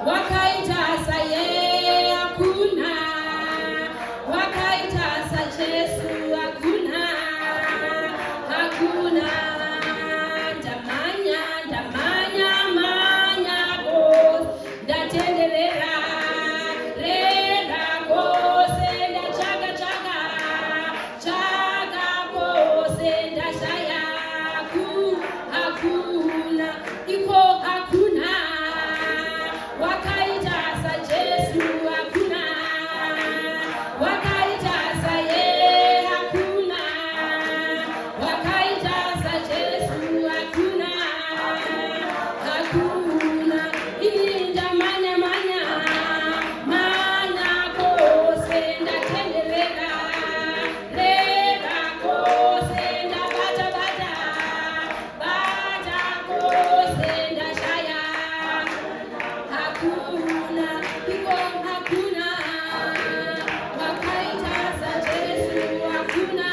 wakaitasa yeye hakuna, wakaitasa Yesu hakuna, hakuna. Ndamanya ndamanya manya kose ndatenderera rera kose ndachaga chaga chaga kose ndashaya hakuna iko hakuna, wakaitasa Yesu hakuna, wakaitasa yeye hakuna, wakaitasa Yesu hakuna, hakuna. Inda manya manya manya kose ndatenderera rera kose ndabata bata bata kose ndashaya hakuna iko hakuna, wakaitasa Yesu hakuna,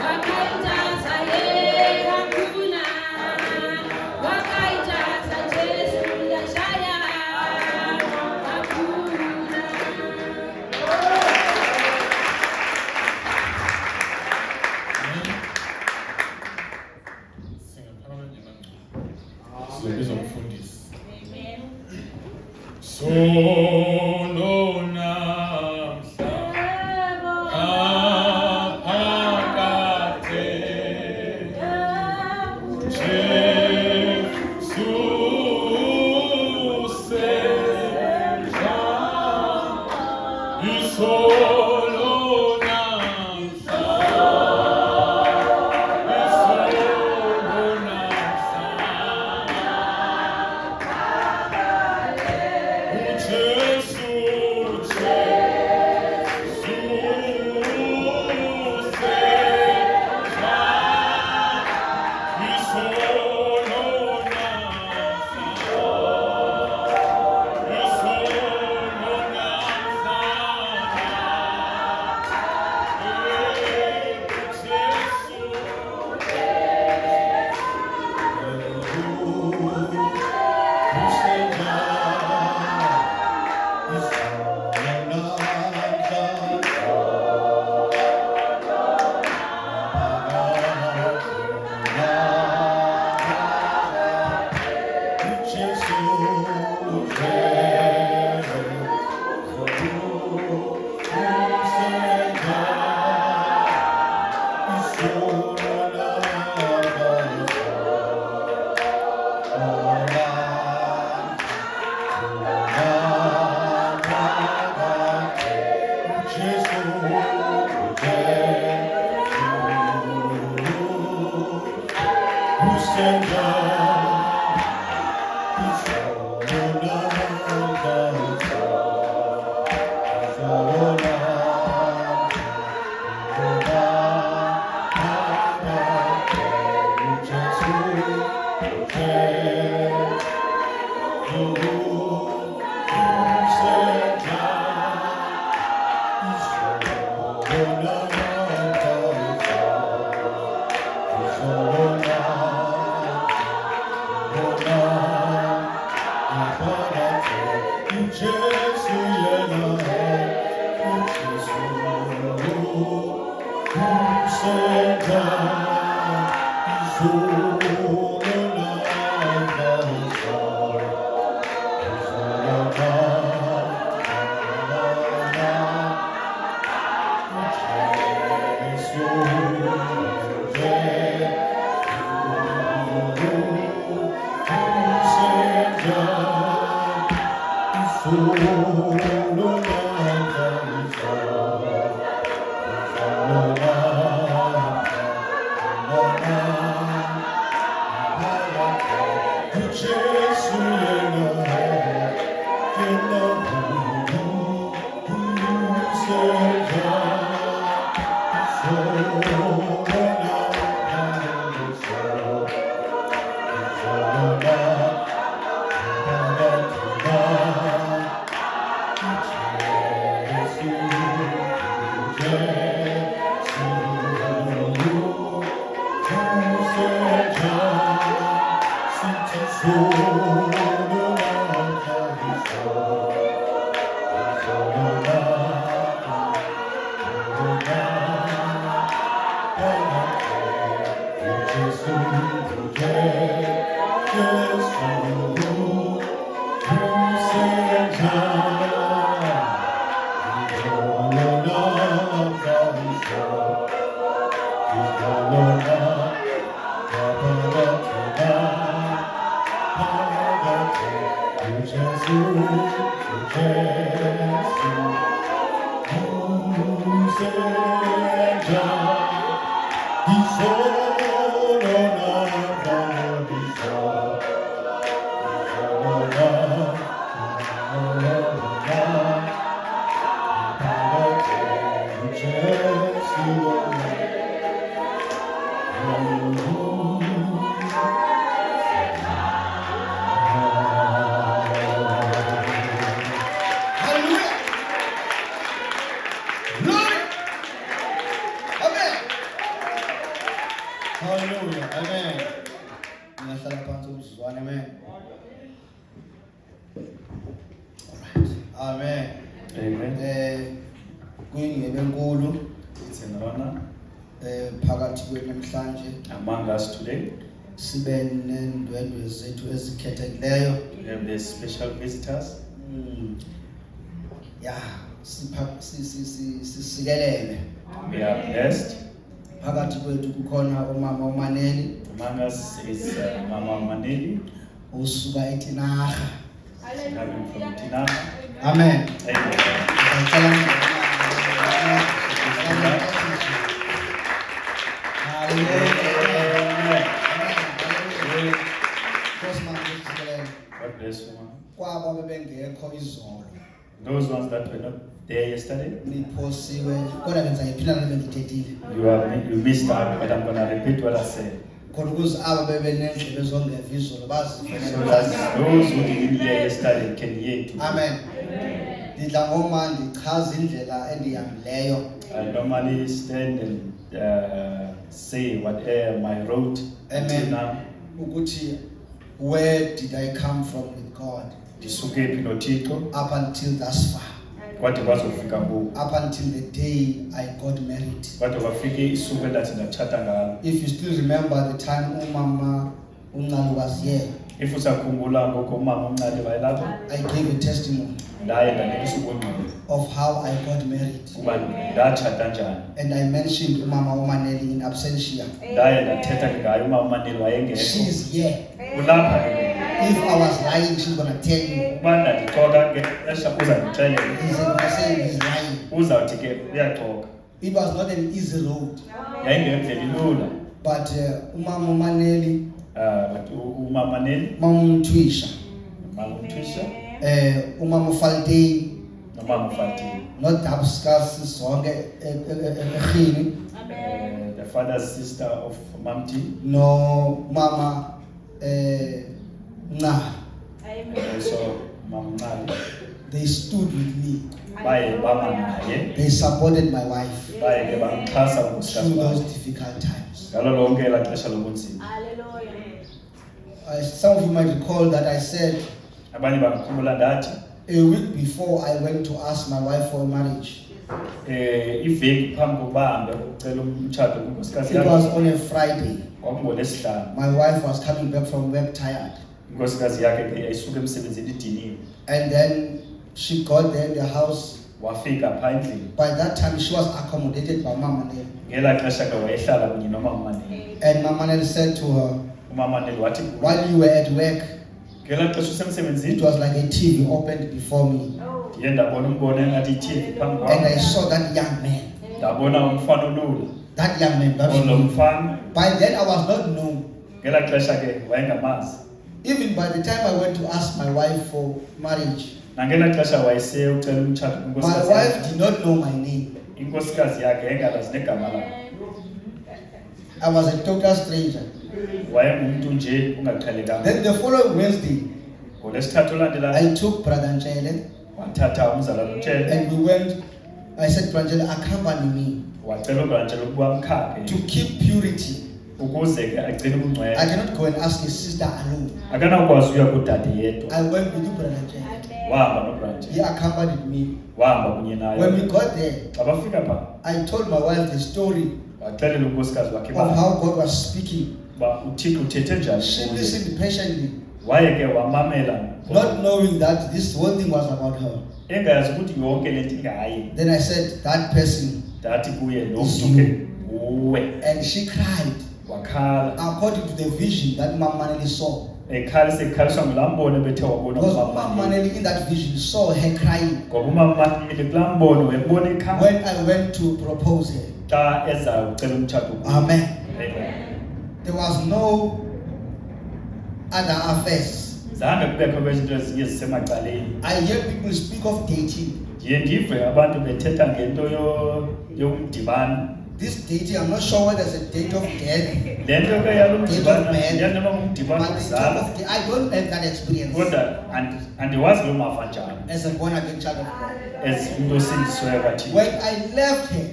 wakaitasa yeye hakuna, wakaitasa Yesu ndashaya hakuna. Sibiza umfundisi. Solo namhla aphakade Jesu usenza isolo namhla Hallelujah. Glory. Amen. Hallelujah. Amen. Ngiyahlala phansi ukuzwana. Amen. Alright. Amen. Amen. Kuyingebe enkulu It's an honor phakathi kwethu namhlanje among us today sibe nendwendwe zethu ezikhethekileyo. to have these special visitors. Ya, sisikelele. We are blessed. Phakathi kwethu kukhona umama uManeli Among us is Mama Maneli, usuka eTinarha. coming from Tinana. Amen. Amen. God bless you, Mama. Kwabo bebengekho izolo Those ones that were not there yesterday, niphosiwe kodwa benza iphila nebengithethile you missed out, but I'm going to repeat what I said. khona ukuze aba bebenendlebe zongeva izolo So bazifenele that those who didn't hear yesterday can hear today. Amen. Ndidla ngoma ndichaza indlela endihambileyo I normally stand and say what my road until Amen. now. ukuthi where did I come from with God Ndisuke phi noThixo up until thus far, kwade kwazofika ngoku. up until the day I got married. Kwade kwafike isuku elathi ndatshata ngalo. If you still remember the time umama uNcane was here, If usakhumbula ngoko umama omncane wayelapha, I gave a testimony ndaye ndanikisa ubungqina of how I got married. ukuba ndatshata njani. And I mentioned umama uManeli in absentia. Ndaye ndathetha ngayo umama uManeli wayengekho. She's here. Kulapha ke If I was lying, she's gonna tell you. ukuba ndandixoka ngexesha uzandixelela. He's gonna say he's lying. Uzawuthi ke uyaxoka. It was not an easy road, Yayingendlela ilula. but umama uManeli, But umama Maneli, umama uMthwisha, umama uThisha, umama uFaltey, nomama uFatini. noDabskas zonke eGhini, The father's sister of Mamti, no mama Ncane. also Mama Nali. They stood with me. Baye bama naye, They supported my wife baye ke bamxhasa through unkosikazi those wakhe. difficult times. Ngalo lonke elaa xesha lobunzima. Some of you might recall that I said Abanye bangakhumbula ndathi, a week before I went to ask my wife for marriage. iveki phambi kokuba hambe ukucela umtshato kunkosikazi It was yakhe, on a Friday. kwakungoLwesihlanu. My wife was coming back from work tired. Inkosikazi yakhe ke yayisuka emsebenzini idiniwe. And then she got there in the house. Wafika phaa endlini. By that time, she was accommodated by Mama Nel. Ngelaa xesha ke wayehlala kunye nomama Maneli. And Mama Nel said to her, Umama Maneli wathi, while you were at work, ngelaa xesha it usemsebenzini, was like a TV opened before me. ndiye ndabona umbona engathi i-TV phambi And I kwam. saw that young man. Ndabona umfana olula. That young man, that was Lo me. mfana, By then, I was not known. ngelaa xesha ke wayengamazi. Even by the time I went to ask my wife for marriage, Nangelaa xesha wayese ucela umtshato my kunkosikazi wife yakhe. did not know my name. Inkosikazi yakhe yayingalazi negama lakhe. I was a total stranger. Wayengumntu nje ungaqhelekanga. Then the following Wednesday, NgoLwesithathu olandelayo, I took Brother Nchele wathatha umzalwane uTshele, and we went. I said, Brother Nchele, accompany me wacela uBrantshele ukuba amkhaphe to keep purity. ukuze ke agcine I ubungcwele. cannot go and ask his sister alone. Akanakwazi uya kudade yedwa. I went with you, Brother Nchele. Wahamba noBrantshele, He accompanied me. wahamba kunye When naye. we got there, Xa bafika phaa, I told my wife the story waxelela unkosikazi wakhe of uba how God was speaking. uThixo uthethe njani She kuye. listened patiently, Waye ke wamamela, not knowing that this whole thing was about her. engayazi ukuthi yonke le nto ingaye. Then I said, that person, Ndathi kuye, lo mntu ke nguwe. and she cried Wakhala according to the vision that Mama Maneli saw. ekhaliswa ngulambone bethe wabona Because umama Mama Maneli. Maneli in that vision saw her crying Ngoba umama Maneli kulambone webona ikhala when I went to propose her. xa eza ucela umtshato kuye. Amen. Amen. There was no other affairs. Zange kubekho kwezinto ezinye zisemacaleni. I hear people speak of dating. Ndiye ndive abantu bethetha ngento yomdibano. This dating, I'm not sure whether it's a date of death, Le nto ke yalo mdibano ndiyanoma ngumdibano but the wokuzala. talk of I don't have that experience Kodwa andiwazi lo mava njani as a born again child of God. as umntu osindisiweyo kaThixo. When I left her,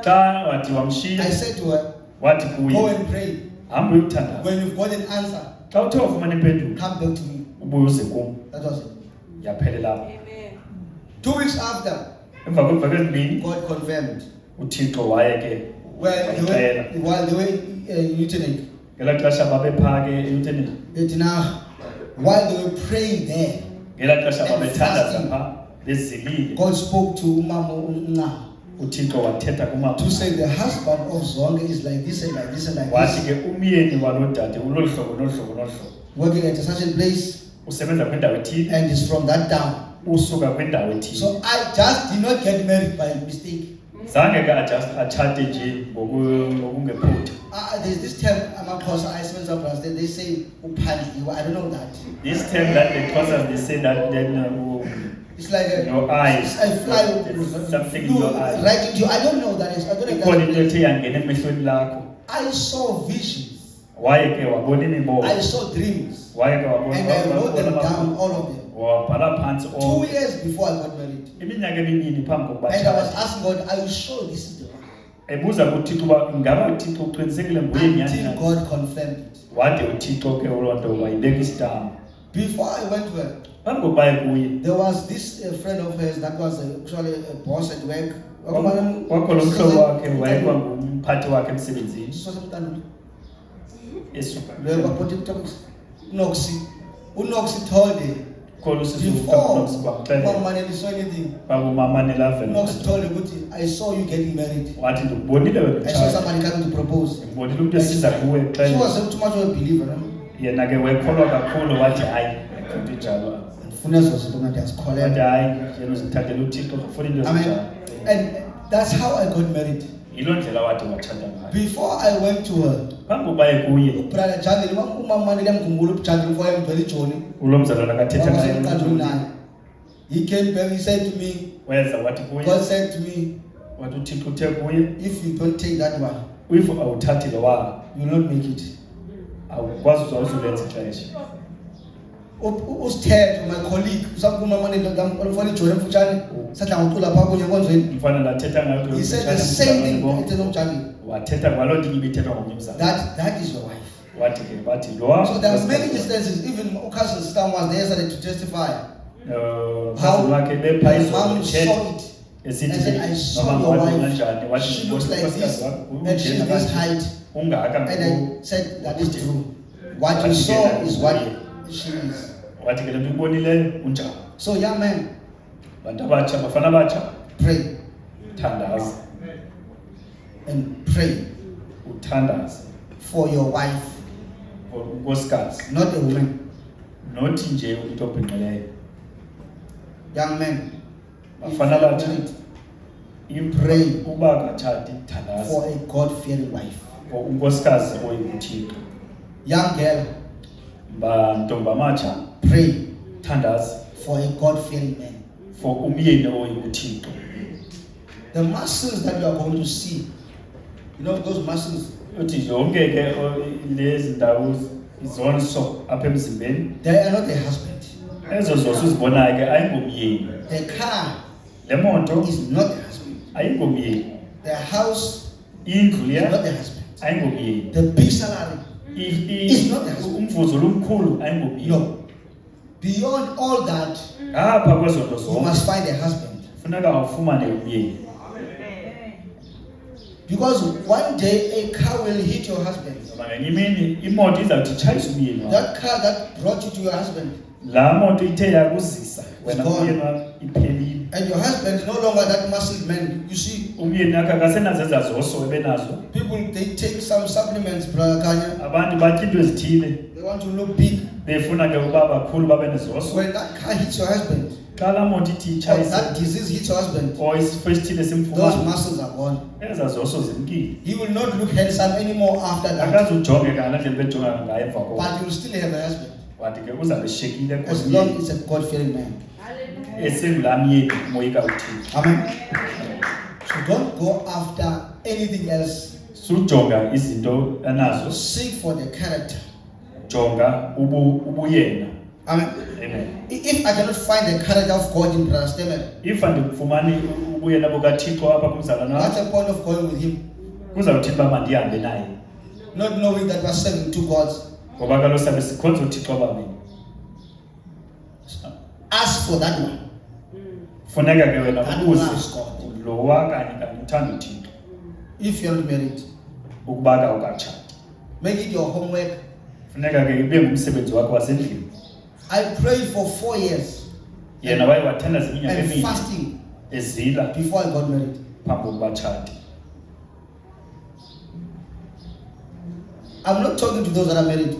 Xa wathi wamshiya I said to her, wathi go kuye and pray. hamba uyokuthandaza. When you've got an answer, Xa uthe wafumana impendulo come back to me. ubuye uze kum. That was it. Yaphelela apho. 2 weeks after, Emva kweemvaka ezimbini God confirmed. uThixo waye ke While they were in euthanasia, ngelaa xesha babephaa ke eyutheni while they were praying there, ngelaa xesha babethandaza phaa bezilile God spoke to Mama Unna uThixo wathetha kumama to say the husband of Zonke is like this and like this and like wathi this, ke umyeni waloo dade ulolu hlobo nolu hlobo nolu hlobo working at a certain place, usebenza kwindawo ethile and is from that town. usuka kwindawo ethile. So I just did not get married by mistake. Zange ke atshate nje ngokungephutha. There's this term Amaxhosa I spent some class, they say uphandliwe. I don't know that. This term that the Xhosas they say that then It's like your eyes, I fly there's something in your eyes. right into you. I don't know that is. I don't know Ikhona into that. ethe yangena emehlweni lakho. I saw visions. Waye ke wabona imibono. I saw dreams. Waye ke wabona And I wrote them down, all of them. wabhala phansi 2 years before I got married. iminyaka emibini phambi kokuba And I was atshate. asking God, are you sure this is the one? Ebuza kuThixo uba ingaba uThixo uqinisekile nguye nyani Until na? God confirmed it. Wade uThixo ke loo nto wayibeka isitampu. Before I went to her, Phambi kokuba aye kuye there was this friend of hers that was actually a boss at work. kwakho lo mhlobo wakhe wayekwa ngumphathi wakhe emsebenzini esuka Unoxi told her khona before usisuka Mama Maneli saw anything. babumama nelavela Unoxi told her, I saw you getting married. wathi ndikubonile I saw wena somebody coming to propose. ndibonile umntu esiza kuwe She xa was too much of a believer. No? yena ke wekholwa kakhulu wathi hayi into njalo Wathi hayi yena uzithandela uThixo ufuna into Amen. ezinjalo. And that's how I got married. yiloo ndlela wathi watshata ngayo. Before I went to her, Phambi kokuba aye kuye Brother Jangeli, Mama Maneli yamkhumbula uJangeli mfo yemvela iJoni. ulo mzalwana kathetha WaseMqanduli ngayo naye. He came back, he said to me, weza wathi kuye God said to me, wathi uThixo uthe kuye if you don't take that one, if awuthathi lo wabo you will not make it. awukwazi uzawuzulenza ixesha. Usithetho, my colleague, usaphuma Maneli mfana iJoni emfutshane, sadla ngokucula phaa kunye enkonzweni. Mfana nathetha ngayo He said the same thing ethe nomJangeli. wathetha ngaloo nto ibithethwa ngomnye umzali That is your wife. wathi ke wathi lo wabo So there are many instances, even cousin Stam was there yesterday to testify. mfazi wakhe bepha My izolo mom uthetha saw it. esithi I said, I saw mama your wathi wife. kanjani wathi She looks like unkosikazi this, wakho and she's this height. ungaka And I said, that is true. What you saw is what she is. wathi ke le nto uyibonileyo unjani. So young men, Bantu abatsha bafana abatsha pray thandaza and pray uthandaza for your wife, for unkosikazi not a woman. nothi nje umntu obhinqileyo. Young men, Bafana abatsha Pray. uba katshati thandaza for a God-fearing wife. for unkosikazi oyinguThixo. Young girl, Bantombi amatsha pray thandaza for a God-fearing man. for umyeni oyinguThixo. The muscles that you are going to see, you know those muscles, Uthi yonke ke lezi ndawo izonso apha emzimbeni they are not the husband. ezo zonke uzibonayo ke ayingomyeni. The car Le moto is not the husband. ayingomyeni. The house Indlu is not le the husband. ayingomyeni. The big salary, It's not the husband. Umvuzo lomkhulu ayingomyeni. no. Beyond all that, Apha kwezo nto you zonke must find a husband. funeka ufumane umyeni. Because one day a car will hit your husband. Ngoba ngenye imini imoto izawuthi itshayise umyeni wakho. That car that brought you to your husband, Laa moto ithe yakuzisa wena It's gone. umyeni wakho iphelile. and your husband is no longer that muscle man. You see, Umyeni wakho akasenazo ezaa zoso ebenazo. people they take some supplements, Brother Kanya. Abantu batya into ezithile They want to look big. befuna ke uba bakhulu babe nezoso. When that car hits your husband, Xa laa moto ithi or itshayise that disease hits your husband, or isifo esithile those simfumana, muscles are gone. ezaa zoso zimkile. He will not look handsome anymore after that, Akazujongeka ngalaa ndlela bejongeka ngayo emva koko. but he will still have a husband Wathi ke uzawube eshekile as long as he's a God-fearing man. esengulaa myeni umoyika uThixo. Amen. So don't go after anything else. Sujonga izinto anazo, Seek for the character. jonga ubuyena. Amen. Amen. If I cannot find the character of God in Brother Stemmer, If andifumani ubuyena bukaThixo apha kumzalwana what's wam, the point of going with him? kuzawuthini uba mandihambe naye? Not knowing that we're serving two gods. Ngoba kaloku sabe sikhonza uThixo ababini. Ask for that one. Funeka ke wena And ubuze loves God. lo wakanye kanye uthanda uThixo If you're not married, ukuba awukatshati. make it your homework. Funeka ke ibe ngumsebenzi wakho wasendlini. I prayed for 4 years Yena waye wathenda ziminyaka and emine fasting ezila before I got married. phambi kokuba atshate. I'm not talking to those that are married.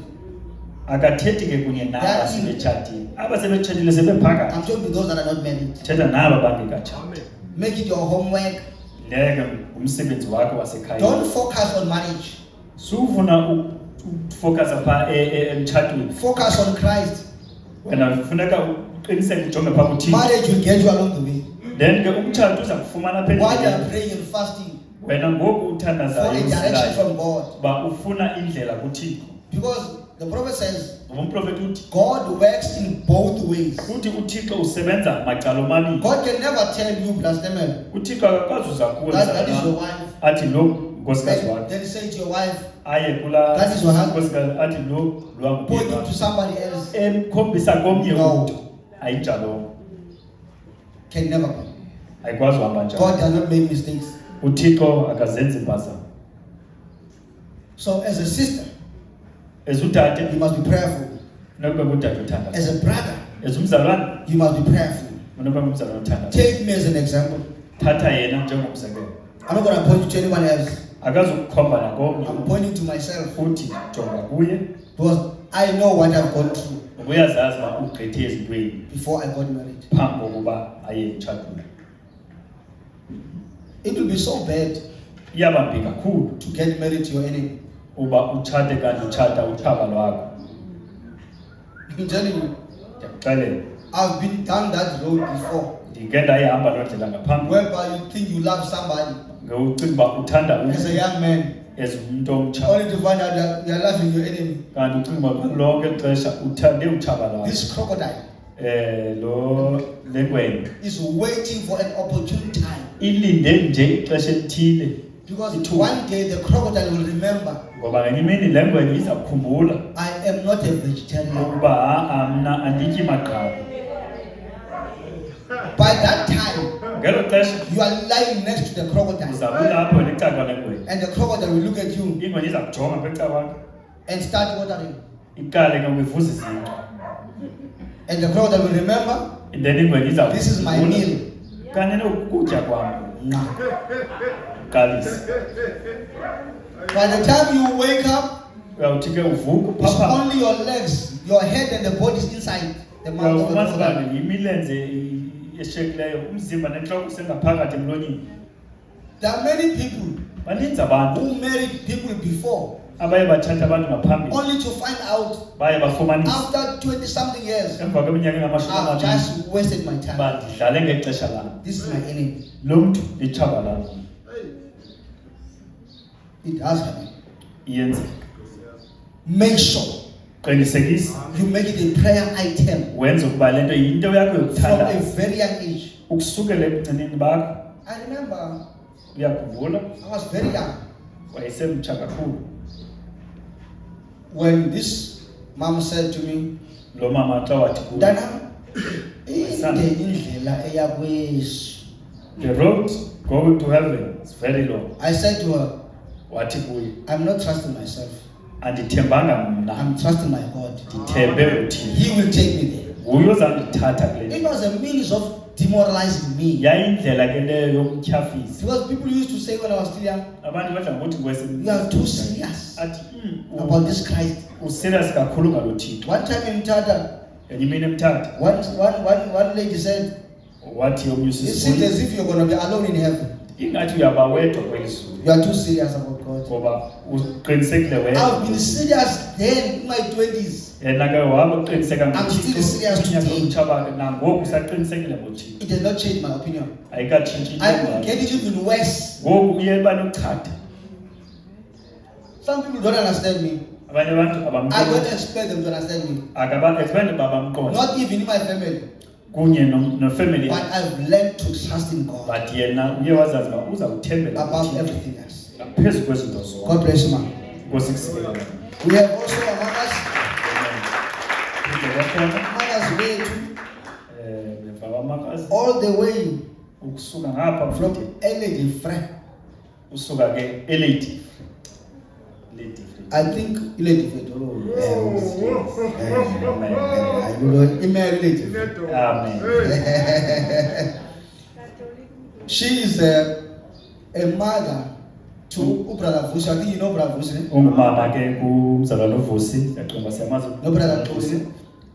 Akathethi ke kunye naba That- sebetshatile. Aba sebetshatile sebephakathi. I'm talking to those that are not married. Thetha naba bangekatshati. Make it your homework. Leyo ke ngumsebenzi wakho wasekhaya. Don't focus on marriage. Sufuna ufocusa pha emtshatweni. Focus on Christ. Wena funeka uqiniseke ujonge pha kuThixo. Marriage will get you along the way. Then ke umtshato uza kufumana apha While you are endleleni. praying and fasting Wena ngoku for uthandazayo a direction usilayo, from God. ba ufuna indlela kuThixo. Because the prophet says Ngoba umprofeti uthi God works in both ways. uthi uThixo usebenza macala omabini. God can never tell you, blasphemy, uThixo akakwazi uza kuwe that is your mzalwana, wife. athi lo nkosikazi wakho. Then say to your wife, Aye kulaa That is your husband. nkosikazi athi lo point lwangumyeni it to wakho. somebody else. Emkhombisa komnye No. umntu. Ayinjalo. Can never be. Ayikwazi uhamba njalo. God does not make mistakes. uThixo akazenzi impazamo. So as a sister, Ezuthathe you must be prayerful. nokuba ngudade uthanda. As a brother, Ezumzalwane you must be prayerful. nokuba ngumzalwane uthanda. Take me as an example. Thatha yena njengomzekelo. I'm not going to point you to anyone else. Akazukukhomba nakomnye. I'm pointing to myself. Uthi jonga kuye Because I know what I've gone through uyazazi uba ugqithe ezintweni before I got married. phambi kokuba aye emtshatweni. It will be so bad Iyabambi kakhulu to get married to your enemy. uba utshate kanti utshata utshaba lwakho. I'm telling you, Ndiyakuxelela I've been down that road before. ndike ndayihamba loo ndlela ngaphambi Whereby you think you love somebody ngeucinga uba uthanda as a umntu young man, ezumntu omtsha only to find out that you are loving your enemy. kanti ucinga uba lonke ixesha uthande utshaba lwakho. This crocodile Lo lengwenya is waiting for an opportune time. ilinde nje ixesha elithile Because It will. one day the crocodile will remember, ngoba ngenye imini le ngwenya iza kukhumbula I am not a vegetarian. ukuba ha-a mna andityi magqabi. By that time, Ngelo xesha you are lying next to the crocodile. uzawube ulapho necaba lengwenya. And the crocodile will look at you Ingwenya iza kujonga kwecaba kwakho and start watering. iqale ke ngokuvuza izinto. And the crocodile will remember, Then ingwenya iza this is my kukhumbula. meal. Kanti nokutya kwam Nah. qalisa. By the time you wake up, Uyawuthi ke uvuka it's uphaphama. only your legs, your head and the body is inside the mouth of the Uyawazi uba crocodile. yimilenze eshekileyo umzimba nentloko usengaphakathi emlonyeni. There are many people Baninzi abantu who married people before, abaye bathatha abantu ngaphambili only to find out baye bafumanisa after 20 something years, emva kweminyaka engamashumi I've amabini just wasted my time. uba ndidlale ngexesha lam. This is my enemy. Lo mntu litshaba lam. It does happen. Iyenzeka. Make sure Qinisekisa you make it a prayer item wenze ukuba le nto yinto yakho from a yokuthandayo very young age. ukusukela ebuncinini bakho. I remember Uyakhumbula I was very young wayesemtsha kakhulu when this mom said to me, lo mama xa wathi kuye, Dana, inde indlela eya kwesu. the road going to heaven was very low. I said to her, Wathi kuye, I'm not trusting myself. andithembanga mna, I'm trusting my God. ndithembe uThixo. He will take me there. Nguye ozandithatha kule. It was a means of demoralizing me. Yayindlela ke leyo yomtyhafisa. Because people used to say when I was still young, Abantu badla ngokuthi you are too serious athi about this Christ. userious kakhulu ngalo Thixo. One time in Tata, Enye imini eMthatha one lady said, wathi omnye it seems usisi, as if you're going to be alone in heaven. ingathi uyaba wedwa kweli zulu You are too serious about God. ngoba uqinisekile wedwa. I've been serious then in my 20s. Yena ke waba uqiniseka I'm still serious today. ngomthabaka nangoku usaqinisekile ngoThixo. It has not changed my opinion. Ayikatshintshi I will get it even worse. ngoku uye banochatha. Some people don't understand me. Abanye abantu I don't abamqondi, expect them to understand me. akabani babamqondi Not even in my family. kunye no-family But I've learned to trust in God but yena uye wazazi uba uzawuthembela above kuThixo everything else. ngaphezu kwezinto zonke. God bless you, man. Nkosi ikusikelele. We have also among us, Phinde bakhona wethu, beva bamakazi all the way ukusuka ngapha from futhi Eledi Fre. usuka ke eLady. I think Eledi Fre. Amen. She is a mother to Brother Vusi. I think you know Brother Vusi. Ungumama ke kumzalwane uVusi, yaqomba siyamazi. No brother Vusi.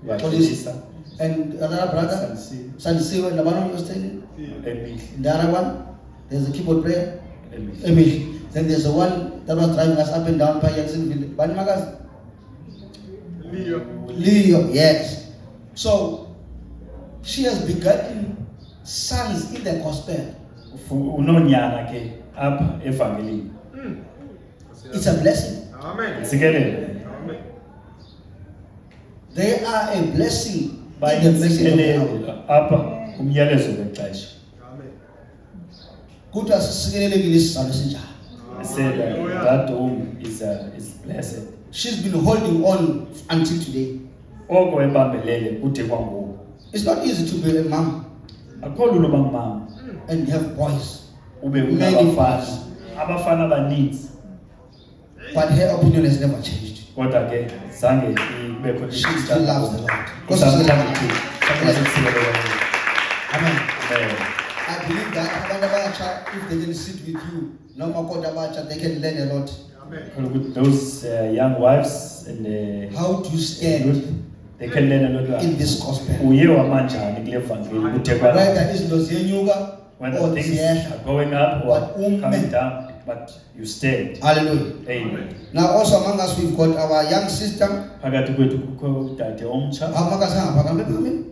Waxolisa. And another brother, Sansiwe, and the one who was telling. Emihle. The other one, there's a keyboard player. Emihle. Emil. Then there's the one that was driving us up and down by Jacksonville. Banmagas? Leo, yes. So she has begotten sons in the gospel. Unonyana ke apha evangelini. It's a blessing. Amen. Sikelele. Amen. They are a blessing in the message of the hour. Bayisikelele apha umyalezo wexesha. Amen. Kuthiwa sisikelelekile isizalo esinjalo. I said that home is blessed. She's been holding on until today. Oko ebambelele kude kwangoku. It's not easy to be a mom Akho lula uba ngumama and have boys, ube Many unabafana. boys. Abafana abaninzi but her opinion has never changed. kodwa ke zange ibekho She still loves the Lord. Amen. I believe that abantu abatsha, if they can sit with you, noma kodwa abatsha, they can learn a lot. Amen. Those young wives and How to stand they can learn a lot. in this gospel. Uye wamanjani kule vangeli kude kwa Whether izinto ziyenyuka when or things ziyehla. are going up or But coming down, but you stand. Hallelujah. Amen. Now also among us we've got our young sister. Phakathi kwethu kukho udade omtsha. Amakazi angapha kambe phambili.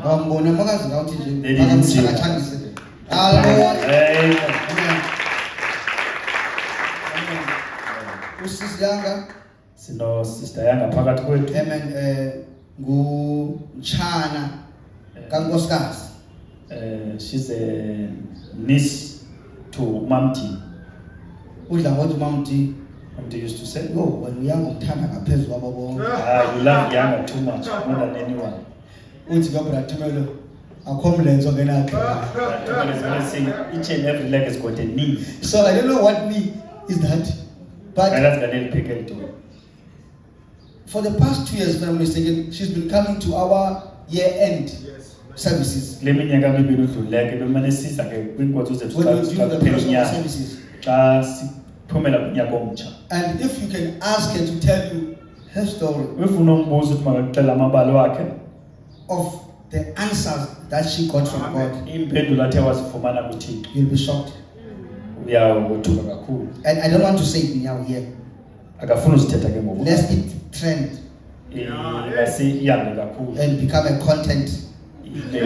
Awambona amakazi ngawuthi nje. They didn't see that. Akamthakathandise. Hallelujah. Amen. Usisi yanga, Sino sister yanga phakathi kwethu. amen, nguMtshana kaNkosikazi. She's a niece to Mamti. Udla ngothi mamthi, Mamti used to say, yo wena uyanga umthanda ngaphezulu kwabo bonke. you love Yanga too much, more than anyone. Uthi kaBratimelo akho mlenzo ngenakhe. But is always saying each and every leg has got a knee. So I don't know what knee is that. But That's the little pickle too. for the past 2 years, if I'm not mistaken, she's been coming to our year-end Yes. services. Kule minyaka mibili udluleke bemane siza ke kwinkonzo zethu When we do the xa Passover unyaka. services. Xa siphumela kunyaka omtsha. And if you can ask her to tell you her story Ufuna umbuzo ukuthi makakuxela amabalo wakhe. of the answers that she got from God, Impendulo athe wazifumana kuThixo. you'll be shocked. Uyawothuka kakhulu. And I don't want to say it now here. Akafuna uzithetha ke ngoku. Lest it trend Ingasi ihambe kakhulu. and become a content. Ibe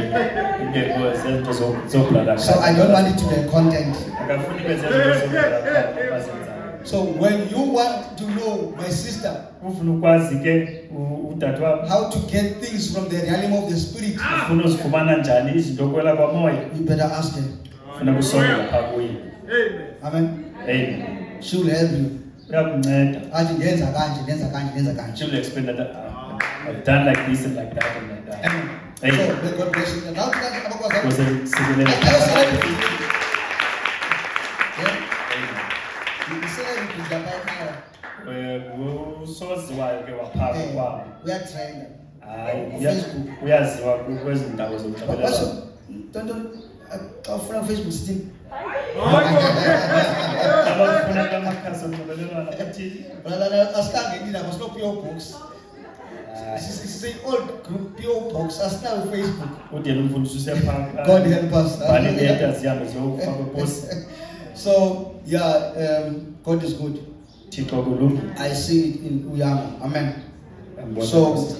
zento zoblala. So I don't want it to be a content. Akafuna ibe zento zoblala bazenzayo. So when you want to know, my sister, Ufuna ukwazi ke udade wakho. how to get things from the realm of the spirit, Ufuna uzifumana njani izinto kwela kwamoya. you better ask her. Ufuna kusondela phaa kuye. Amen. Amen. Amen. She will help you. Uyakunceda. Athi ndenza kanje, ndenza kanje, ndenza kanje. She will explain that I've done like this and like that and like that. Amen. So Amen. may God bless you. Now, Because sikelela. yes. oziwayo ke waphaka kwabo. uyatrenda Hayi, Facebook. uyaziwa kwezi ndawo zokunxibelelana. xa ufuna Facebook sithi Abafuna amakhasi okunxibelelana bathini? brother asikangeni nabo sino PO box say old group PO box asinayo Facebook. Ude lo mfundisi usephaka. God help us. Bani leta zihambe ziyofaka post. So yeah, God is good. Thixo kulungu. I see it in Uyama. Amen. So So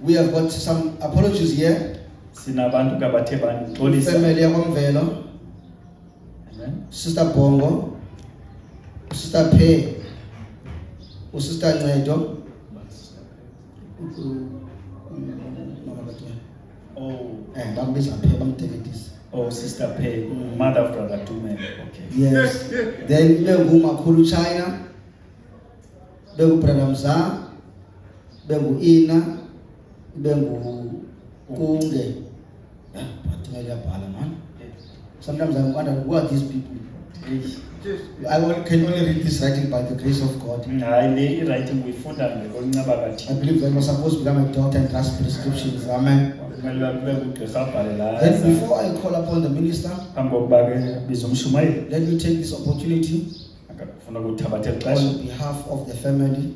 we have got some apologies here. sinabantu kabathe banixolisa. Family yakwamvelo, Amen. Sister Bongo, Sister Pay, Sister Ncedo. Bambiza Pay, bamteketisa. Oh, Sister Pay, mother of brother Tumen. Okay. Yes. Then bengu Makulu China, bengu Brother Mza, bengu Ina, bengu Kunge. Sometimes I wonder who are these people. Can only read this writing by the grace of God. Hayi le writing uyifunda ngokuncaba kathi. I believe that I was supposed to become a doctor and grasp prescriptions. Amen. Kumele babe ugqirha abhalela. Then before I call upon the minister, Phambi kokuba ke bizomshumayela. let me take this opportunity Akafuna ukuthabatha ixesha. on behalf of the family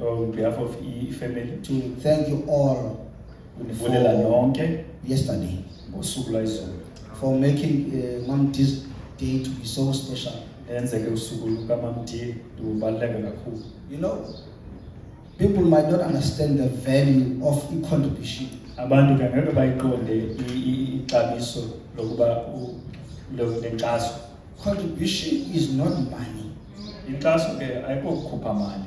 On behalf of family to thank you all univulela nonke yesterday ngosuku lwayizolo. for making Mom this day to be so special. Enzeke usuku lukaMamdi lubaluleke kakhulu. You know, people might not understand the value of e-contribution. Abantu ke ngeke bayiqonde ixabiso lokuba lenkxaso. Contribution is not money. Inkxaso ke ayiko kukhupha mali.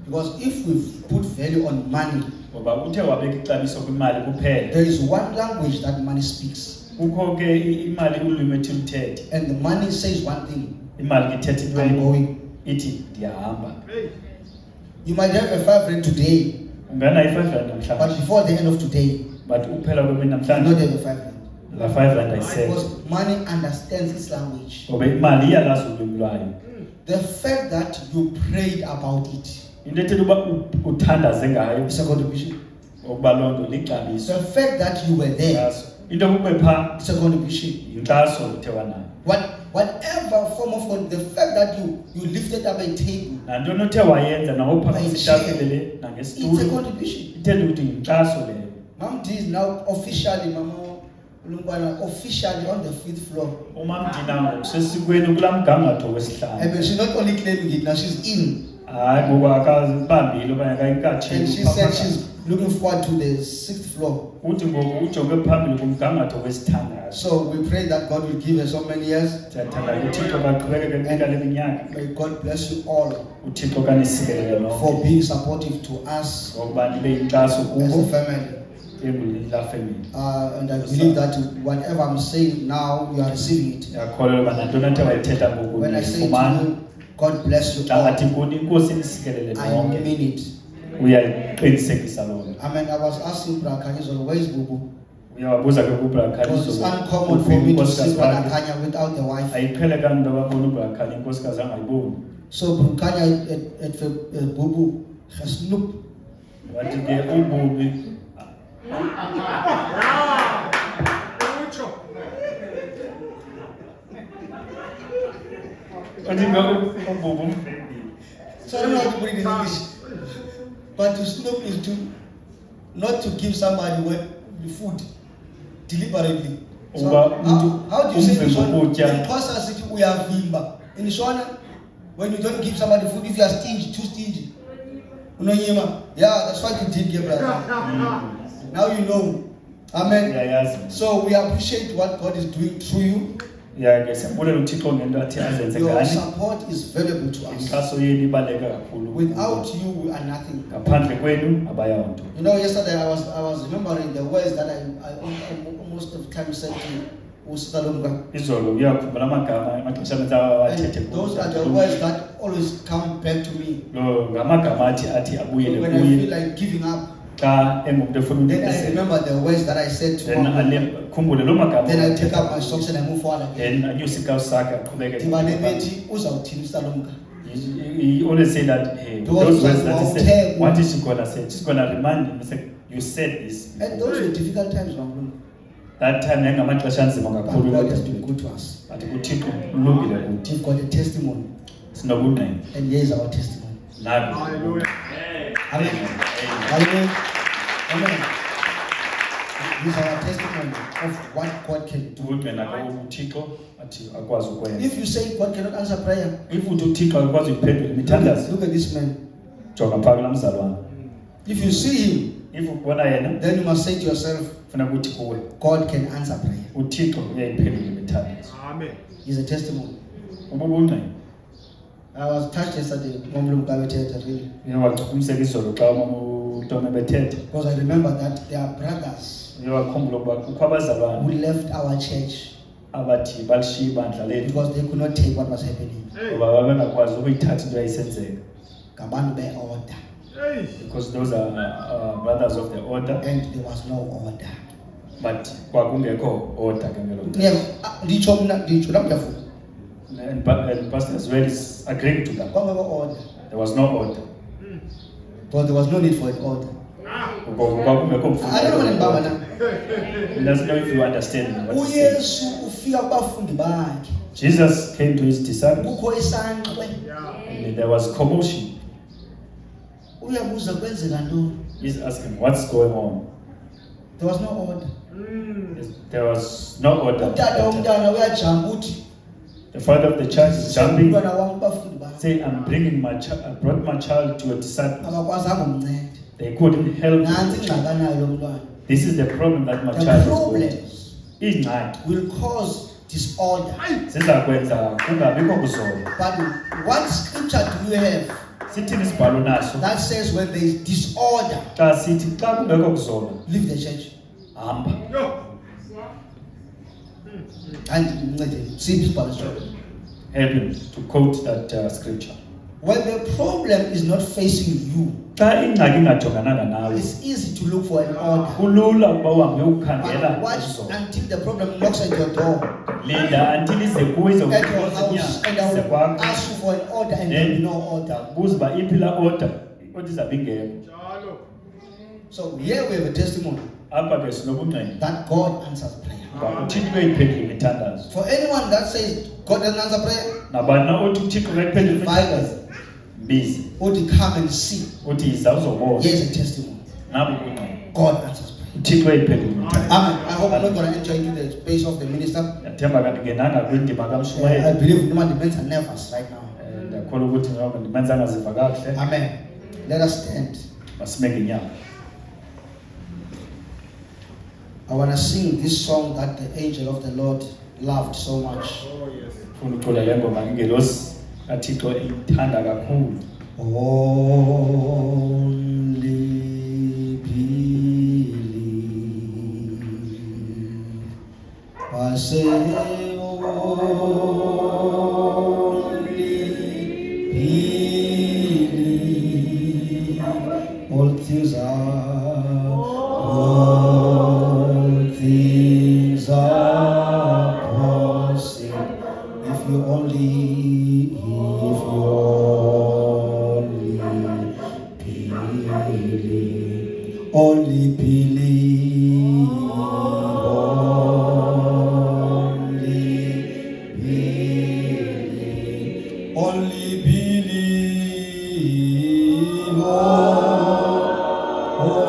Because if we put value on money, Ngoba uthe wabeka ixabiso kwimali kuphela. there is one language that money speaks. Kukho ke imali ulwimi ethi luthethe. And the money says one thing, Imali ithethe into I'm going. ithi ndiyahamba. You might have a 5 rand today, Ungana i-5 rand but namhlanje. before the end of today, But uphela kwemini you not namhlanje have a 5 rand. la 5 rand ayisekho. Because money understands its language. Ngoba imali iyalazi ulwimi lwayo. The fact that you prayed about it Into ethetha uba uthandaze ngayo is a contribution. ngokuba loo nto lixabiso. The fact that you were there Inkxaso. Into okube phaa is a contribution. yinkxaso uthe wanayo. Whatever form of the fact that you lifted up a table, Nantoni othe wayenza nawophakamisa itafile le it's a nangesitulo contribution. ithetha ukuthi yinkxaso leyo. Mom D is now officially, Mama Ulumbana, officially on the 5th floor. UMamdina ngoku sesikweni kulaa mgangatho I wesihlanu. mean, she's not only claiming it now; she's in, Hayi ngoku akazibambile okanye akayikatsheli. and she said she's looking forward to the 6th floor. Uthi ngoku ujonge phambili kumgangatho wesithandathu. So we pray that God will give her so many years. Siyathanda uThixo kaqhubekeke kunika le minyaka. May God bless you all uThixo kanisikelele nonke for being supportive to us ngokuba nibe yinkxaso as a kubo family. engulila family. And I believe that whatever I'm saying now, you are receiving it. Ndiyakholelwa uba nantoni athe wayithetha ngoku When I say to ndiyifumana. you, God bless you Xa all, athi kuni inkosi nisikelele I nonke mean it. uyayiqinisekisa loo nto. I mean, I was asking Brakanyizolo, where is Bubu? Uyawabuza ke Because it's uncommon for me to see Brakanya without the wife. ayiqhelekanga into ababona uBrakhanya inkosikazi angayiboni. So Brakanya at Bubu has looked. Wathi ke ububi wathi ke ububi umvendile. So I don't know how to put it in English. But to snoop is to not to give somebody the food deliberately. So how do you say in Shona? Because I said uyavimba. In Shona, when you don't give somebody food, if you are stingy, too stingy. Unonyema. Yeah, that's what you did, dear brother. Now you know. Amen. Uyayazi. So we appreciate what God is doing through you. Ke siyabulela uThixo ngento athi azenze Your ngani. support is valuable to us. Inkxaso yenu ibaluleke kakhulu. Without you, we are nothing. Ngaphandle kwenu abayonto. You know, yesterday I was remembering the words that I almost of the time said to Usitalunga. Izolo uyakhumbula amagama amaxesha amaninzi awathethe And those are the words that always come back to me lo ngamagama athi abuyele when I kuye feel like giving up. xa engumuntu efuna Then I unikisela. remember the words that I said to Then him. khumbule lo magama. Then I take up my socks and I move forward again. Then anyuse ikawusi sakhe aqhubeke. Ndibane bethi uzawuthini Usitalunga. He always say that, hey, Those those words that he who said, tell- what is she gonna say? She's gonna remind him, say, you said this. And those were difficult times, Mangulu. That time yayingamaxesha anzima But kakhulu God has kodwa been good to us. but uThixo ulungile kuthi. We've got a testimony, Sinobungqina. and here is our testimony. Nabi. Hallelujah. Amen. Hallelujah. Amen. This is our testimony of what God can do. Ubungqina uThixo athi akwazi ukwenza. If you say God cannot answer prayer, If uthi uThixo akwazi ukuphendula imithandazo, look at this man. jonga phaa kulaa mzalwane. If you see him, If ubona yena, then you must say to yourself, funeka uthi kuwe, God can answer prayer. uThixo uyayiphendula imithandazo. Amen. It's a testimony. Ubungqina. I was touched yesterday, really, Uye wachukumiseka izolo xa uTom ebethetha. because I remember that there are brothers Uye wakhumbula ukuba kukho who abazalwane left our church abathi balishiya ibandla lethu because they could not take what was happening. ngoba babengakwazi ukuyithatha into yayisenzeka. Ngabantu be-order, Hey. Because those are brothers of the order, and there was no order. but kwakungekho order ke ngelo Yeah, xesha. nditsho namntafuthi, And Pastor as well is agreeing to that. kwangekho order, There was no order. because there was no need for an order. Ngoba kwakungekho I don't know what mfundo. I'm now. Let's know if you understand what he's saying. uYesu ufika kubafundi bakhe, Jesus came to his disciples kukho isankxwe, Yeah. and there was commotion. uyabuza kwenzeka ntoni. He's asking, what's going on? There was no order. There was no order. Utata umntana uyajamba uthi, The father of the church is jumping, umntwana wam kubafundi bakhe, saying, I'm bringing my child, I brought my child to your disciples. abakwazanga umnceda. They couldn't help Nansi him. ingxaki anayo lo mntwana. This is the problem that my The child is going. problems Ingxaki will cause disorder. zizakwenza kungabikho kuzola. But what scripture do you have Sithini isibhalo naso that says when there is disorder, xa sithi xa kungekho kuzola leave the church? hamba. Yo. And siphi isibhalo sona? Help him to quote that scripture. When the problem is not facing you, Xa ingxaki ingajongananga nawe it's easy to look for an order. kulula ukuba uhambe uyokukhangela But watch kuzola. until the problem knocks at your door, Linda until ize kuwe at your izokukhoza house, and inyanga I ize will kwakho. ask you for an order, and there will be no order. Buza uba iphi la order izabe ingekho. Jalo. So here we have a testimony Apha ke sinobungqina that God answers prayer. uba uThixo uyayiphendula imithandazo. For anyone that says God doesn't answer prayer, Nabani na othi uThixo uyayiphendula imithandazo, mbize or to come and see, uthi yiza uzobona. here's a testimony. Nabo ubungqina God answers prayer. uThixo uyayiphendula imithandazo. Amen. I hope I'm not going to enter into the space of the minister. Ndiyathemba kanti ngenanga kwindima I kamshumayeli. believe no man demands are nervous right now. Ndiyakholwa ukuthi njengoba ndimenza angaziva kakuhle, Amen. Let us stand. masime ngenyawo. I want to sing this song that the angel of the Lord loved so much. Oh, yes. Ufuna ucula le ngoma ingelosi kaThixo ithanda kakhulu. Only believe. I say only believe. All things are possible if you only believe. Only believe, only believe, only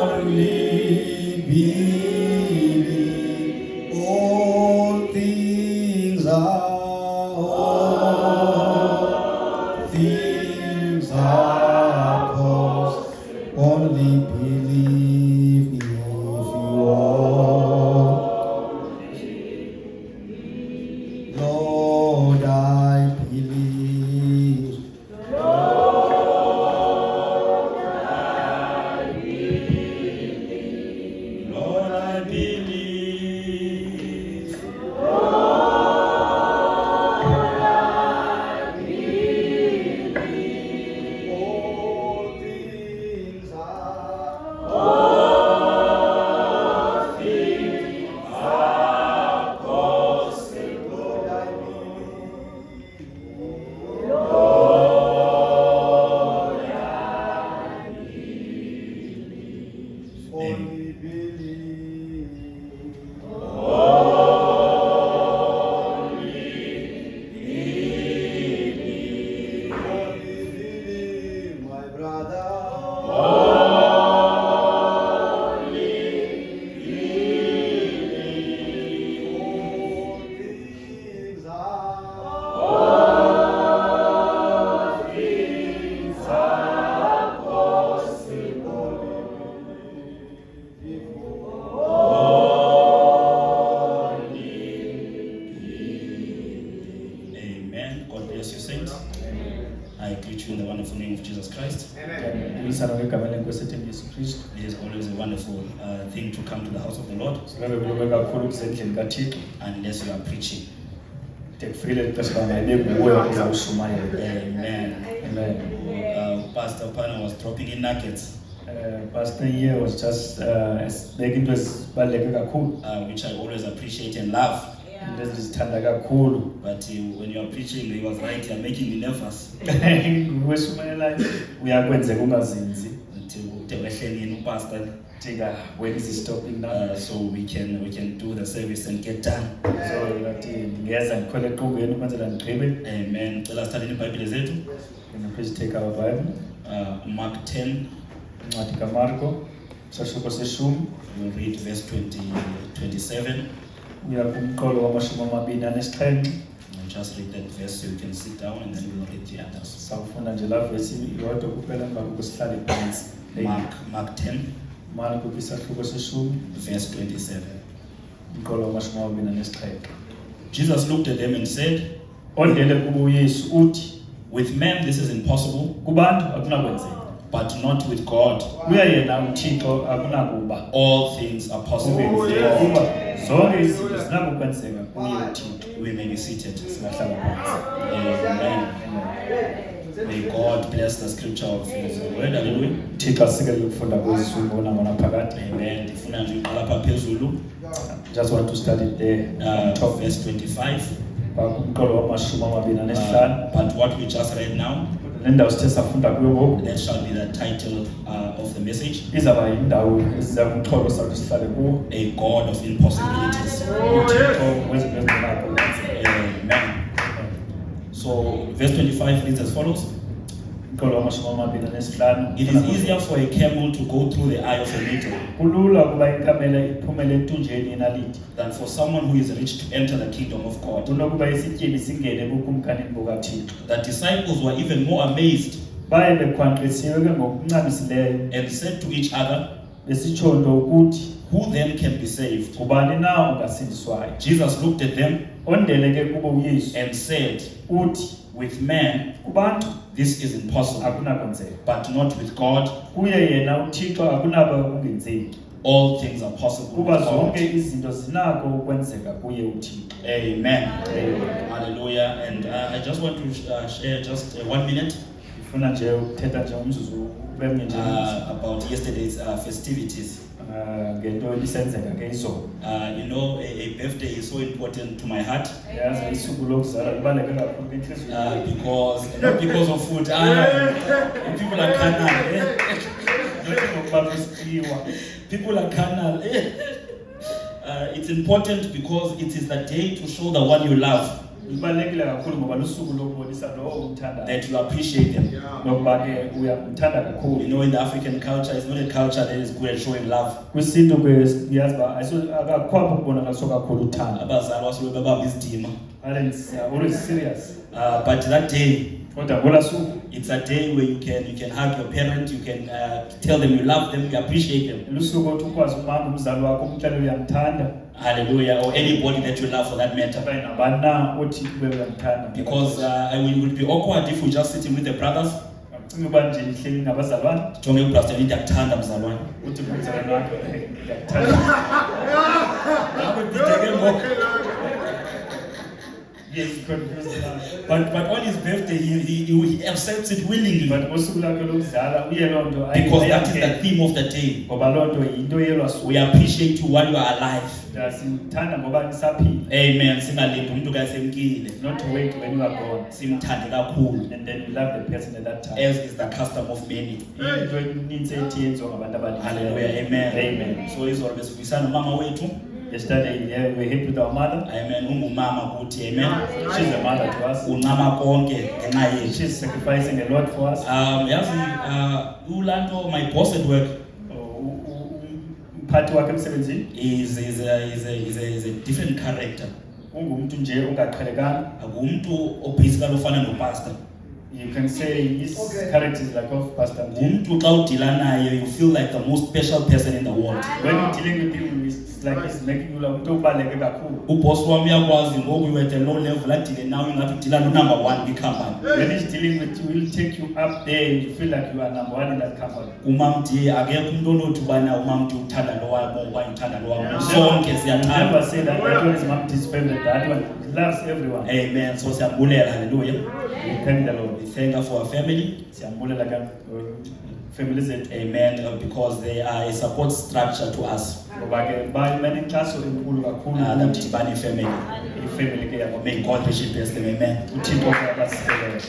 Ndibongisana ngegama lenkosi ethu Yesu Kristu. It is always a wonderful thing to come to the house of the Lord Sibe kulunge kakhulu kusendlini kaThixo. unless you are preaching. Tekufile ixesha bangayibe nguwe uzawushumayela. Amen. Amen. Pastor Pana was dropping in nuggets, Pastor here was just making into ezibaluleke kakhulu. which I always appreciate and love. Into ezizithanda kakhulu. But when you are preaching, he was right, you are making me nervous. Nguwe shumayelayo uyakwenzeka ungazinzi. Pastor, Thika, when is he stopping now? so we can do the service and get done. So ngathi ngiyeza ngikhole eqongweni ukwenzela ndigqibe. Amen. Tell us study in Bible zethu. Can you please take our Bible? Mark 10, Incwadi kaMarko, sahluko seshumi, we'll read verse 27. uya kumqolo wamashumi amabini anesixhenxe. I'll just read that verse so you can sit down and then we'll read the others. Sawufunda nje la verse yodwa kuphela emva kokuba sihlale phansi. Mark 10, Marko isahluko seshumi, verse 27. umqolo wamashumi amabini anesixhenxe. Jesus looked at them and said, Ondele kubo uYesu uthi, with men this is impossible, kubantu akunakwenzeka. but not with God. Kuya yena uThixo akunakuba. All things are possible. Kuba zonke izinto zinakukwenzeka kuye uThixo. We may be seated. Singahlala phansi. Amen. Amen. May God bless the scripture of His word. Hallelujah. Uthixo asikele ukufunda kwezulu ngona phakathi. Amen. Ndifuna nje uqala apha phezulu. Just want to start it there. Top verse 25. Umqolo wamashumi amabini anesihlanu. But what we just read now, Lendawo sithe safunda kuyo ngoku that shall be the title of the message. izaba yindawo esiza kumxholo sakho sihlale kuwo. A God of impossibilities. uThixo wezinto ezingenakho ukwenza. Amen. So verse 25 reads as follows. Umqolo wamashumi amabini anesihlanu. It is easier for a camel to go through the eye of a needle kulula ukuba ikamela iphumele entunjeni yenaliti than for someone who is rich to enter the kingdom of God. kunokuba isityebi singene kukumkanini bukaThixo. The disciples were even more amazed Baye bekhwanqisiwe ke ngokuncamisileyo and said to each other, besitshondo ukuthi who then can be saved? ngubani na ungasindiswayo. Jesus looked at them Ondele ke kubo uYesu and said, uthi with man kubantu this is impossible, akunakwenzeka, but not with God. kuye yena uThixo akunaba ukungenzeki. All things are possible with Kuba God. zonke izinto zinako ukwenzeka kuye uThixo. Amen. Amen. Hallelujah. And I just want to share just 1 minute Ngifuna nje ukuthetha nje umzuzu ubemnye nje about yesterday's festivities. ngento isenzeka ke izolo. You know, a birthday is so important to my heart Yazi isuku lokuzalwa libaluleke kakhulu kwinhliziyo. because not because of food. People are carnal. People are carnal. It's important because it is the day to show the one you love Libalulekile kakhulu ngoba lusuku lokubonisa lo umthandayo. that you appreciate them. Ngoba ke uyamthanda You kakhulu. know, in the African culture, it's not a culture that is good at showing love. Kwisinto ke siyazi ba akakho ukubonakaliswa kakhulu uthando. Abazali basuke bebamba isidima. Parents are always serious. But that day, Kodwa ngola suku it's a day where you can hug your parent, you can tell them you love them, you appreciate them. lusuku othi ukwazi umama umzali wakho umtshela uyamthanda. Hallelujah. Or anybody that you love for that matter. Abaye nabani na othi ube uyamthanda. Because it would be awkward if we just sitting with the brothers. Ucinga uba nje nihleli nabazalwane Jonge ubrother nithi akuthanda mzalwane. uthi umzalwane wakho ndiyakuthanda. Yes, But on his birthday, he accepts it willingly. but ngosuku lakhe lokuzala uye loo nto Because that is the theme of the day. ngoba loo nto yinto yelwa suku. We appreciate you while you are alive. Simthanda ngoba nisaphila. Amen. Singalindi umuntu kasemkile. Not to wait when you are gone. Simthande kakhulu. And then you love the person at that time. As is the custom of many. Into eninzi ethi yenziwa ngabantu abaninzi. Hallelujah. Amen. Amen. So izolo besifisana mama wethu. Yesterday we hit with our mother. Amen. Ungumama kuthi. Amen. She's a mother to us. Uncama konke ngenxa yethu. She's sacrificing a lot for us. Yazi ulanto my boss at work Umphathi wakhe emsebenzini is a different character. ungumuntu nje ungaqhelekanga. Akumuntu obasically ofana no pastor. You can say his Okay. character is like of Pastor Mdi. Umntu xa udila naye, you feel like the most special person in the world. When you're dealing with him, it's like he's making you like ubaleke kakhulu. Uboss wami uyakwazi ngoku you at a low level adile nawe ingathi udila no number 1 kwikhampani. When he's dealing with you, he'll take you up there. You feel like you are number one in that company. Umamdi akekho umuntu onothi ubana umamdi uthanda lo wabo okanye uthanda lo wabo. Sonke You siyathanda. never say that one is Mamdi's favorite. That one he loves everyone. Amen. So siyabulela, hallelujah. We thank the Lord. We thank her for her family. Siyambule like family zethu. Amen. Because they are a support structure to us. Ngoba ke bayinenkxaso enkulu kakhulu The kuthi Mdibani family. ifamily ke yabo. May God richly bless them. Amen. uThixo ke abasizeleyo.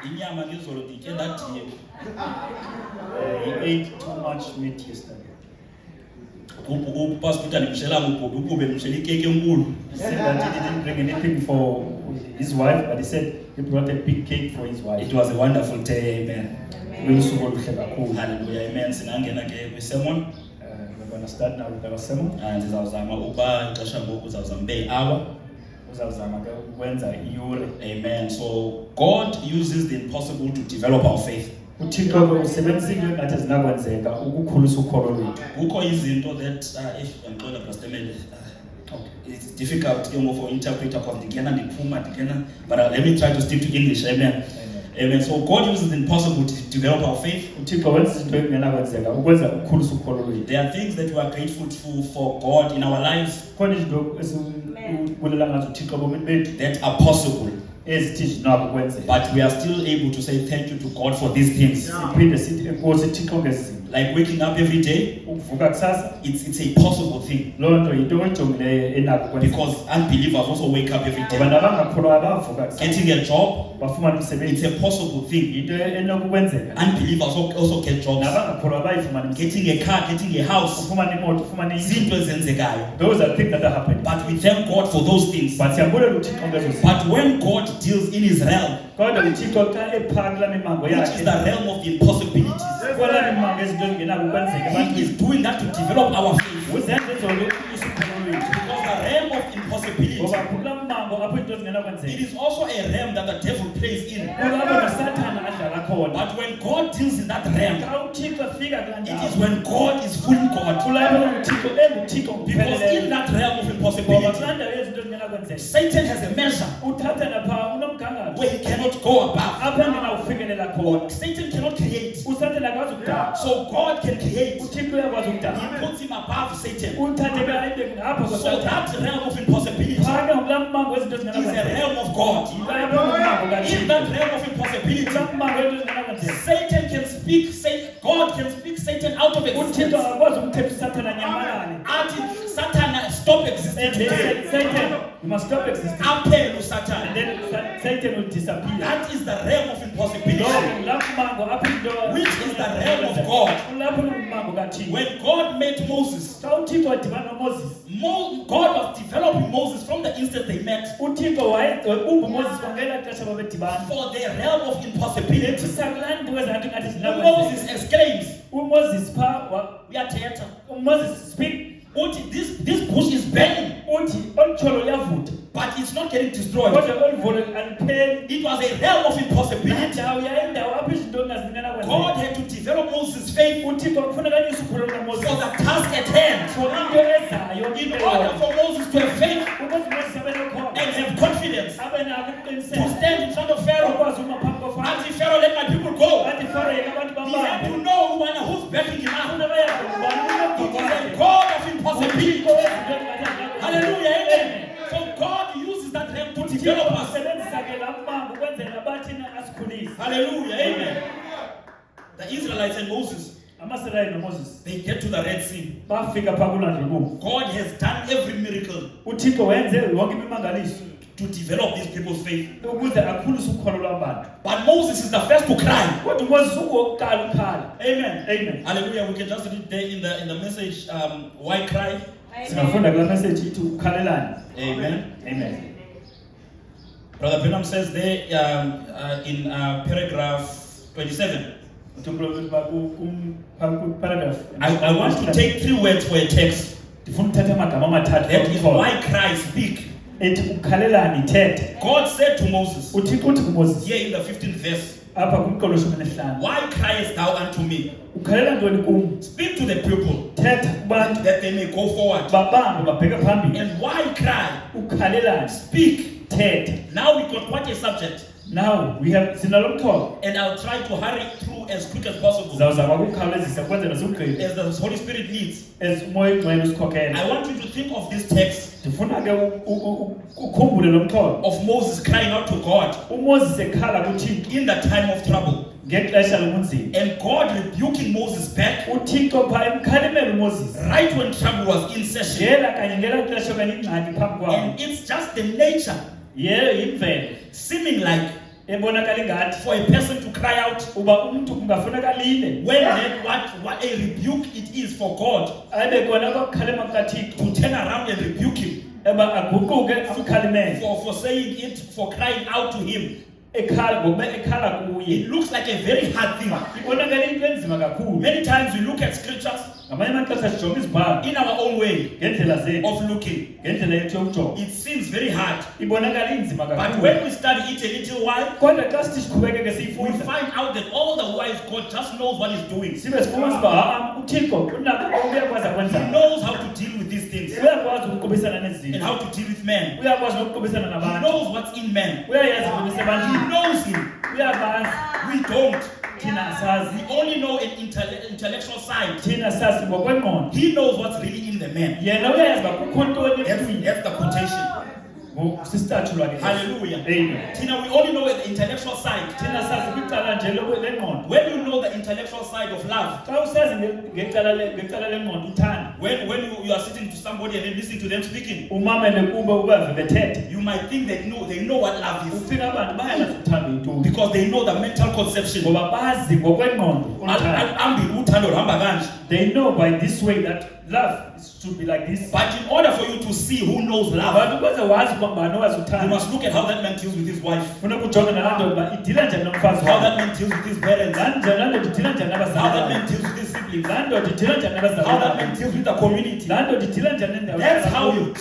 Inyama ngizolo nditye ndadiye. He ate too much meat yesterday. Pastor ndimshelanga ugobi ukube ndimshela ikeke enkulu. He said that he didn't bring anything for his wife, but he said he brought a big cake for his wife. It was a wonderful day. Amen. Lusuku oluhle kakhulu. Hallelujah. Amen. Sinangena ke kwi-sermon. We're going to start now with our sermon. Ndizawuzama ukuba ixesha ngoku uzawuzama ube yi-hour. Uzawuzama ke ukwenza iyure. Amen. So God uses the impossible to develop our faith. uThixo ke usebenzisa into engathi zinakwenzeka ukukhulisa ukholo lwethu. Kukho izinto that if ngixola Pastor Mele, it's difficult ke ngoku for interpreter because ndingena ndiphuma ndingena, but let me try to stick to English. Amen. Amen. So God uses the impossible to develop our faith. uThixo wenza izinto ezingenakwenzeka ukwenza ukukhulisa ukholo lwethu. There are things that we are grateful for God in our lives Khona izinto esibulela ngazo uThixo ebomini bethu that are possible, ezithi zinako ukwenzeka. but we are still able to say thank you to God for these things. Siphinde sithi enkosi Thixo ngezinto. Like waking up every day, Ukuvuka kusasa it's a possible thing loo nto yinto oyijongileyo enako ukwenzeka. because unbelievers also wake up every Ngoba day. nabangakholwayo bavuka kusasa Getting a job, bafumana it's umsebenzi. a possible thing. Yinto enokukwenzeka. Unbelievers also get jobs. Nabangakholwayo bayifumana umsebenzi. Getting a car, getting a house, Ufumana imoto, ufumana indlu. zinto ezenzekayo. Those are things that are happening. But we thank God for those things. But siyabulela uThixo ngezo zinto. But when God deals in His realm, Kodwa uThixo xa ephaa kula mimango which is yakhe, the realm of the impossibilities, kwala mimango ezinto ezingenako ukwenzeka He ebantwini, is doing that to develop our faith. uzenza ezo nto ukukhulisa ukholo lwethu. Because the realm of impossibility, Ngoba kula mimango apho izinto it zingenakwenzeka, is also a realm that the devil plays in. kulapho noSathane adlala khona. But when God deals in that realm, Xa uThixo efika kulaa it is ndawo, when God is fully God. kulapho uThixo enguThixo Because in ngokupheleleyo. that realm of Ngoba impossibility, kulaa ndawo yezinto ezingenakwenzeka, Satan has a measure uthatha naphaa unomgangatho where he cannot go above. apho engenawufikelela khona. Satan cannot create. uSathane akwazi ukudala, So God can create. uThixo uyakwazi He ukudala. puts him above Satan. Uthathe ke ayibeke ngapha So koSathane. that realm of impossibility Phaka kulaa mmango wezinto is a ezingenakwenzeka. realm of God. Yilapho kummango In kaThixo. that realm of impossibility, Kulaa mmango wezinto ezingenakwenzeka. Satan can speak, God can speak Satan out of uThixo existence. akakwazi umthetha uSathane anyamalale. Athi Satan stop existing And then today. Satan, you must stop existing. Aphele And uSatan. then Satan will disappear. That is the realm of impossibility. Lowo kulaa mmango apho into- Which is the realm of God. Kulapho kummango kaThixo. When God met Moses, Xa uThixo wadibana noMoses, God was developing Moses from the instant they met uThixo uMoses kwangela xesha babedibana. for the realm of impossibility. Ethisa kulaa nto ezingathi ngathi zinakwenzeka. Moses exclaims, uMoses phaa uyathetha, uMoses speak, uthi this bush is burning, uthi olu tsholo luyavutha, but it's not getting destroyed. kodwa olu volo alupheli. It was a realm of Laa impossibility. ndawo yayindawo apho izinto God engazingenakwenzeka. had to develop Moses' faith uThixo kufuneka anyuse ukholo for lukaMoses the task at hand. for into ezayo. In order for Moses to have faith ukuze uMoses abe nokholo, and have confidence abe nako to ukuqiniseka, stand in front of Pharaoh, akwazi uma phambi koFaro. athi Pharaoh, let my people go. Athi Faro yena abantu He had to bamambe. know who's backing him up. Funeka bayazi ngubani It unokholo is a wakhe. God of impossibility. uThixo wezinto ezingathi azinakwenzeka. Hallelujah, amen. So God uses that realm to develop us. Usebenzisa ke laa mmango ukwenzela bathina asikhulise. Hallelujah, amen. The Israelites and Moses, AmaSirayeli noMoses they get to the Red Sea. bafika phaa kulwandle lubo. God has done every miracle uThixo wenze yonke imimangaliso to develop these people's faith. ukuze akhulise ukholo lwabantu. But Moses is the first to cry. Kodwa uMoses ungowokuqala ukhala. Amen. Amen. Hallelujah. We can just read there in the message, why cry? Singafunda kulaa message ithi ukhalelani. Amen. Amen. Brother Benham says there in paragraph 27. Paragraph. I want to take 3 words for a text. ndifuna uthatha amagama amathathu That is okuxoxa. why cry, speak. Ethi ukukhalelani ithethe. God said to Moses, uthixo uthi kuMoses here in the 15th verse, apha kumqolo 15, why criest thou unto me? ukhalela ntoni kum? Speak to the people Thetha kubantu that they may go forward. babambe babheke phambili. And why cry? Ukhalelani, Speak. thetha. Now we got quite a subject, Now we have sinalo mxholo. and I'll try to hurry through as quick as possible Zawuzama ukukhawulezisa ukwenzela sigqibe. as the Holy Spirit leads. As umoya oyingcwele usikhokhela. I want you to think of this text Ndifuna ke ukhumbule lo mxholo. of Moses crying out to God uMoses ekhala kuThixo in the time of trouble, ngexesha lobunzima. and God rebuking Moses back uThixo pha emkhalimela uMoses. right when trouble was in session. Ngela kanye ngela xesha okanye ingxaki phambi kwabo. And it's just the nature, Yimvelo seeming like ebonakala ingathi for a person to cry out uba umntu kungafuneka lile. when that what a rebuke it is for God abe kona kwakukhalema kukaThixo to turn around and rebuke him eba aguquke amkhalimele. for saying it, for crying out to him. Ekhala ngoba ekhala kuye. It looks like a very hard thing. Ibonakala into enzima kakhulu. Many times we look at scriptures Ngamanye amaxesha sijonga izibhalo in our own way ngendlela zethu, of looking. ngendlela yethu yokujonga. It seems very hard. Ibonakala inzima But kakhulu. when we study it a little while, Kodwa xa sithi siqhubekeke we siyifunda find out that all the while God just knows what he's doing. sibe sifumana uba uThixo unako uyakwazi He akwenzayo. knows how to deal with these things Uyakwazi ukuqobisana and nezinto. how to deal with men. Uyakwazi nokuqobisana He nabantu. knows what's in men. Uyayazi into He esebantwini. knows him. Uyabazi. We don't. Thina asazi. We only know an intellectual side. Thina sazi ngokwengqondo. He knows what's really in the man. Yena uyayazi uba kukho ntoni ebuntwini. That's the quotation. Sisitatshulwa ke. Hallelujah. Amen. Tina, we only know the intellectual side. Thina sazi kwicala nje lengqondo. When you know the intellectual side of love, Xa usazi ngecala lengqondo uthanda. when you are sitting to somebody and then listening to them speaking, Umamele kubo ubave bethethe. you might think they know what love is Ufika abantu bayayazi uthanda yintoni. because they know the mental conception. Ngoba bazi ngokwengqondo uthando. They know by this way that love should be like this. But in order for you to see who knows love, Abantu baze wazi uba ngubani owazi you uthanda. must look at how that man deals with his wife, Funeka ujonge nalaa ndoda uba idila njani nomfazi how wayo. that man deals with his parents, Laa ndoda idila njani how nabazali that bayo. man deals with his siblings, Laa ndoda idila njani how that man nabazali deals with the community. laa ndoda idila njani nendawo. That's how you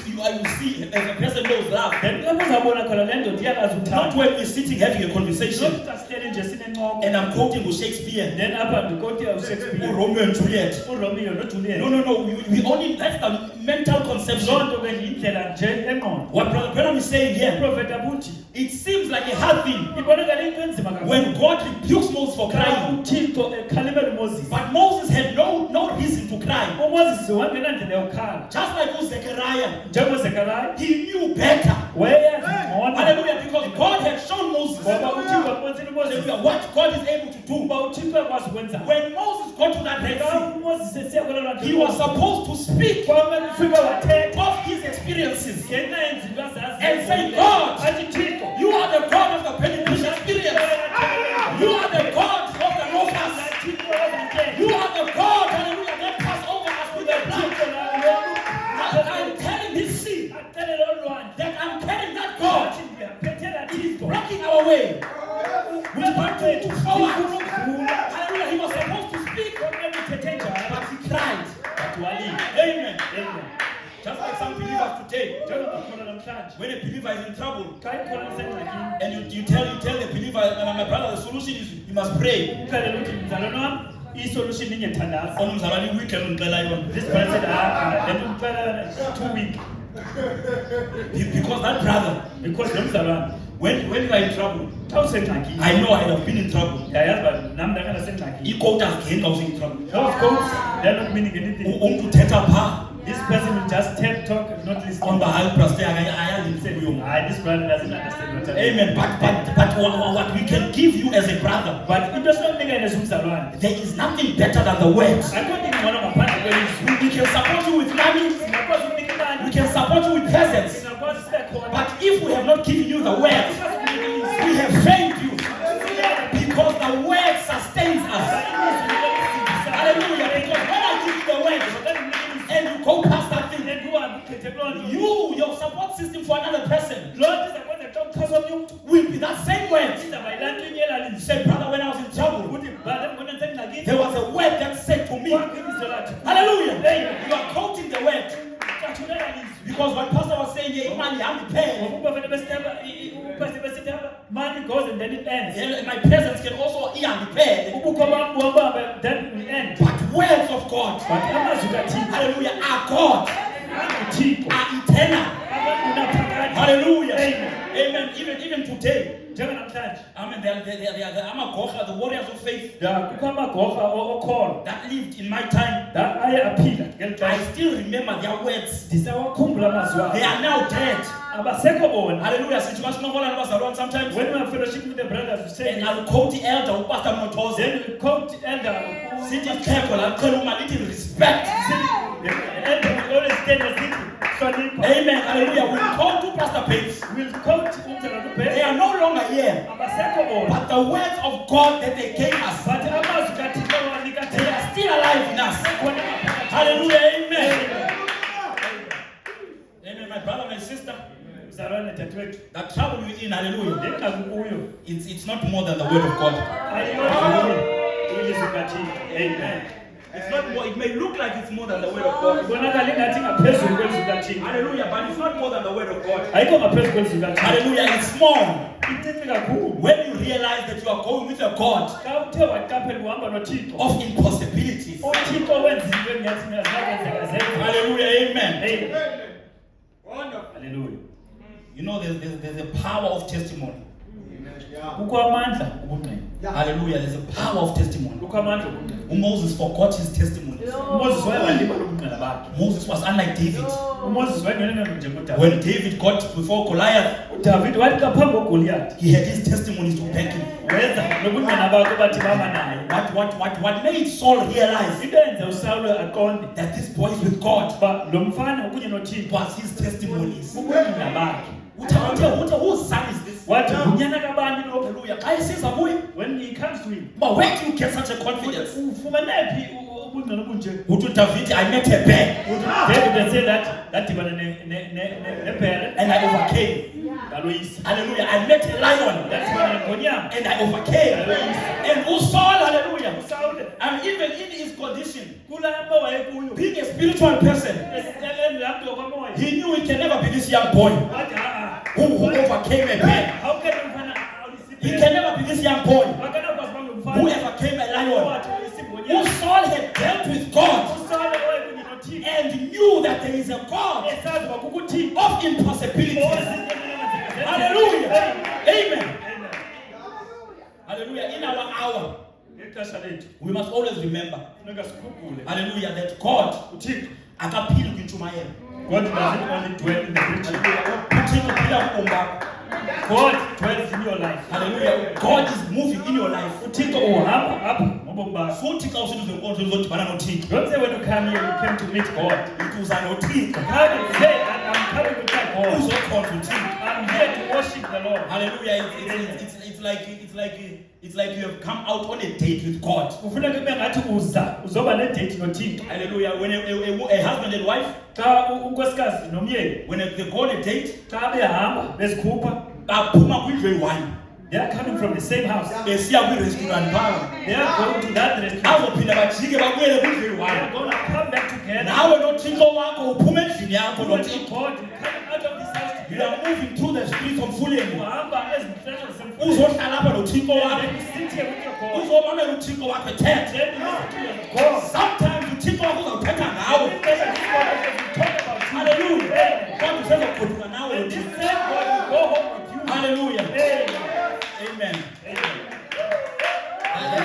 see as a person knows love. Then lapho uzawubona khona le ndoda iyakwazi Not uthanda. when we're sitting having a conversation Not sihleli nje sinencoko. and I'm quoting Shakespeare, Then apha ndikothi uShakespeare. Romeo and Juliet. uRomeo noJuliet. No. We only, that's the mental Loo conception. nto ke yindlela nje engqondo. What Brother Branham is saying here, Uprofeti abuthi it seems like a hard thing ibonakala into enzima kakhulu. when God rebukes Moses for Xa crying. uThixo ekhalimela uMoses. But Moses had no reason to cry. uMoses wangenandlela yokukhala. Just like Zechariah, NjengoZekariya he knew better. wayeyazi ngcono. Hallelujah, because God had shown Moses Ngoba uThixo akubonsile uMoses hallelujah, what God is able to do. uba uThixo akwazi ukwenza. When Moses got to that Red Xa Sea, uMoses esiya kwelaa lwandle, he was supposed to speak kwamele ufike wathetha of his experiences ngenxa yezinto azaziyo. and say, God, athi Thixo, you are the God of the penitential experience. You are the God of the locusts. You are the God, hallelujah, that passed over us with the blood. I'm telling this sea that I'm telling that God is blocking our way. We want to move forward. Hallelujah, he was supposed to speak, but he cried. Amen. Amen. Just like some believers today, Njengokukhona namhlanje. when a believer is in trouble, Xa ikhona usengxakini, and you tell the believer, my brother, the solution is you must pray. uxelele uthi mzalwane wam, i-solution ingethandaza. On umzalwane weekend ngicela yona. This brother said, let him uxela 2 weeks. Because that brother, Because lo mzalwane, when you are in trouble, xa usengxakini, I know I have been in trouble. ndiyayazi uba nam ndakhe ndasengxakini. Iquotas ngenxa use in trouble. Those quotes, they're not meaning anything. Umntu uthetha pha This person will just talk and not listen. on the high pastor ayalimse Say, kuyo. this brother doesn't understand what I'm saying. Amen. But what we can give you as a brother, But into esinomnika yena umzalwane. there is nothing better than the words. Akho nto ingcono ngaphandle kwelizwi. We can support you with money. Singakwazi ukunika imali. We can support you with presents. Singakwazi sibe khona. But if we have not given you the word, we have failed you. Because the word sustains us. Hallelujah. Because when I give you the word and you go past that thing, your support system for another person will be that same word. You say, brother, when I was in trouble, there was a word that said to me. Hallelujah. You are quoting the word. bathulela lizwi. Because what pastor was saying here, imali ihambi iphele. Ngokuba vele besithemba upastor besithemba money goes and then it ends. And my presence can also ihambi iphele. Ubukho bam buhamba then we end. But words of God, But amazwi kaThixo hallelujah, are God, uThixo are eternal. unaphakade. Hallelujah. Amen. Amen. Even today, Njenganamhlanje I mean, they are the Amagocha, the warriors of faith kukho amagorha okhona that lived in my time. aye aphila ngeli I xesha. still remember their words. Ndisawakhumbula amazwi They abo. are now dead. Abasekho bona. Hallelujah. Sometimes When we are fellowship with the brothers, we say, and I'll quote the elder, Pastor Motoze. then we quote elder. Sithi Xhego la qhela uma lithi respect. The elder will always stand as it. Hlonipha. Amen. Hallelujah. We quote to Pastor Bates. We'll quote umthetho They kuphela. are no longer here. Abasekho bona. But the words of God that they gave us, But amazwi kaThixo wanika they are still alive in us. khona ngaphakathi. Hallelujah. Amen. Amen. My brother, my sister, Mzalwane dadewethu, the trouble you're in, hallelujah, ngengxaki kuyo. it's not more than the word of God. Ayiyona ilizwi kaThixo. Amen. It's not more, it may look like it's more than the word of God. Ibonakala ingathi ngaphezulu kwelizwi kaThixo. Hallelujah, but it's not more than the word of God. Ayikho ngaphezulu kwelizwi kaThixo. Hallelujah, it's small. Incinci kakhulu. When you realize that you are going with a God Xa uthe waqaphela uhamba noThixo. of impossibilities. uThixo wenza into engathi zingakwenzeka zenze. Hallelujah, amen. Amen. Hallelujah. You know, there's a power of testimony. Kukho amandla obungqina. Hallelujah, there's a power of testimony. Kukho amandla obungqina. Moses forgot his testimony. uMoses wayebalibala ubungqina bakhe. Moses was unlike David. uMoses wayengenene njengoDavide. When David got before Goliath, uDavide wathi xa phambi koGoliath he had his testimonies to back him. wenza nobungqina bakhe bathi bama naye. What made Saul realize Into yenze uSawule aqonde that this boy is with God uba lo mfana ukunye noThixo was his testimonies. ubungqina bakhe. Whose son is this? Wathi unyana kabani lo? Hallelujah. I says, Abuy, When he comes to him, but where do you get such a confidence? ufumene phi ubungqina obunje? Utu David, I met a bear David had said that dadibana nebhere and I overcame. ngaloyisa. Hallelujah. I met a lion Dadibana negonyama and I overcame. And Saul, hallelujah. uSawule And even in his condition, kulapho wayekuyo being a spiritual person, eselendo kwamoya he knew he can never be this young boy wathi who overcame a bear. how can umfana He can never be this young boy akanakwazi banga who umfana overcame a lion. wathi Who isibonyama Saul had dealt with God uSawule wayekunye noThixo and knew that there is a God esazi uba kukho uThixo of impossibilities. owezinto Hallelujah. Amen. Amen. Hallelujah. In our hour, Ngexesha lethu we must always remember, funeka sikhumbule hallelujah, that God uThixo akaphili kwintshumayelo. God doesn't only dwell in the preaching. uThixo uphila kubomi bakho. God dwells in your life. Hallelujah. God is moving in your life. uThixo uhamba apha ngobomi bakho. Futhi xa usithi uzenkonzo uzodibana noThixo, Don't say when you come here you came to meet God. uthi uza noThixo, Come and say I'm coming with my God. uzokhonza uThixo. I'm here to worship the Lord. Hallelujah. It's like you have come out on a date with God. Kufuneka kube ngathi uzoba nedate noThixo. Hallelujah. When a husband and wife, Xa unkosikazi nomyeni when they go on a date, xa behamba bezikhupha, baphuma kwindlu eyi-one, they are coming from the same house. besiya kwirestaurant phaa, They are going to that restaurant. bazophinda bajike babuyele kwindlu They are eyi-one. going to come back together. Nawe noThixo wakho uphuma endlini yakho You and noThixo. God will come out of this house You together. are moving through the streets of Fuleni. Uhamba ezinhlelo zemfundo. Uzohlala apha noThixo wakho. And you sit here with your God. Uzomamela uThixo wakho ethetha. Then you listen to your God. Sometimes uThixo wakho uzawuthetha ngawe. This God will talk about you. Hallelujah. God usezogoduka nawe And this noThixo. same God will go home with you. Hallelujah. Amen. Amen. Amen.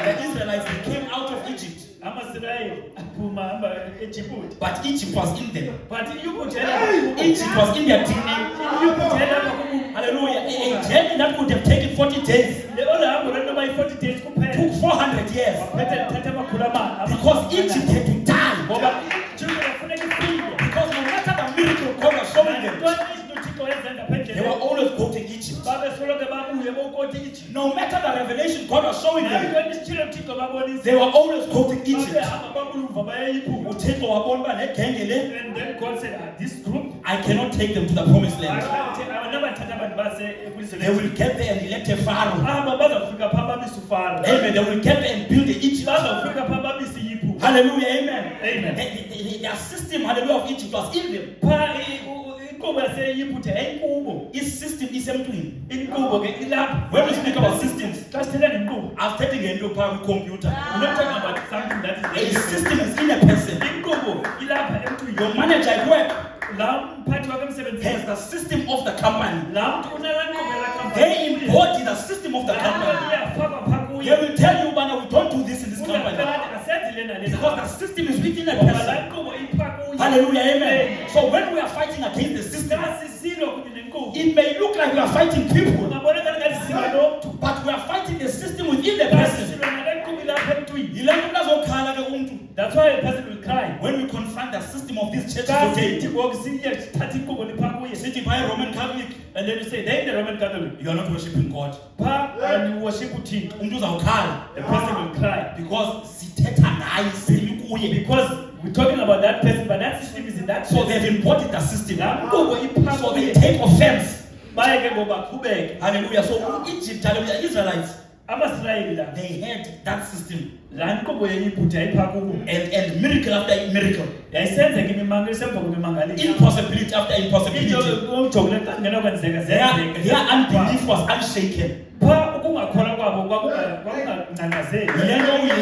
The Israelites, they came out of Egypt, Amasirayeli aphuma hamba eJibhuti. but Egypt was in them. But ikutshela Egypt was in their DNA. ikutshela kakhulu. Hallelujah. A journey that could have taken 40 days Le olo hambo lento bayi 40 days kuphela. took 400 years Phethe lithatha amakhulu amane. because Egypt had to die. ngoba Egypt kufuneka ifile. Because no matter the miracle God was showing them, Ntoni izinto uThixo ezenza they were phendle. always quoting Egypt. Babesoloko babuye bokoti Egypt. No matter the revelation God was showing them, Ntoni isithilo uThixo babonisa. they were always quoting Egypt. Babehamba babuluva bayayiphupha. uThixo wabona uba le genge le, And then God said, this group, I cannot take them to the promised I land. will never tell abantu base They ekwizweni. will get there and elect a Pharaoh. Bazafika phaa babise uFaro. Amen. They will get there and build the Egypt. Bazafika phaa babise iYiphu. Hallelujah, amen. Amen. Their system, hallelujah, of Egypt was in them. Pha inkqubo yaseYibhithe yayinkqubo. System isemntwini. Inkqubo ke ilapha. When we speak about systems, Xa sithetha ngenkqubo, I've taken into power with computer. we're not talking about something that A is system is in a person. inkqubo ilapha emntwini. Your manager at work Laa mphathi wakho emsebenzini, has the system of the company. laa mntu unalaa nkqubo yalaa company. They embody the system of the company. Iyafakwa phaa kuye. They will tell you, "Bana, we don't do this in this company." Asenzi lena lena. Because the system is within a Ngoba person. laa nkqubo iphaa kuye. Hallelujah, amen. So when we are fighting against the system, Xa sisilwa kunye nenkqubo, it may look like we are fighting people, kungabonakala ngathi silwa nomntu. but we are fighting the system within the person. Silwa nale nkqubo ilapha emntwini. Yile nto umntu azokhala ke umntu. That's why a person will cry. When we confront the system of these churches Xa today, sithi ngoku siye sithatha inkqubo liphaa kuye. city by Roman Catholic, And then you say, they're the Roman Catholic. you are not worshiping God. Phaa and you worship uThixo. Umntu uzawukhala The person will cry. because sithetha naye simi kuye. Because we're talking about that person, but that system is in that So person. they've embodied the system. Laa nkqubo iphaa So they kuye. take offense. Baye ke ngoba qhubeke. Hallelujah. So Egypt, hallelujah, Israelites, Abasirayeli la. they had that system. Laa nkqubo yeYibhithe yayiphaa kubo. And miracle after miracle. Yayisenzeka imimangaliso emva kwemimangaliso. Impossibility after impossibility. Ujongile xa kungenokwenzeka Their unbelief was unshaken. Phaa ukungakholwa kwabo kwakungangcangcazeli.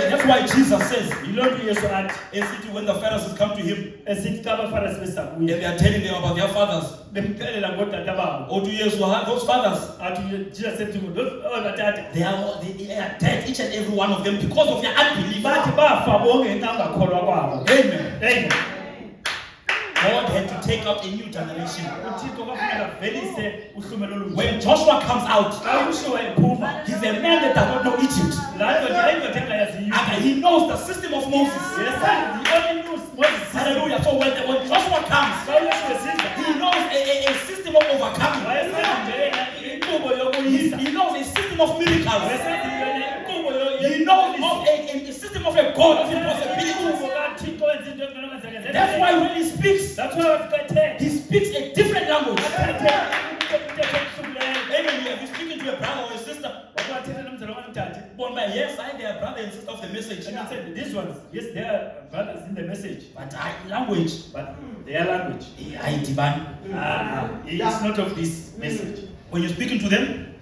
That's why Jesus says, Yiloo nto uYesu athi, esithi when the Pharisees come to him esithi xa abaFarisi beza and kuye, they are telling them about their fathers, bemxelela ngootata babo. or to Jesus, those fathers, Athi Jesus said to him, those batata they are dead, each and every one of them, because of their unbelief. bathi bafa bonke ngenxa ungakholwa kwabo. Amen. Amen. God had to take out a new generation. uThixo kwafuneka avelise uhlumelo olutsha. When Joshua comes out, Xa uShua ephuma, he's a man that does not know Egypt. laa ndoda le ndoda engayaziyo. And he knows the system of Moses. Yes, the only news Moses. Hallelujah. So when Joshua comes, Xa uYesu esiza, he knows a system of overcoming. wayesazi nje inkqubo yokoyisa. He knows a system of miracles. Wayesazi yona inkqubo He knows of a system of a God of impossibilities. inkqubo kaThixo wenza into engenokwenzeka. That's why when he speaks, That's why wafika ethe. he speaks a different language. Athethe umthetho okuhlukileyo. Amen. If you're speaking to a brother or a sister, Wakwathetha nomzala womthathe. born by yes, they are brother and sister of the message. And he said, these ones, yes, they are brothers in the message, But language, but their language, I demand. it's not of this message. When you're speaking to them,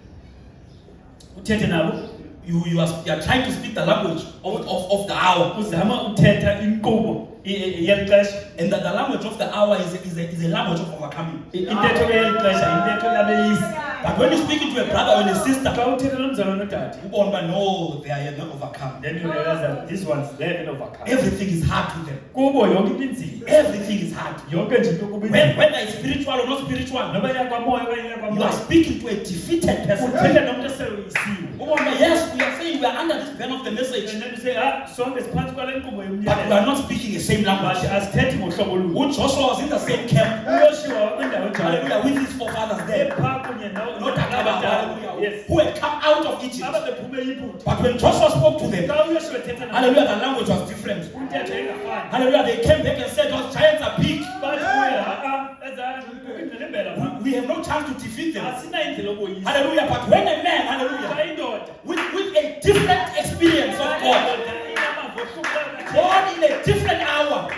Uthethe nabo, you are trying to speak the language of the hour. uzama uthetha inkqubo yeli xesha. And that the language of the hour is a language of overcoming. Intetho yeli xesha, intetho yabeyisi. But when you're speaking to a brother or a sister, Xa uthetha nomzala notata, no, they are not overcome. then you realize that these ones, they haven't overcome. Everything is hard to them. Kubo yonke into inzima. Everything is hard. Yonke nje into kuba inzima. Whether it's spiritual or not spiritual, Noba yakwamoya okanye you are yakwamoya. speaking to a defeated person. Uthetha nomntu eseyoyisiwe. Yes, we are saying we are under this banner of the message, And then you say, sonke siphantsi kwale nkqubo but we yomyalelo. are not speaking the same But language. asithethi ngohlobo lunye. Joshua was in the same camp, uYoshuwa kwindawo enjalo. hallelujah, with his forefathers there, Ephaa kunye not nabadala. Yes. who had come out of Egypt. Ababephume eYibhithe. But when Joshua spoke to them, Xa uYoshuwa ethetha nabo, hallelujah, the language was different. intetho ingafani. Hallelujah, they came back and said, those giants are big. Bathi kuye, ezandimbela phaa. We have no chance to defeat them. Asinayindlela yokoyisa. Hallelujah, but when a man, Xa hallelujah, indoda, with a different experience of God, inamava ohlukileyo, born in a different hour,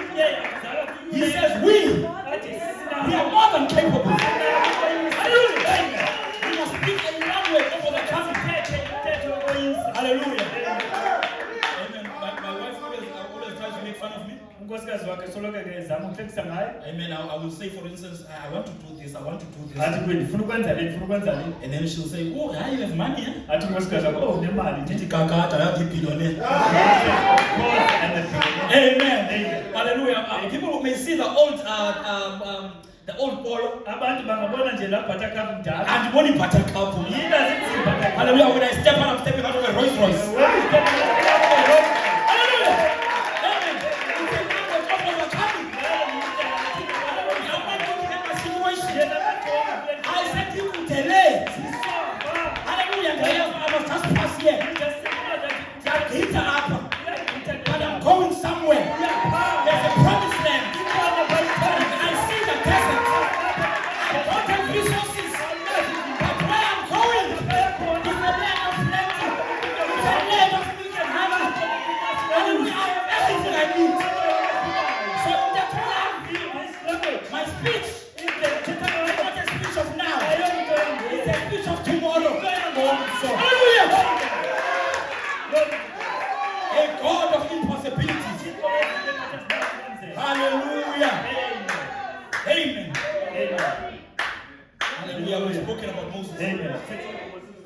he says, we are more than capable. Hallelujah. We must speak a language of overcoming. Hallelujah. Amen. My wife always tries to make fun of me. unkosikazi wakhe soloko ke ezama ukuhlekisa ngaye. Amen. I will say, for instance, I want to do this, I want to do this. Athi kuye ndifuna ukwenza le, ndifuna ukwenza le. And then she'll say, oh, yeah, you have money, eh? Athi unkosikazi wakhe, oh, unemali. Ndithi kakata, I have billionaire. Amen. Amen. Hallelujah. People may see the old polo Abantu bangabona nje la buttercup mdala. and money buttercup. Yila zinzima buttercup. Hallelujah. When I step out, I'm stepping out of a Rolls Royce. Hallelujah. Amen. It's a language of overcoming. I'm not looking at my situation. I said, you could delay. Hallelujah. I was just past here. Hit her up. But I'm going somewhere. There's a promised land. I see the desert. I don't have resources. But where I'm going is the land of plenty. It's a land of milk and honey.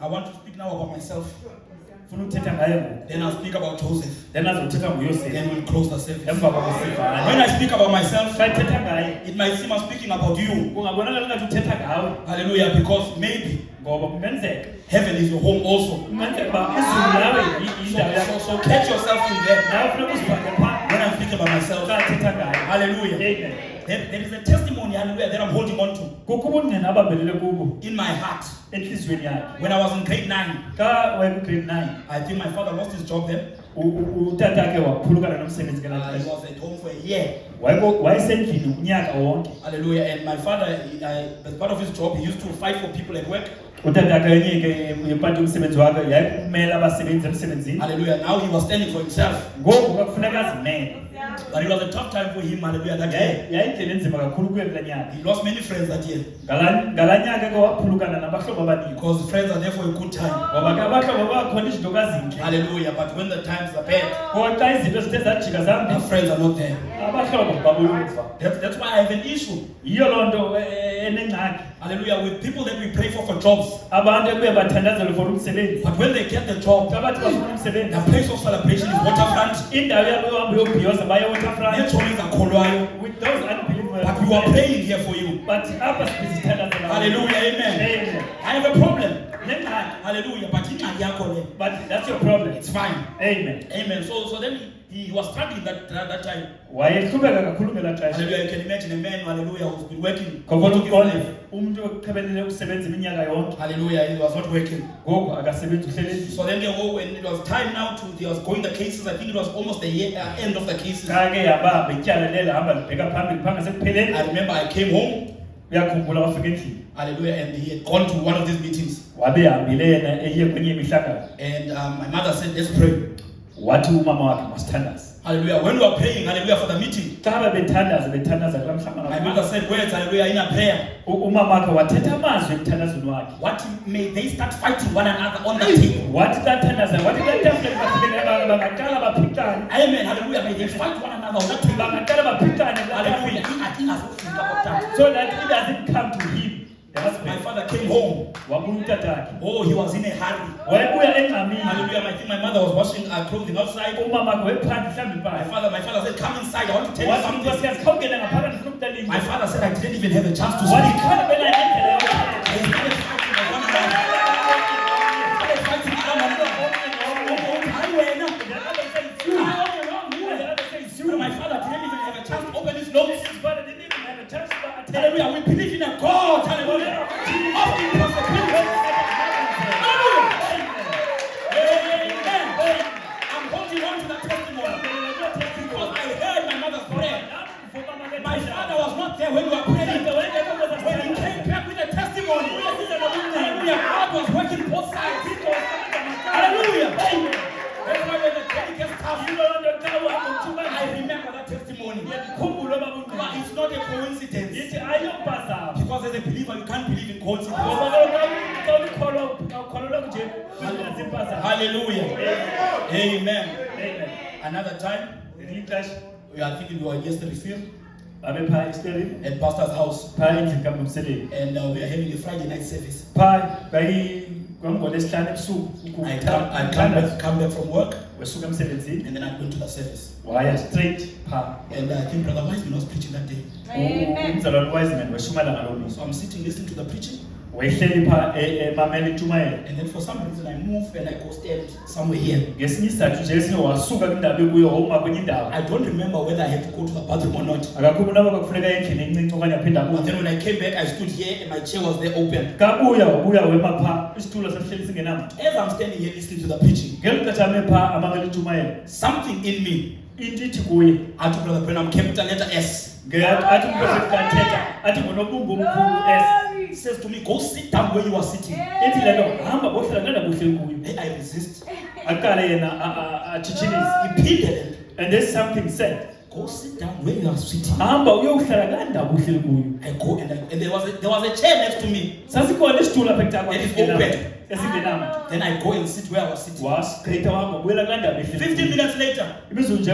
I want to speak now about myself. Funa ukuthetha ngaye ngoku. Then I'll speak about Joseph. Then azothetha nguYosefu. Then we'll close the service. Emva kokusiva. When I speak about myself, Xa ethetha ngaye, it might seem I'm speaking about you. kungabonakala ngathi uthetha ngawe. Hallelujah. Because maybe Ngoba kungenzeka. heaven is your home also. Kungenzeka uba izulu lawe yindawo yakho. So catch yourself in there. Nawe funeka uzifake phaa. When I'm speaking about myself, Xa ethetha ngaye. hallelujah. Amen. There is a testimony, hallelujah, that I'm holding on to Kukho ubungqina abambelele kubo in my heart. entliziyweni yakhe. When I was in grade 9, Xa wayeku-grade 9, I think my father lost his job then. utatakhe waphulukana nomsebenzi He ngelaa xesha. was at home for a year. Wayesendlini unyaka wonke. Hallelujah. And my father, as part of his job, he used to fight for people at work. Utatakhe yenye ke yepati yomsebenzi wakhe yayikumela abasebenzi emsebenzini. Hallelujah. Now he was standing for himself. Ngoku kwakufuneka azimele. But it was a tough time for him, hallelujah, that year. Yayindlela enzima kakhulu kuye kulaa nyaka. He lost many friends that year. Ngalaa nyaka ke waphulukana nabahlobo abaninzi. Because friends are there for a good time. Ngoba ke abahlobo bakhona izinto kazintle. Hallelujah. But when the times are bad, Kodwa xa izinto zithe zajika the zambi, friends are not there. abahlobo babuyuva. That's why I have an issue. Yiyo loo nto enengxaki. Hallelujah. With people that we pray for jobs. Abantu ekuye bathandazele for umsebenzi. But when they get the job, Xa bathi bafuna umsebenzi, the place of celebration is waterfront. indawo yabo yohamba yobhiyoza baye waterfront. Neetshomi zakholwayo. With those unbelievers. But we are praying here for you. But apha sibizithandazela. Hallelujah. Amen. Amen. I have a problem. Nengxaki. Hallelujah. But ingxaki yakho le. But that's your problem. It's fine. Amen. Amen. So then he was struggling that time. Wayehlubeka kakhulu ngelaa xesha. Hallelujah. You can imagine a man, hallelujah, who's been working. Ngoba all his uqonde life. umuntu oqhebelele ukusebenza iminyaka yonke. Hallelujah. He was not working. Ngoku akasebenzi uhleli endlini. So then when it was time now he was going the cases. I think it was almost the year, end of the cases. Xa ke yabamba ityala lela hamba libheka phambili phaa ngasekupheleni. I remember I came home. Uyakhumbula wafika endlini. Hallelujah. And he had gone to one of these meetings. Wabe hambile yena eye kwenye imihlangano. And my mother said, let's pray. Wathi umama wakhe masithandaze. Hallelujah. When we were praying, hallelujah, for the meeting, Xa bethandaza kulaa mhlangano. my mother said words, hallelujah, in a prayer. Umama wakhe wathetha amazwi emthandazweni wakhe. What may they start fighting one another on the table? Wathi xa thandaza, wathi xa tafuleni bafike bangaqala baphikane. Amen. Hallelujah. May they fight one another on that table. Bangaqala baphikane. Hallelujah. Hallelujah. So that it doesn't come to him. My father came home. Wabuya utatakhe. Oh, he was in a hurry. Wayebuya engxamini. Hallelujah. I think my mother was washing clothing outside. Umama wakhe wephandle mhlawumbi impahla. My father said, come inside. I want to tell you Wathi something. unkosikazi khawungena ngaphakathi ufuna ukukuxelela My into. father said, I didn't even have a chance to Wathi speak. khona bela ngendlela yokuthetha. They started fighting like one another. They started fighting one another. Hayi wena. My father didn't even have a chance to open his notes. Hallelujah. We believe in a God. Hallelujah. Of impossibility. Amen. I'm holding on to that testimony because I heard my mother's prayer. My father was not there when we were praying. When he came back with a testimony, hallelujah, God was working both sides. Hallelujah. That's why when the day gets tough, I remember that testimony. But it's not a coincidence. Because as a believer, you can't believe in coincidence. Hallelujah. Amen. Another time, I think we were yesterday field Babe phaa esikoleni, at pastor's house, phaa endlini kamlungiseleli. and we are having a Friday night service. Phaa kwangolesihlanu ebusuku I come back from work, wesuka emsebenzini and then I went to the service. waya straight phaa. And I think Brother Wiseman was preaching that day. Umzalwane Wiseman weshumela ngaloo mini. So I'm sitting listening to the preaching, Wayehleli phaa emamela intshumayelo. and then for some reason I move and I go stand somewhere here. Ngesinye isizathu nje esinye wasuka kwindawo ekuyo wawuma kwenye indawo. I don't remember whether I had to go to the bathroom or not. Akakhulu nabo kwakufuneka endlini encinci okanye aphinda But abuye. then when I came back, I stood here and my chair was there open. Wabuya wema phaa, isitulo sasihleli singenamntu. As I'm standing here listening to the preaching, Ngeli xesha ame phaa amamela intshumayelo, something in me, into ithi kuye, I told Brother Branham, capital letter S, athi umprofeti kathetha, athi ngonobumba omkhulu S. he says to me, go sit down where you are sitting. Ithi le nto hamba bohlala kulaa ndawo uhleli kuyo. Hey, I resist. Aqale yena atshitshilise. He pleaded, And there's something said, go sit down where you are sitting. hamba uyohlala kulaa ndawo uhleli kuyo. I go and there was a chair next to me. Sasikhona isitulo apha ecaleni It is open. esingenamntu. Then I go and sit where I was sitting. Wasigqitha wahamba ubuyela kulaa ndawo 15 minutes later, imizuzu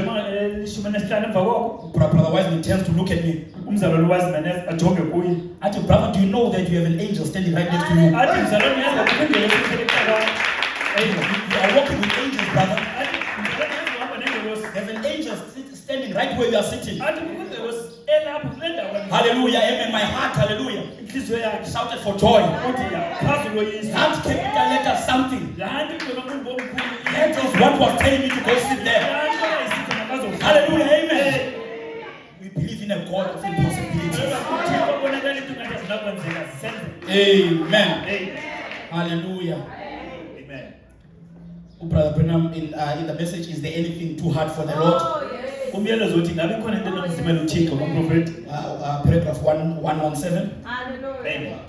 lishumi nesihlanu emva koko Brother Wiseman tends to look at me. umzalwane wazimanez ajonge kuye I said, brother, do you know that you have an angel standing right next to you? athi mzalwane yazi ngakulindele useselecala You are walking with angels, brother. athi mzalwane yazi uhamba nengelosi There's an angel standing right where you are sitting. athi kungelosi elapho kule ndawo Hallelujah, amen. My heart, hallelujah, inhliziyo yakhe shouted for joy. uthi yaphazulu loyiso That capital letter something. laa nto iqonoqumbo omkhulu That is what was telling me to go sit there. laa nto yayisithi makazohlala. Hallelujah, amen. We believe in a God of impossibilities. uthixo obonakala into ngathi azinakwenzeka zisenzeka. Amen. Amen. Hallelujah. Amen. Brother Branham, in the message, is there anything too hard for the Lord? umyalezo uthi ngabe khona into enomzimela uthixo komprofethi. Paragraph 117. Amen.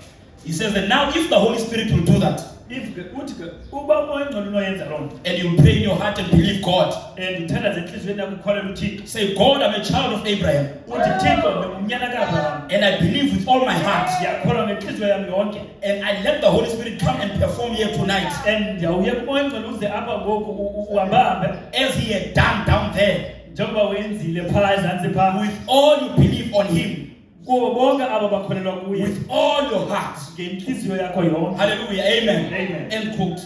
He says that now if the Holy Spirit will do that, Uthi ke uba umoya engcwele unoyenza loo nto and you pray in your heart and believe God, and uthandaze entliziyweni yakho ukholelwa uthixo say, God, I'm a child of Abraham, uthi thixo ndingumnyana kaAbraham and I believe with all my heart, ndiyakholwa ngenhliziyo yami yonke and I let the Holy Spirit come and perform here tonight, and ndiyawuya kumoya engcwele uze apha ngoku uhambahambe as he had done down there, njengoba wenzile phaa ezantsi phaa with all you believe on him, kubo bonke aba bakholelwa kuye with all your heart. ngenhliziyo yakho yonke. Hallelujah, amen. Amen. End quote.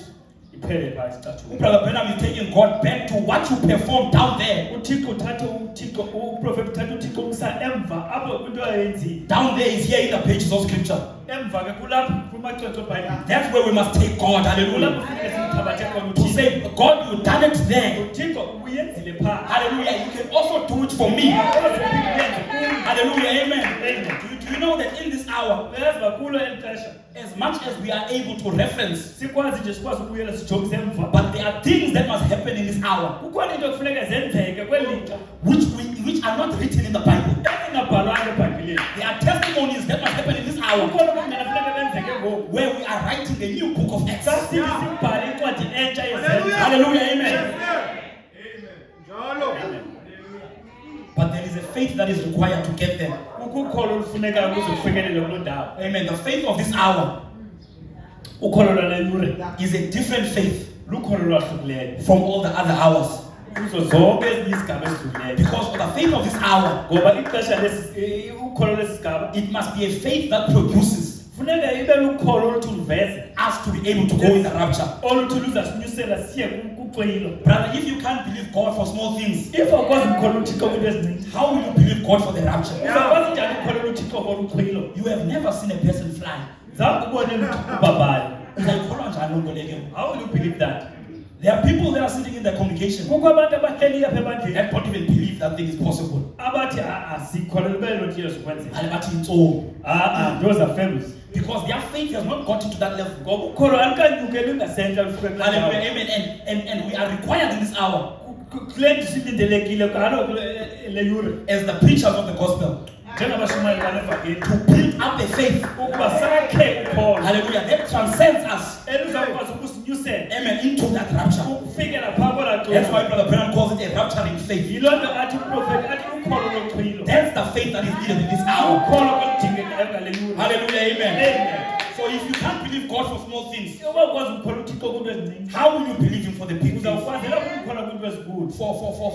Iphele phaa isicathulo. Brother Branham is taking God back to what you performed down there. uthixo uthathe uthixo uprofethi uthathe uthixo umsa emva apho into ayenzile Down there is here in the pages of scripture. emva ke kulapho kumacwecwe ebhayibhile That's where we must take God. Hallelujah. kulapho funeke simthabathe khona To uthixo. say, God, you done it there. uthixo uyenzile phaa. Hallelujah. You can also do it for me. Hallelujah. Amen. Amen. Do you know that in this hour, uyazi uba kulo eli xesha as much as we are able to reference, sikwazi nje sikwazi ukubuyela sijongise emva but there are things that must happen in this hour kukhona into ekufuneka zenzeke kweli lixa which are not written in the Bible. ezingabhalwanga ebhayibhileni. There are testimonies that must happen in this hour kukhona okungena funeka benzeke ngoku where we are writing a new book of Acts. sasithi sibhale incwadi entsha yezenzo. Hallelujah. Amen. But there is a faith that is required to get there. ukukholo olufunekayo ukuze kufikelele kuloo ndawo. Amen. The faith of this hour ukholo lwale yure is a different faith lukholo lwahlukileyo from all the other hours. kuzo zonke ezinye izigaba ezidlulileyo. Because of the faith of this hour, ngoba ixesha ukholo lesi sigaba it must be a faith that produces funeka ibe lukholo oluthi luveze us to be able to go in the rapture. oluthi luzasinyusela siye kucwilo. Brother, if you can't believe God for small things, if awukwazi ukukholwa uthixo kwiinto ezincinci how will you believe God for the rapture? uzakwazi njani ukukholelwa uthixo koluchwilo? You have never seen a person fly. zange ubone mntu ubabhali. Uzayikholwa njani loo nto leyo? How will you believe that? There are people that are sitting in the congregation kukho abantu abahleli apha ebandleni that don't even believe that thing is possible. abathi sikholelwa ube loo nto iyozikwenzeka. And bathi yintsomi. Those are famous. Because their faith has not gotten to that level. ngoba ukholo alikanyukeli ungasentla lufike kulaa ndawo. Hallelujah. Amen. And we are required in this hour, kule nto silindelekile kalo le yure as the preachers of the gospel, njengabashumayeli banevangeli to build up a faith, ukuba sakhe ukholo hallelujah, that transcends us, elizakwazi ukusinyusela amen, into that rapture. ukufikela phaa kwelaa That's xesha. why Brother Branham calls it a rapturing faith. yiloo nto athi uprofethi athi ukholo lochwilo. That's the faith that is needed in this hour. ukholo oludingekayo ngale yure. Hallelujah. Amen. Amen. So if you can't believe God for small things, uba ukwazi ukukholwa uthixo kwiinto ezincinci how will you believe Him for the big things? uzawukwazela ukukholwa kwiinto ezinkulu.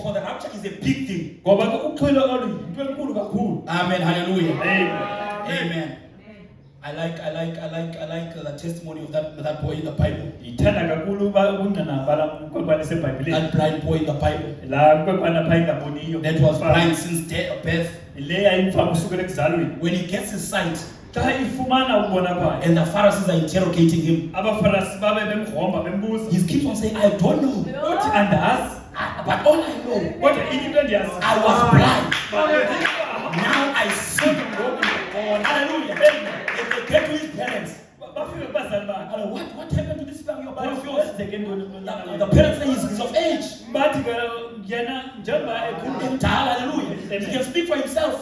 For the rapture is a big thing. ngoba ke uchwilo olu yinto enkulu kakhulu. Amen. Hallelujah. Amen. Amen. I like the testimony of that boy in the Bible. Yithanda kakhulu uba ubungqina bala mkwenkwana esebhayibhileni. That blind boy in the Bible laa mkwenkwana phaa ingaboniyo. that was blind since birth. le yayimfama usukela ekuzalweni. When he gets his sight, xa ifumana ukubona kwakhe and the Pharisees are interrogating him, abafarisi babe bemgromba bembuza he keeps on saying, I don't know. uthi andazi But all I know, kodwa inye into endiyazi I was blind. Now Now I see. Hallelujah. They get to his parents. bafike kubazali bakhe. Hello, what happened to this young boy of yours? Kwenzeke ntoni The parents say he's of age. bathi ke yena njengoba ekhulu Mdala, hallelujah. He can speak for himself.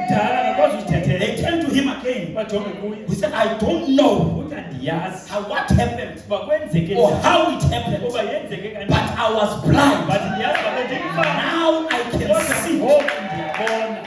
mdala akakwazi uzithethela. They turn to him again. bajonge kuye He said, I don't know uthi andiyazi what happened uba kwenzeke or njani, how it happened, uba yenzeke kanjani. but I was blind. But ndiyazi uba bendimfana. Now I can Kodwa see. ngoku ndiyabona.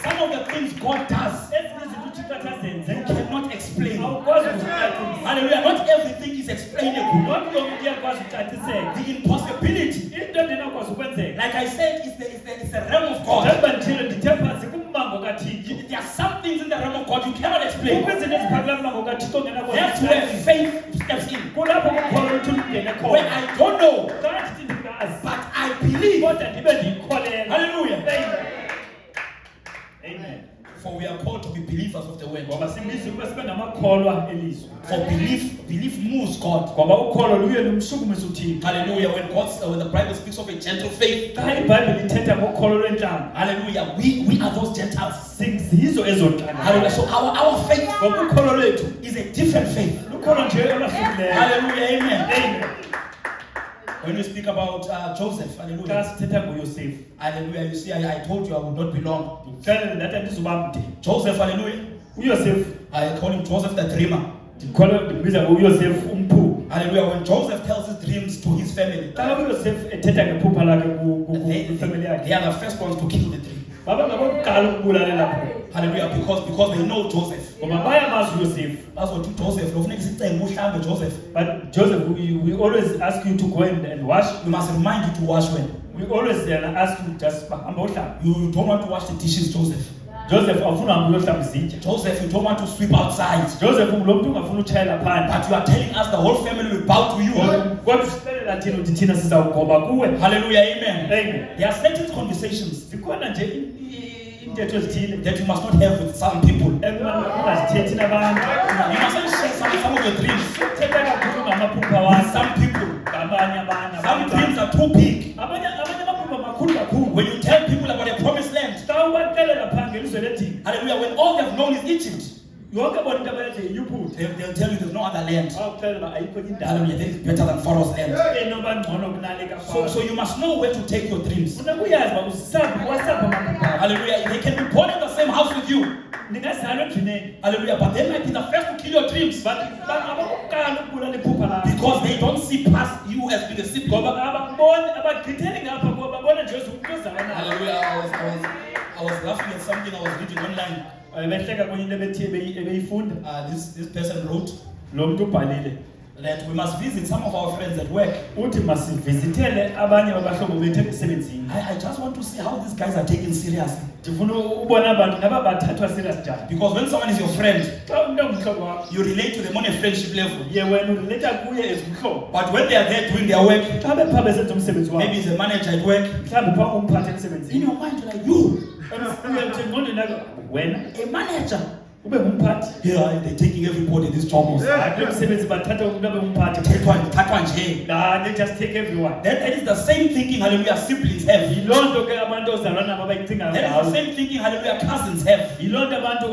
Some of the things God does, ezinye izinto uthixo athi azenze you cannot explain. awukwazi uzicacisa. Hallelujah. Not everything is explainable. Not yonke iyakwazi ukucaciseka. The impossibility, Into endinakwazi ukwenzeka. like I said, it's the realm of God. Njengoba ndithile ndithe phantsi kummango kaThixo. There are some things in the realm of God you cannot explain. Kukho izinto eziphakela kummango kaThixo ongenakwazi That's where ukucaciseka. faith steps in. Kulapho kukhona ukuthi lungene When khona. I don't know, Xa ndithi ndingazi, but I believe. kodwa ndibe ndiyikholelwa. Hallelujah. Amen. Amen. For we are called to be believers of the word. Ngoba sibizwa ukuba sibe ngamakholwa elizwi. For belief moves God. Ngoba ukholo luye lumshukumisa uThixo. Hallelujah. When the Bible speaks of a gentle faith, Xa iBhayibhile ithetha ngokholo lwentlanga, hallelujah, we are those Gentiles. zizo ezo ntlanga. Hallelujah. So our faith Ngoba ukholo lwethu is a different faith. lukholo nje olwahlukileyo. Hallelujah. Amen. Amen. When we speak about Joseph, Xa hallelujah. sithetha ngoYosefu, Hallelujah. You see, I told you I would not be long. ndikuxelele ndathi andizuba mde. Joseph, hallelujah. uYosefu, I call him Joseph the dreamer. ndimbiza ngoYosefu umphupho. Hallelujah. When Joseph tells his dreams to his family, Xa uYosefu ethetha ngephupha lakhe kwifamily yakhe, they are the first ones to kill the dream. baba ngabokuqala ukubulalela pho. Hallelujah. Because they know Joseph. Ngoba bayamazi uYosefu. That's what Joseph. Lo funeka sicenge uhlambe Joseph. But Joseph, we always ask you to go and wash. We must remind you to wash when. We always ask you just hamba uhlamba. You don't want to wash the dishes, Joseph. Joseph awufuna hamba uyohlamba izitya. Joseph, you don't want to sweep outside. Joseph lo muntu ungafuna utshayela phandle. But you are telling us the whole family will bow to you. Kodwa usixelela thina ukuthi thina sizawugoba kuwe. Hallelujah. Amen. Amen. There are certain conversations Zikhona nje intetho ezithile that you must not have with some people. ungazithethi nabantu. You mustn't share some of your dreams Uthetha kakhulu ngamaphupha with wakho. some people. Ngabanye abantu. Some dreams are too big. Abanye amaphupha makhulu kakhulu. When you tell people about a promised land, Xa ubaxelela phandle ilizwe lethini. hallelujah, when all they've known is Egypt, Yonke bona into abayenze yiYuphuthi. they'll tell you there's no other land. Awuxelela uba ayikho enye indawo. Hallelujah, that is better than Pharaoh's land. Enoba ngcono kunale So you must know where to take your dreams. Funeka uyazi uba usaphi wasaphi amaphupha akho. Hallelujah, they can be born in the same house with you. Ningazalwa endlwini. Hallelujah, but they might be the first to kill your dreams But abakuqala ukubulala iphupha lakho. because they don't see past you as being a sibling. Ngoba abakuboni abagqitheli ngapha kuba babona nje umuntu ozalanayo. Hallelujah, I was laughing at something I was reading online. Behleka kwenye into ebeyifunda. This person wrote Lo muntu ubhalile. that we must visit some of our friends at work. Uthi masivizithele abanye babahlobo bethu emsebenzini. I just want to see how these guys are taken seriously. Ndifuna ubona abantu naba bathathwa serious njani. Because when someone is your friend, Xa umuntu ongumhlobo wakho, you relate to them on a friendship level. ye wena urelate kuye ezimhlobo. But when they are there doing their work, Xa bepha besenza umsebenzi wabo. maybe he's a manager at work, Mhlawumbe phaa umphathe in emsebenzini. your mind you're like, you, Uyathi engqondweni yakho wena a manager. ube ngumphathi. Here they're taking everybody this job. Lo msebenzi bathatha umuntu abe umphathi. Thathwa nje. Nah, they just take everyone. That is the same thinking, hallelujah, siblings have. Yiloo nto ke abantu ozalana nabo abayicingayo That is ngawo. the same thinking, hallelujah, cousins have. Yiloo nto abantu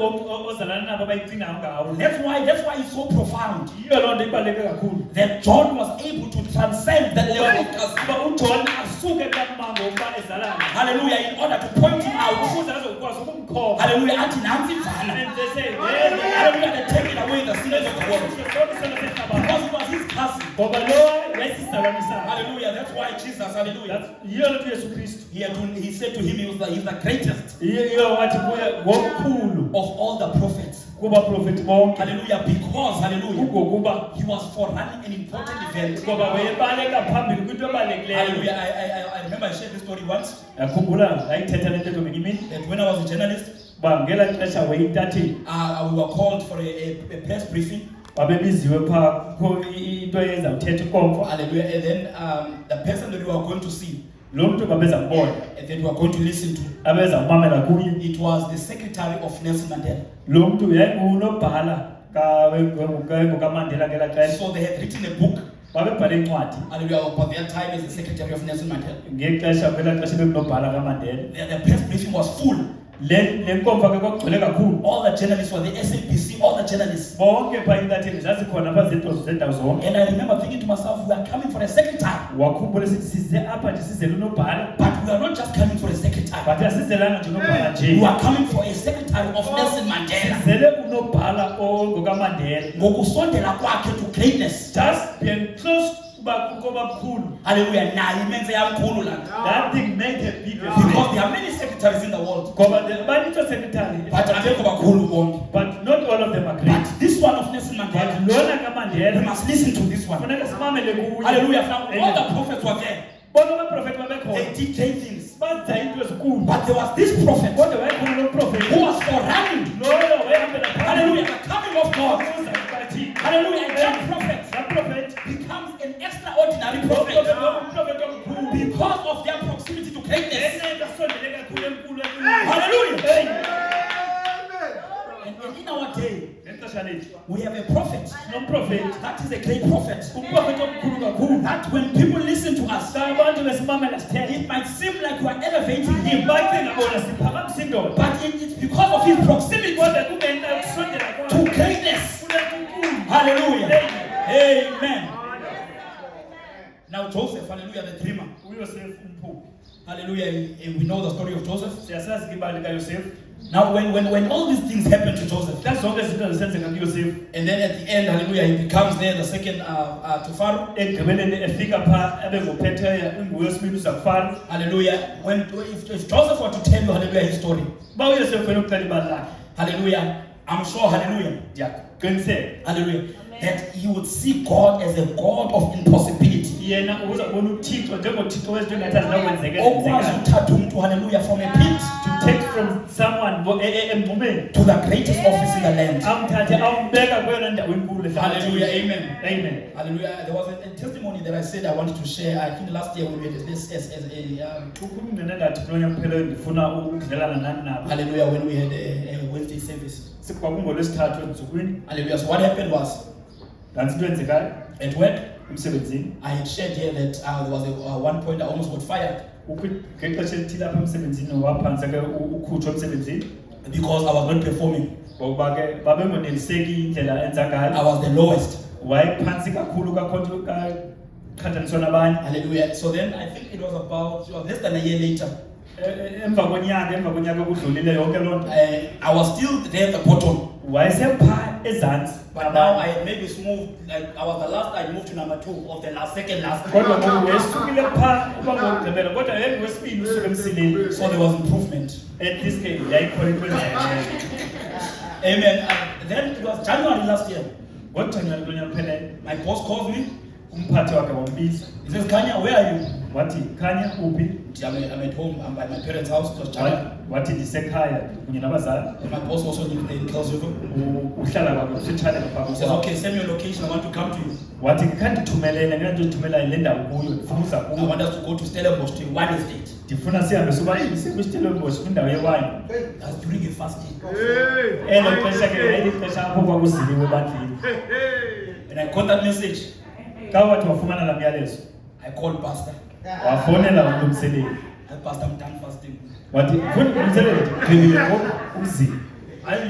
ozalana nabo abayicingayo ngawo. That's why it's so profound Yiyo loo nto ibaluleke kakhulu. that John was able to transcend that level of cousin. Kuba uJohn asuke kaMango ukuba ezalana. Hallelujah, in order to point him out. Ukuze azokwazi ukumkhomba. Hallelujah, athi nansi mfana. And they say, Hallelujah, they're taking away the sins of the world. Because it was his cousin. ngoba lo yayisizalwane sakhe. Hallelujah, that's why Jesus, hallelujah, Yiyo loo nto Yesu Kristu. he said to him, he's the greatest Yiyo wathi kuye ngomkhulu of all the prophets. kubaprofethi bonke. Hallelujah, because, hallelujah, Kungokuba he was forerunning an important event. ngoba wayebaleka phambili kwinto ebalulekileyo. Hallelujah, I remember I shared this story once, Yakhumbula ngayithetha le ntetho ngenye imini. that when I was a journalist, Uba ngela xesha wayintatheli we were called for a press briefing. babebiziwe phaa kukho into ezawuthetha ikomfo. Hallelujah, and then the person that we were going to see, Lo mntu babeza mbona and that we were going to listen to, abeza kumamela kuye. it was the secretary of Nelson Mandela. Lo mntu yayingunobhala ngukaMandela ngela xesha. So they had written a book, Babebhala incwadi hallelujah, about their time as the secretary of Nelson Mandela. ngexesha kwela xesha bekunobhala kaMandela. The press briefing was full. Le nkomfa ke kwakugcwele kakhulu. All the journalists were the SABC, all the journalists. Bonke phaa intatheli zazikhona phaa zendawo zonke. And I remember thinking to myself, we are coming for a second time. Wakhumbula sithi size apha nje sizele unobhala. But we are not just coming for a second time. But asizelanga nje unobhala nje. We are coming for a secretary of Nelson Mandela. Sizele unobhala ongokaMandela. Ngokusondela kwakhe to greatness. Just being close kuba mkhulu. Hallelujah. Naye imenze yamkhulu la. That thing made a big Because difference. there are many secretaries in the world. Ngoba banito secretary. But abekho bakhulu bonke. But not all of them are great. But this one of Nelson But Mandela, lona kaMandela yena. We must listen to this one. Kufuneka simamele kuye. Hallelujah. Now, all Amen. the prophets were there. Bonke abaprofeti babekhona. They did great things. Benza into ezinkulu. But there was this prophet Kodwa wayekhona lo prophet. who was forerunning. Loyo wayehambela phambili. Hallelujah. The coming of God. Ukuza kubathini. Hallelujah. And that prophet That prophet becomes an extraordinary prophet umprofeti omkhulu. because of their proximity to greatness. Ngenxa yokasondele kakhulu enkulu Hallelujah. Hey. And in our day, Ngexesha lethu we have a prophet. sinomprofeti. That is a great prophet. Umprofeti omkhulu kakhulu. That when people listen to us, Xa abantu besimamela sithetha. it might seem like we are elevating him. Bacinga bona siphakamisa indoda. But it's because of his proximity Kodwa kungenxa yokusondela to kwakhe. greatness. Kunenkulu. Hallelujah. Amen. Now Joseph, hallelujah, the dreamer. uYosefu umphuphi. Hallelujah. We know the story of Joseph. Siyasazi ke ibali kaYosefu. Now when all these things happen to Joseph, Xa zonke izinto zisenzeka kuYosefu. and then at the end, hallelujah, he becomes there the second to Pharaoh. Ekugqibeleni efika phaa abe ngophetheya inguyesibini uza kufana. Hallelujah. If Joseph were to tell you, hallelujah, his story, Uba uYosefu enokuxela ibali lakhe. hallelujah, I'm sure, hallelujah, Ndiyaqiniseka. hallelujah, that he would see God as a God of impossibility. Yena uzabona uThixo njengoThixo wezinto engathi azinokwenzeka Okwazi ezenzekayo. uthatha umuntu, hallelujah, from a pit To take from someone emngxumeni. to the greatest office in the land. Amthathe ambeka kweyona ndawo enkulu ehlabathini. Hallelujah, amen. Amen. Hallelujah. There was a testimony that I said I wanted to share. I think last year when we had this as a Kukho umngqina engathi kulo nyaka upheleyo ndifuna ukudlelana nani nabo. hallelujah, when we had a Wednesday service. KwakungoLwesithathu entsukwini. Hallelujah. So what happened was, Nantsi into eyenzekayo at work, emsebenzini. I had shared here that there was one point I almost got fired Ngexesha elithile apha emsebenzini waphantse ke ukhutshwa emsebenzini. because I was not performing. Ngokuba ke babengoneliseki indlela enza I ngayo. was the lowest. Wayephantsi kakhulu qhathaniswa nabanye. Hallelujah. So then I think it was less than a year later. Emva konyaka okudlulile yonke loo nto. I was still there at the bottom. Wayesephaa ezantsi. But now I had maybe moved, like I was the last, I moved to number 2 of the second last. Kodwa ngoku wesukile phaa uba ngokugqibela kodwa wesibini usuke emsileni. So there was improvement. At least ke yayikhona into enzayo. Amen. Then it was January last year. NgoJanuwari kulo nyaka upheleyo My boss called me. umphathi wakhe wambiza. He says, Kanya, where are you? Wathi Khanya uphi? I'm at home. I'm by my parents' house. It was January. Wathi ndisekhaya kunye nabazali. And my boss also lived in Kelsriver. Uhlala kwakhe kufitshane He ngapha says, kwakho. okay, send me your location. I want to come to you. Wathi khandithumelele ngandithumela le ndawo kuyo ndifuna uza I kuyo. want us to go to Stellenbosch to wine estate. Ndifuna sihambe sobabini kwiStellenbosch kwindawo yewayini. That's during a fasting. Elo xesha ke yayilixesha apho kwakuziliwe ebandleni. When I got that message, Xa wathi wafumana laa myalezo I called Pastor. wafowunela umlungiseleli. Pastor, I'm done fasting. Wathi mfuni umlungiseleli ndigqibile ngoku uzile.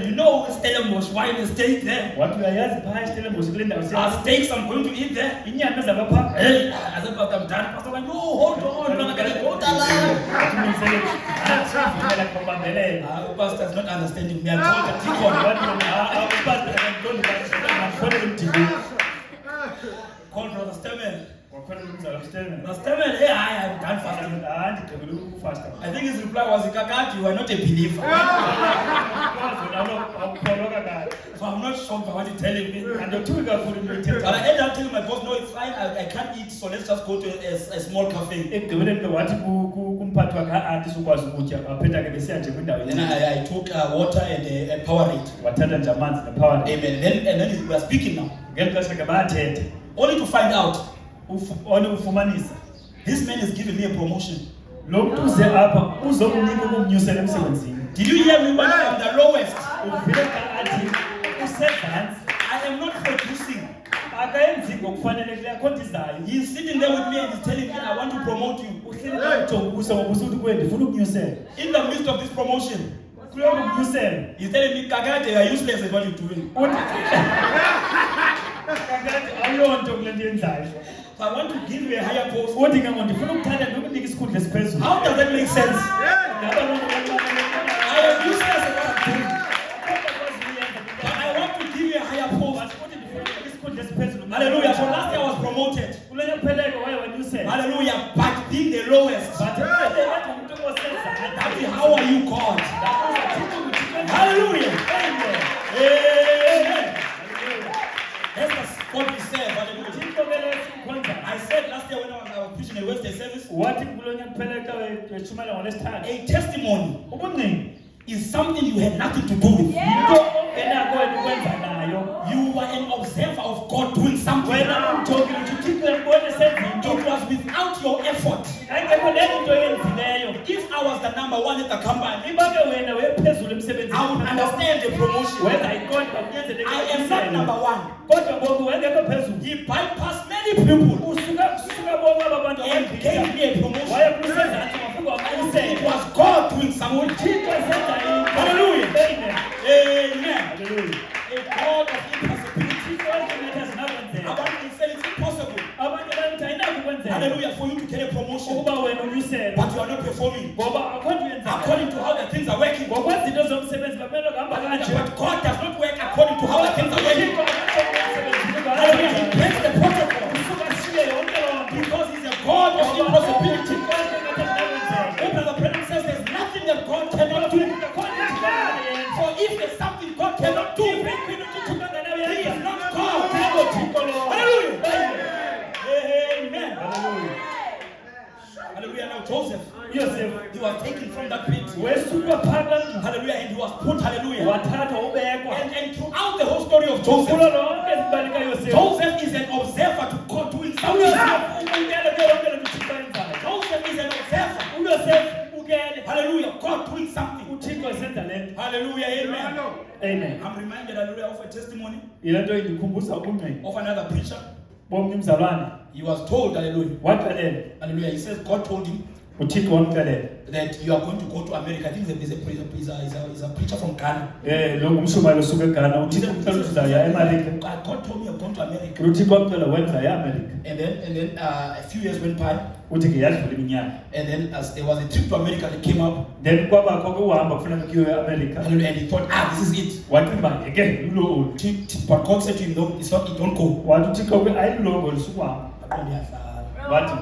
You know Stellenbosch wine estate there. Wathi uyayazi phaa eStellenbosch kule ndawo Steaks I'm going to eat there. inyama ezaba phaa. Hey, I said, Pastor, I'm done. Pastor, like, no, hold on. I'm going to go down. Wathi umlungiseleli vumela kubambelela. Pastor is not understanding me. I told him, Wathi upastor akandiqondi mandifowunele emdibeni. call Brother Stemmen. Wakhona umzala uStelman. Brother Stemmen, hey, I'm done fasting. Hayi ndigqibele ukufasta. I think his reply was, Kakati, you are not a believer. Awukholwa kakhulu. So I'm not shocked by what you're telling me. Andothuki kakhulu into But oyithethayo. I ended up telling my boss, no, it's fine. I can't eat, so let's just go to a small cafe. Ekugqibeleni ke wathi kumphathi wakhe andisukwazi ukutya waphetha ke besiya nje kwindawo Then yenye. I took water and a Powerade. Wathatha nje amanzi nepower. Amen. And then we are speaking now. Ngeli xesha ke bayathetha. Only to find out, Ufumanisa. this man is giving me a promotion. Lo mntu uze apha uzokunika ukumnyusela emsebenzini. Did you hear me when I'm the lowest? Uvile xa athi usezantsi. I am not producing. Akayenzi ngokufanelekileyo akho nto izayo. He is sitting there with me and he's telling me, I want to promote you. Uhleli kakujonga ubuso ngobuso uthi kuwe ndifuna ukunyusela. In the midst of this promotion, Kuyo kukunyusela. he's telling me, Kakate, you are useless at what you're doing. Uthi kakade awuyonto kule nto yenzayo. So I want to give you a higher post. Uthi ke ngoku ndifuna ukuthatha ndikunika isikhundla esiphezulu. How does that make sense? Ngaba loo nto I am useless at what I'm doing. But I want to give you a higher post. isikhundla esiphezulu. Hallelujah. So last year I was promoted. Kulo nyaka upheleyo waye wanyusela. Hallelujah. But being the lowest. But ngumntu osezantsi. That is how are you God? Hallelujah. Amen. Amen. Let's just stop this ukushumayela ngolesithathu. A testimony Ubungqina is something you had nothing to do with. yinto enakho wena ukwenza nayo. You were an observer of God doing something. Wena umjongile ukuthi uThixo embone esenza into. It was without your effort. Ayikho le into yenzileyo. If I was the number one at the company, Ibake wena wephezulu emsebenzini. I would understand the promotion. Wenza ikonto kunyanzeleke. I am not number one. Kodwa ngoku wengekho phezulu. He bypassed many people Usuka bonke aba bantu and gave me a promotion. waya kusenzansi wafika It wakusela. was God doing something. uThixo esenza into. Hallelujah. Amen. Amen. Hallelujah. A God of impossibility. uThixo wenza zinakwenzeka. Abantu will say it's impossible. Abantu bathi ayinaki kwenzeka. Hallelujah. For you to get a promotion, Ukuba wena unyuselwe. but you are not performing Ngoba akho nto yenza. according to how the things are working. ngokwezinto zomsebenzi babelo kuhamba kanje. But God does not work according to how the things are working. uThixo akasebenzisi Hallelujah. He kanje. breaks the protocol Usuka ashiye yonke loo nto. because He's a God of impossibility. uThixo wenza zinakwenzeka. When Brother Branham says there's nothing that God cannot do. For if there's something God cannot do, He is not God. Hallelujah. Amen. Hallelujah. Now Joseph, Yosefu he was taken from that pit. wesuka phakathi Hallelujah. And he was put, hallelujah. wathathwa ubekwa. And throughout the whole story of kulo Joseph, lonke ezibali kaYosefu. Joseph is an observer to God doing something. uYosefu ubukele kuyo yonke le Uthixo ayenzayo. Joseph is an observer. uYosefu ubukele Hallelujah. God doing something. uThixo esenza le nto. Hallelujah. Amen. Amen. I'm reminded, hallelujah, of a testimony Yile nto indikhumbuza ubungqina of another preacher. bomnye umzalwane He was told, hallelujah. waxelela Hallelujah. He says God told him uThixo wamxelela that you are going to go to America. I think there's a preacher from Ghana. lo ngumshumayeli osuka eGhana. uThixo uxela ukuthi uzaya eMelika. God told me I'm going to America. uThixo wamxelela wenza eAmelika. And then a few years went by. uthi ke yadlula iminyaka. And then as there was a trip to America that came up. Then kwabakho ke uhamba kufuneka kuyiwe eAmelika. Hallelujah. And he thought, this is it. wacinga ke ngulo But God said to him, no, it's not it, don't go. wathi uThixo ke ayilongo lisukuhamba. wathi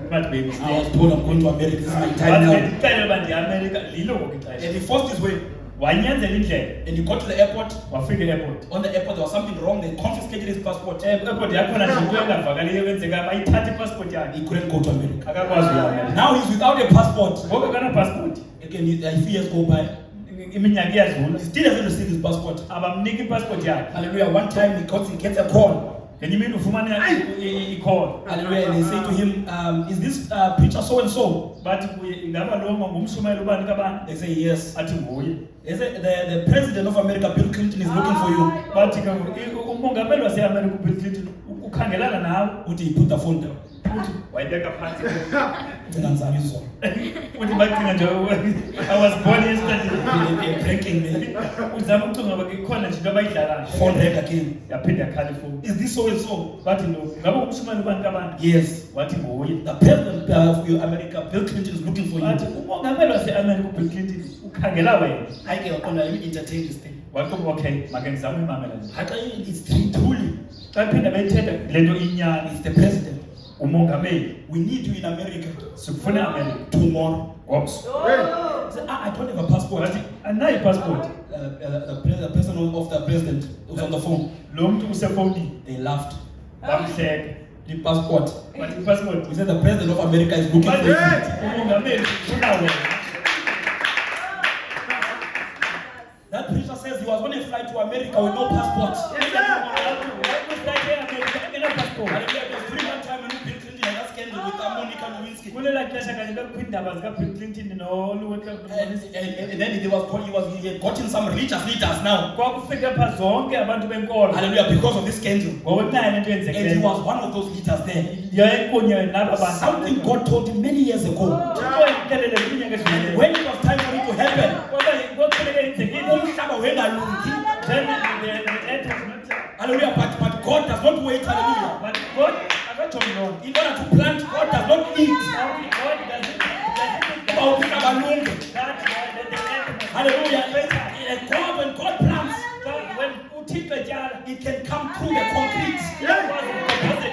bathi baby I was told I'm going to America. This is my time now. wathi icala uba ndiyamerika lilo ngoku ixesha. And he forced his way. wanyanzela indlela And he got to the airport. wafika e-airport. On the airport, there was something wrong. They confiscated his passport. e-airport yakhona nje into engavakaliyo kwenzeka bayithatha ipassport yakhe. He couldn't go to America. akakwazi uyamerika. Now he's without a passport. ngoku akana-passport. Again, a few years go by. iminyaka iyadlula. He still hasn't received his passport. abamnika ipassport yakhe. Hallelujah. One time he gets a call. ngenye imini ufumane i-call. Hallelujah. And they say to him, is this preacher so and so? bathi kuye ingaba lo ngumshumayeli ubani kabani. They say, yes. athi nguye. They say, the president of America, Bill Clinton, is looking for you. bathi ke umongameli waseamerika ubill Clinton ukhangelana nawe. Uthi, he put the phone down. uthi wayibeka phansi. Cinga ngizama izolo. uthi bacinga nje I was born yesterday. They're pranking me. uzama ukucinga uba ikhona nje into abayidlalayo. Phone rang again. yaphinda yakhala ifowuni. Is this so and so? bathi no ngaba umshumayeli ubani kabani. Yes. wathi nguye. The president of America, Bill Clinton, is looking for bathi you. umongameli waseamerika ubill Clinton ukhangela wena. I can entertain this thing. wathi okay make ndizame uyimamela nje. It's truly. xa phinda bayithetha le nto inyani. It's the president. umongameli We need you in America sikufuna eamerika tomorrow. ngomso. Say, I don't have a passport. wathi andinayo ipassport. The person of the president was on the phone. lo mntu usefowunini. They laughed. bamhleka. The passport. wathi ipassport. He said the president of America is looking for you. umongameli ufuna wena. That preacher says he was on a flight to America with no passport. Hallelujah. It was during that time when Bill Clinton had that scandal with Monica Lewinsky. kulela xesha kanye bekukho iindaba zikabill Clinton And then he had gotten some religious leaders now. kwakufike pha zonke abantu benkolo. Hallelujah. Because of this scandal. ngokunxaya nento And he yenzekileyo. was one of those leaders there. yayikunye naba bantu. Something God told him many years ago. Uthixo ayixelele kwiminyaka edlulileyo. When it was time for it to happen, Kwaba kwakufuneke yenzekile. umhlaba wengalungi. Then the earth was not. Hallelujah. But God does not wait. Hallelujah. But God akajongi loo nto. In order to plant, God does not eat. God doesn't Uba umhlaba lunge. that the earth. Hallelujah. God, when God plants, when uthixo etyala. it can come through the concrete. uyakwazi ukukhompoza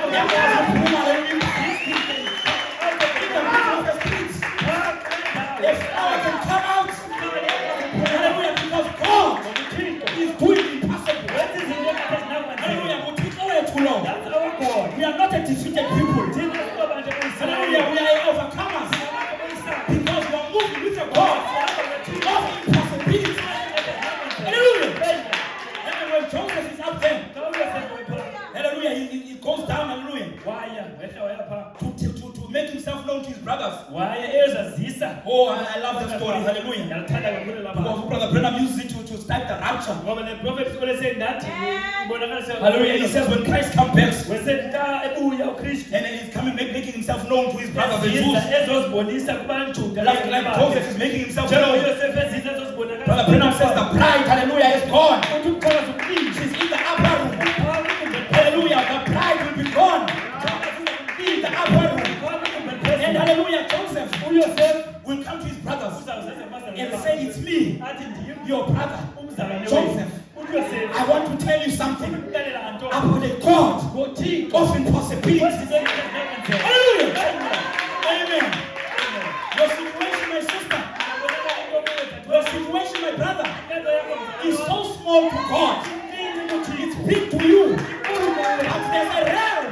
Uyakwazi ukuphuma hallelujah. The flower can come out. Hallelujah. Because God is doing the impossible. Hallelujah. Uthixo wethu lo. That's our God. We are not a defeated people. Hallelujah. We are overcomers. brothers. waye ezazisa Oh, I love that story. Hallelujah. yathanda kakhulu la Because bantu Brother Branham used it to start the rapture. ngoba le prophet ulese ndathi ibonakalisa Hallelujah. He says when Christ comes back wesenka ebuya uKristu and then he's coming making himself known to his brothers and Jews. ezozibonisa kubantu Like Joseph is making himself known. Joseph ezisa ezozibonakala Brother Branham says the bride, hallelujah, is gone. uthi umxhakazi umlilo She's in the upper room. Hallelujah. The bride will be gone. In the upper room. And hallelujah, Joseph will come to his brothers and say, it's me, your brother, Joseph. I want to tell you something about a God of impossibilities. Hallelujah. Amen. Your situation, my sister, your situation, my brother, is so small to God. It's big to you. But there's a realm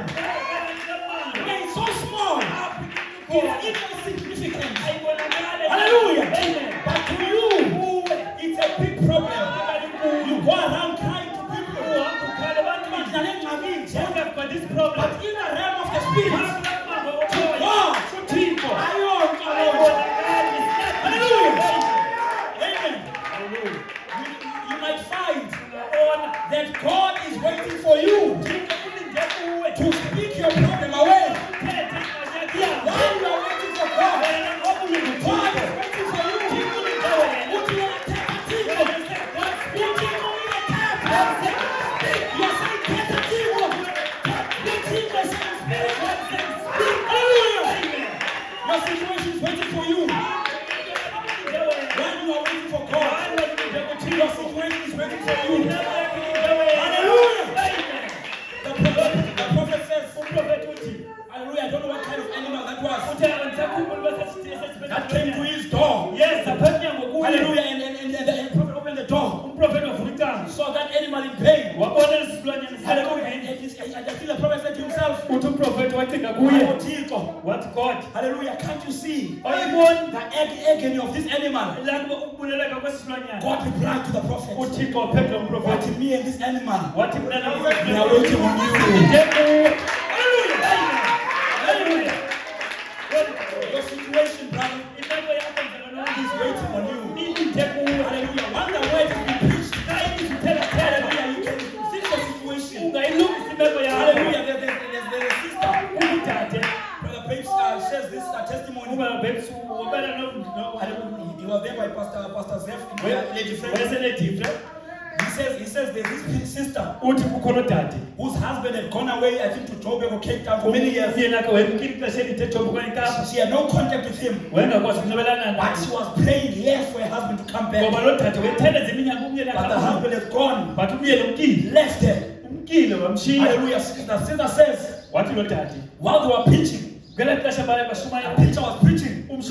where it's so small. It's insignificant. Hallelujah. But to you, it's a big problem. You go around crying to people. But in the realm of the spirit, to God, hallelujah. Amen. You might find that God is waiting for you to speak your problem away. While you are waiting for God, God is waiting for you. What you want to take a thing? What you want to take? You are saying take a thing. What you are saying spirit. Hallelujah. Your situation is waiting for you. While you are waiting for God, your situation is waiting for you. Hallelujah. The prophet says, hallelujah, I don't know what kind of animal that was. That came to his door. yes Hallelujah. And the prophet opened the door. Saw that animal in pain. Hallelujah. And I think the prophet said to himself, what God hallelujah, can't you see ayibona the agony of this animal? ukubuleleka kwesisilwanyana God replied to the prophet, uthixo waphendula umprofethi but me and this animal, wathi we are waiting on you. Hallelujah. Your situation, brother, is waiting on you. Hallelujah. When the word has been preached, hallelujah, you can fix the situation. Hallelujah. There's a sister. Brother Babes shares this testimony. He was there by Pastor Zeph in Lady Friend. He says there's this sister whose husband had gone away, I think, to Joburg or Cape Town for many years. She had no contact with him, but she was praying years for her husband to come back. But the husband has gone, left her. Hallelujah. The sister says, while they were preaching, the preacher was preaching, and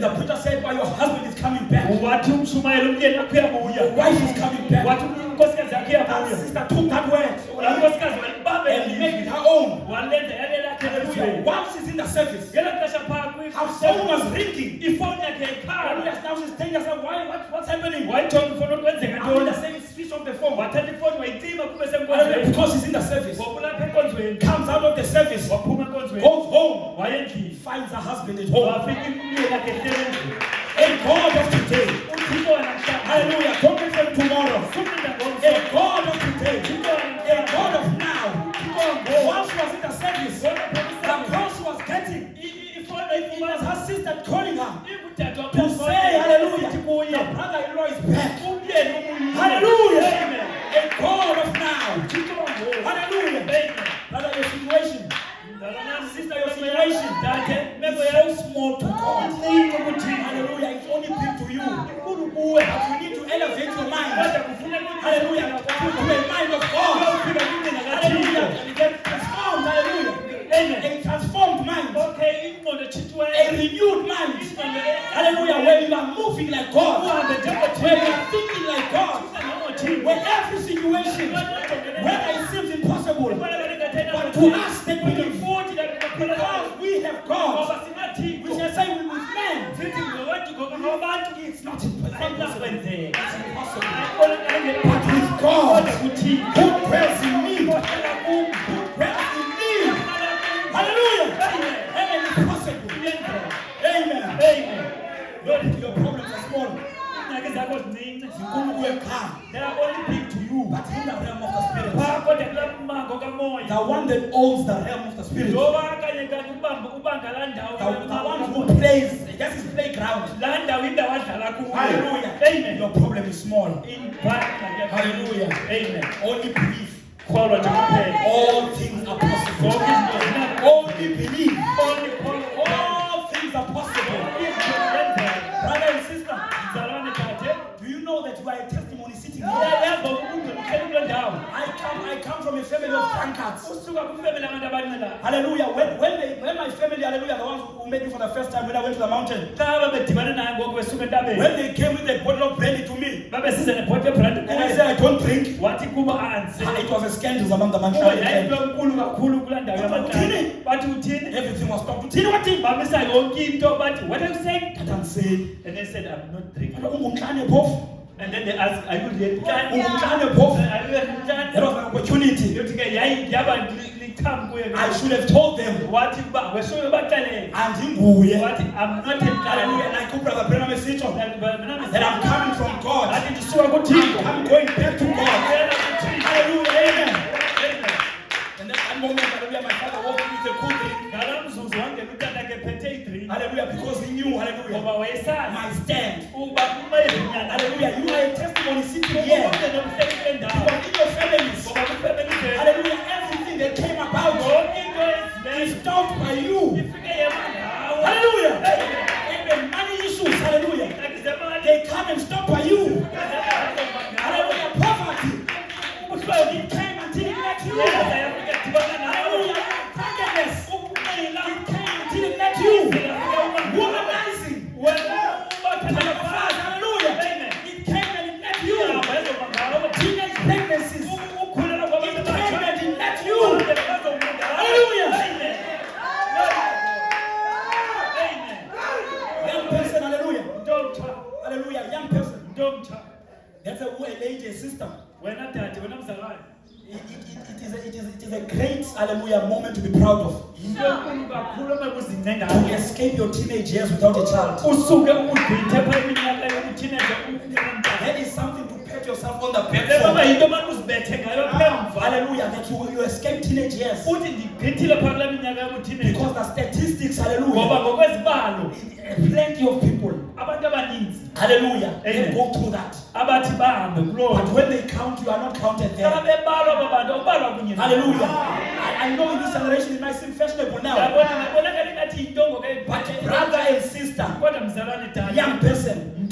the preacher said, "But your husband is coming back. Your wife is coming back." And the sister took that word and made it her own. Hallelujah. Once she's in the service, her phone was ringing. Hallelujah. Now she's telling herself, what's happening? I'm just saying, switch off the phone. Hallelujah. Because she's in the service, comes out of the service, goes home, finds her husband at home. A God of today. Hallelujah. Don't wait for tomorrow. A God of today. A God of now. Once she was in the service, the call she was getting, it was her sister calling her to say, hallelujah, the brother-in-law is back. Hallelujah. A God of now. Hallelujah. Brother, your situation, sister, your situation is so small to God. Hallelujah. It's only big to you. But you need to elevate your mind. Hallelujah. To a mind of God. Hallelujah. And get transformed. Hallelujah. A transformed mind. A renewed mind. Hallelujah. Where you are moving like God. Where you are thinking like God. Where every situation, where it seems impossible, but to us they believe. Because we have God. We shall say we with men. It's not impossible. It's impossible. But with God, who dwells in me, who dwells in me. Hallelujah. Heaven is possible. zakho zincinci. zinkulu kuwe qha. They are only big to you. But in the realm of the spirit, Phaa kodwa kulaa mmango kamoya. the one that owns the realm of the spirit, Lo wakanye kanti ubanga laa ndawo. the one who plays, that's his playground. Laa ndawo indawo adlala kuyo. Hallelujah. Amen. Your problem is small. In fact, Hallelujah. Amen. Only believe. Kholwa nje kuphela. All things are possible. Zonke izinto zinako. Only believe. Only kholwa. All things are possible. Izinto zenzeka. Brother and sister, Mzalwane tate. do you know that you are a testimony sitting here? Uyayazi ukuthi uhleli kule ndawo. I come from a family of drunkards. Usuka kwifemeli yabantu abanqelayo. Hallelujah. When my family, hallelujah, the ones who met me for the first time when I went to the mountain, Xa babedibana naye ngoku besuka entabeni. when they came with a bottle of brandy to me, Babesize nebhotile brandi and I said, I don't drink, wathi kuba anzi. it was a scandal among the Kuba Manchester. yayinto enkulu kakhulu kulaa ndawo Uthini? Bathi uthini? Everything was stopped. Uthini wathi? Bamisa yonke into bathi, what are you saying? That I'm saying. And they said, I'm not drinking. Ungumhlane phofu. And then they asked, are you really Ungumhlane phofu. Are you really That was an opportunity. Yothi ke yaba liqhamu kuye. I should have told them. Wathi kuba wesuke baxelele. Andinguye. Wathi I'm not a Hallelujah. Like Brother Branham Esito. That I'm coming from God. Wathi ndisuka kuThixo. I'm going back to God. Hallelujah. Amen. Amen. And that moment, hallelujah, my father walked in with a cool drink. Ngalaa mzuzu wangena utata ke phethe idrink. Hallelujah. Because he knew, hallelujah, Ngoba wayesazi my stand. uba umeyinyana. Hallelujah. You are a testimony sitting here. Konke nomhleli kule ndawo. Because in your families, Ngoba kwifemeli yenu. hallelujah, everything that came about Yonke into ezileyo is stopped by you. ifike yema ngawe. Hallelujah. Amen. Even money issues, hallelujah, Akuzemali. they come and stop by you. Hallelujah. Poverty, it came until it met you. Hallelujah. Drunkenness, it came until it met you. Womanizing, hallelujah, it came and it met you. Teenage pregnancies, it came and it met you. Hallelujah. Young person, hallelujah. Hallelujah, young person. That's a lady, a sister. It is a great, hallelujah, moment to be proud of. To escape your teenage years without a child. That is something to pat yourself on the back for. Hallelujah, that you escape teenage years. Because the statistics, hallelujah, plenty of people, hallelujah, they go through that. But when they count, you are not counted there. Hallelujah. I know in this generation it might seem fashionable now. But brother and sister, young person,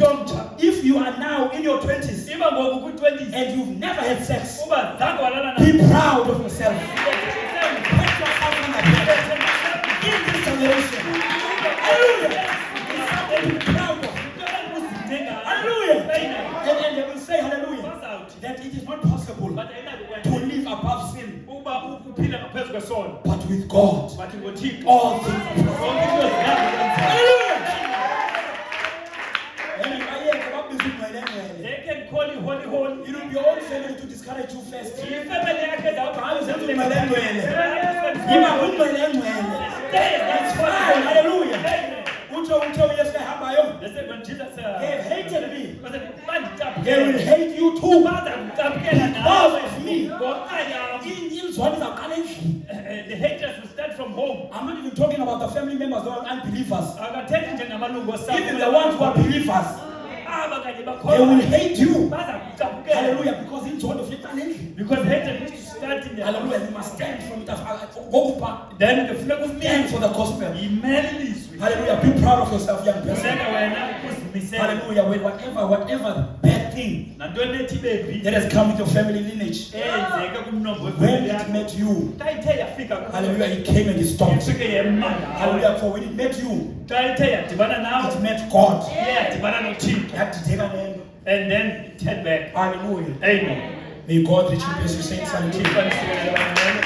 if you are now in your 20s and you've never had sex, be proud of yourself. Pat yourself on the back. In this generation, hallelujah, it's something to be proud of. Hallelujah. And they will say, hallelujah, that it is not possible to live above sin. But with God, all things are possible. Hallelujah. They can call you holy, holy. It will be your own family to discourage you first. That's fine. Hallelujah. They said when Jesus They have hated me. they They will hate you too. because of me. The haters will start from home. I'm not even talking about the family members who are unbelievers. Akathethi nje namalungu osapho. Even the ones who are believers, Aba kanye they bakholwa. will hate you. Bazakucaphukela. Hallelujah. Because in John of Italy, Because hatred needs to start in there. hallelujah, you must stand from it. Then kufuneka Stand ufike for the gospel. imele ilizwi. Hallelujah. Be proud of yourself, young person. Funeka wena ukuzimisele. Hallelujah. When whatever bad thing Nantoni ethi bebi that has come with your family lineage, eyenzeka kumnombo when wefamily it yakho. met you, Xa ithe yafika kuwe, hallelujah, it came and it stopped. ifike yema ngawe. Hallelujah. For when it met you, Xa ithe yadibana nawe, it met God. iye yadibana noThixo. You had to take an end. And then it turned back. Hallelujah. Amen. May God richly bless you, saints. Hallelujah.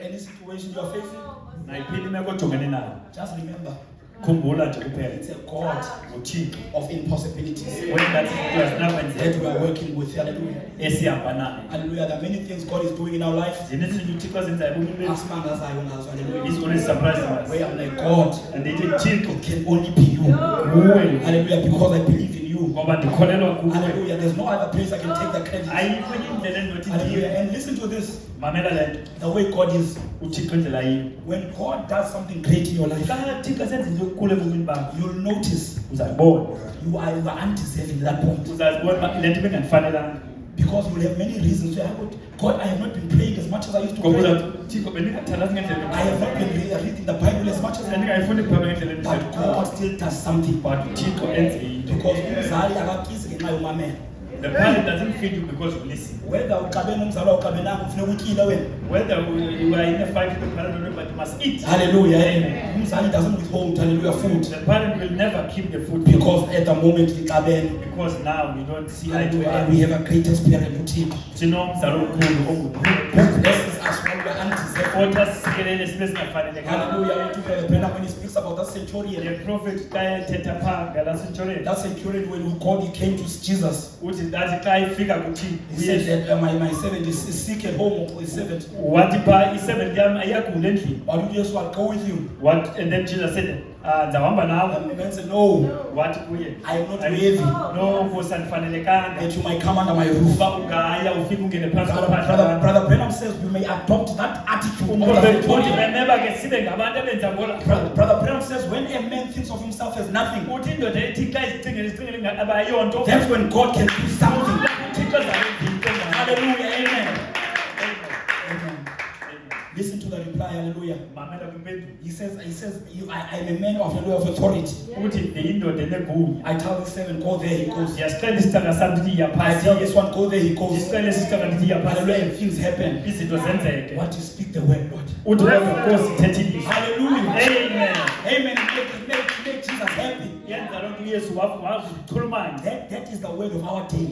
Any situation you are facing, Nayiphini imeko ojongene nayo. just remember khumbula nje kuphela It's a God uThixo of impossibilities wenza izinto that we ezinakwenzeka are working with. Hallelujah. esihamba nayo. Hallelujah. There are many things God is doing in our life. Zininzi uThixo azenzayo ebomini bethu. Asimangazayo ngazo. Hallelujah. He's always surprising us. Where I'm like, God, And ndithi Thixo it can only be you. nguwe Hallelujah. Because I believe in you. ngoba ndikholelwa kuwe. Hallelujah. There's no other place I can take the credit. Ayikho enye indlela endinothi Hallelujah. ndiye. And listen to this. Mamela le nto. The way God is. uThixo indlela yiyo. When God does something great in your life, Xa Thixo senza into enkulu ebomini bakho you'll notice uzayibona. you are undeserving at that point. Uzazibona uba le nto bengandifanelanga. Because you will have many reasons. God, I have not been praying as much as I used to Ngoba pray. uzawuthi Thixo bendingathandazi ngendlela I have not been reading the Bible as much as I bendingayifundi ibhayibhile ngendlela But God still does something. but uThixo enze into. Because umzali akakisi ngenxa yomamela. The parent doesn't feed you because you listen. Whether uxabene umzali uxabenanga ufuneka utyile wena. Whether you are in a fight with the parent or not, but you must eat. Hallelujah. Amen. Umzali doesn't withhold hallelujah food. The parent will never keep the food Because at the moment lixabene. because now we don't see eye to Hallelujah. And we eye. have a greatest parent uThixo. Sinomzali omkhulu Who onguThixo. blesses us when we are undeserving. Kodwa sikelele sibe singafanelekanga. Hallelujah. You Brother Brenham, when he speaks about that centurion, The prophet xa ethetha phaa ngala centurion that centurion when God he came to Jesus, uthi athi xa ifika kuThixo he said that my servant is sick at home, or his servant. wathi phaa i-servant yam ayagula endlini. But Jesus will go with you. What and then Jesus said ndizawuhamba nawe. And the man said, no, Wathi kuye I am not worthy no Nkosi andifanelekanga that you might come under my roof. uba ungaya ufike ungene phantsi Brother Brenham says we may adopt that attitude of the uthi centurion. remember ke sibe ngabantu abenza ngola. Brother Brenham says when a man thinks of himself as nothing, uthi indoda ethi xa izicingele abayonto that's when God can do something. uThixo azayenza into ngayo. Hallelujah, amen. Amen. Amen. Listen to the reply, hallelujah. Mamela kwimpendulo. He says, I am a man of authority. uthi ndiyindoda enegunya. I tell this servant, go there, he goes. Ndiyasixela isitaka sam ndithi I tell iyaphasi. this one, go there, he goes. Ndisixele isitaka ndithi Hallelujah, iyaphasi. and things happen. Izinto zenzeke. What you speak the word, Lord. uthi kodwa Nkosi thetha ilizwi. Hallelujah. Amen. Amen. Make Jesus happy. yenza loo nto uyesu wakuchulumanya. That is the word of our day.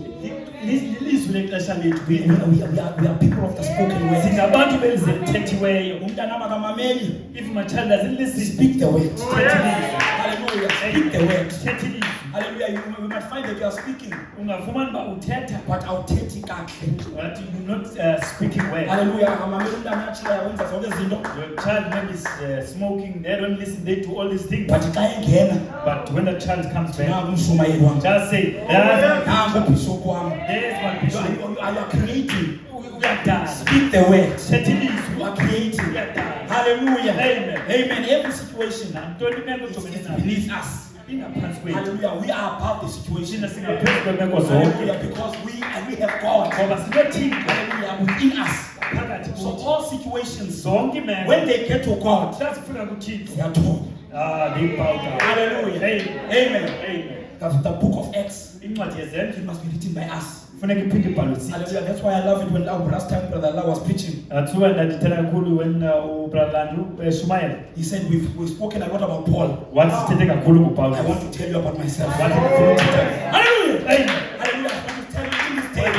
Lilizwi lexesha lethu. We are people of the spoken word. Singabantu belizwi elithethiweyo. Umntana makamameli. If my child doesn't listen, Speak the word. thetha ilizwi. Hallelujah. Speak the word. Thetha ilizwi. Hallelujah. You might find that you are speaking, Ungafumana uba uthetha but awuthethi kakuhle. but you're not speaking well. Hallelujah. Akamameli umntana atshaya wenza zonke izinto. Your child maybe is smoking, they don't listen, they do all these things. But xa engena, But when the child comes back, nangu umshumayeli wami. just say, Nangu ubhishophu wami. there's one bishop. You are creating. Uyadala. Speak the word. Thetha ilizwi. You are creating. Uyadala. Hallelujah. Amen. Amen. Every situation Nantoni imeko is ojongene nayo beneath us. ingaphansi kwethu. Hallelujah. We are above the situation. Thina singaphezu kweemeko zonke. Hallelujah. Because we have God. Ngoba sinothixo Hallelujah. Within us. phakathi So kuthi. all situations, Zonke iimeko when they get to God, xa zifika kuthixo, they are told. they bow down. Hallelujah. Amen. Amen. Amen. The book of Acts, Incwadi yezenzo it must be written by us. funeka iphinde ibhalwe sithi. Hallelujah. That's why I love it when last time Brother Allah was preaching. That's why ndandithanda kakhulu when ubrother Landu eshumayela He said we've spoken a lot about Paul. wathi sithethe kakhulu I ngupawulos. want to tell you about myself. Wathi ndifuna ukuthetha. Hallelujah. Amen. Hallelujah. I want to tell you in this day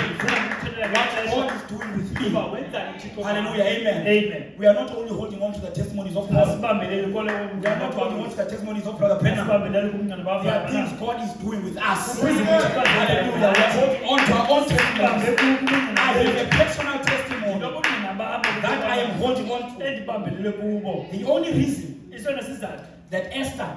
what God is doing with me. Uba wenzani uThixo. Hallelujah. Amen. Amen. We are not only holding on to the testimonies of Paul. Asibambelele kole We are not holding on to the testimonies of Brother Brenham. asibambelele kumngane There are things baba. God is doing with us. Hallelujah. Hallelujah. We are holding on to our own testimonies. I have a personal testimony that I am holding on to. endibambelele kubo. The only reason Isona sizathu that Esther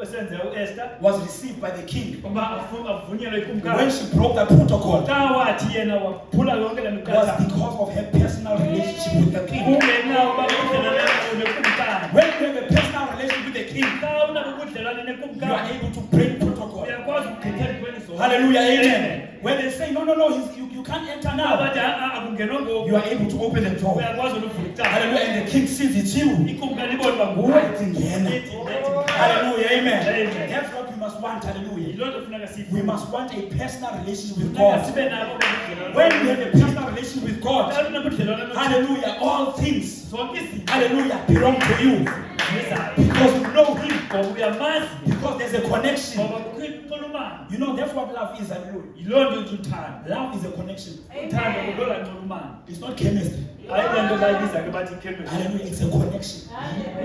esenze uEsther was received by the king uba avunyelwe when kumkani. she broke the protocol Xa wathi yena waphula yonke le was mikatha. because of her personal relationship with the king. Kungenawo uba ubudlelwane nekumkani. When you have a personal relationship with the king, Xa unabo ubudlelwane you are nekumkani, able to break protocol. uyakwazi ukugqitha entweni zonke. Hallelujah, amen. When they say, no, you can't enter now, Abathi akungenwa ngoku. you are able to open the door. Uyakwazi ukuvula icala. Hallelujah, and the king sees it's you. Ikumkani ibona uba nguwe. Right in Vienna. Hallelujah, amen. Amen. That's what we must want, hallelujah. Yiloo nto funeka We siyifune. must want a personal relationship with Funeka God. sibe nabo ubudlelwane. When we have a personal relationship with God, Xa unobudlelwane noThixo, hallelujah, all things, zonke izinto hallelujah, belong to you. zizayo. Because you know him. Ngoba uyamazi. Because there's a connection. Ngoba kukho inxulumano. You know, that's what love is, hallelujah. Yiloo nto uthi uthando. Love is a connection. Uthando kulola nxulumano. inxulumano. It's not chemistry. Ayilento bayibiza ke bathi chemistry. Hallelujah. It's a connection.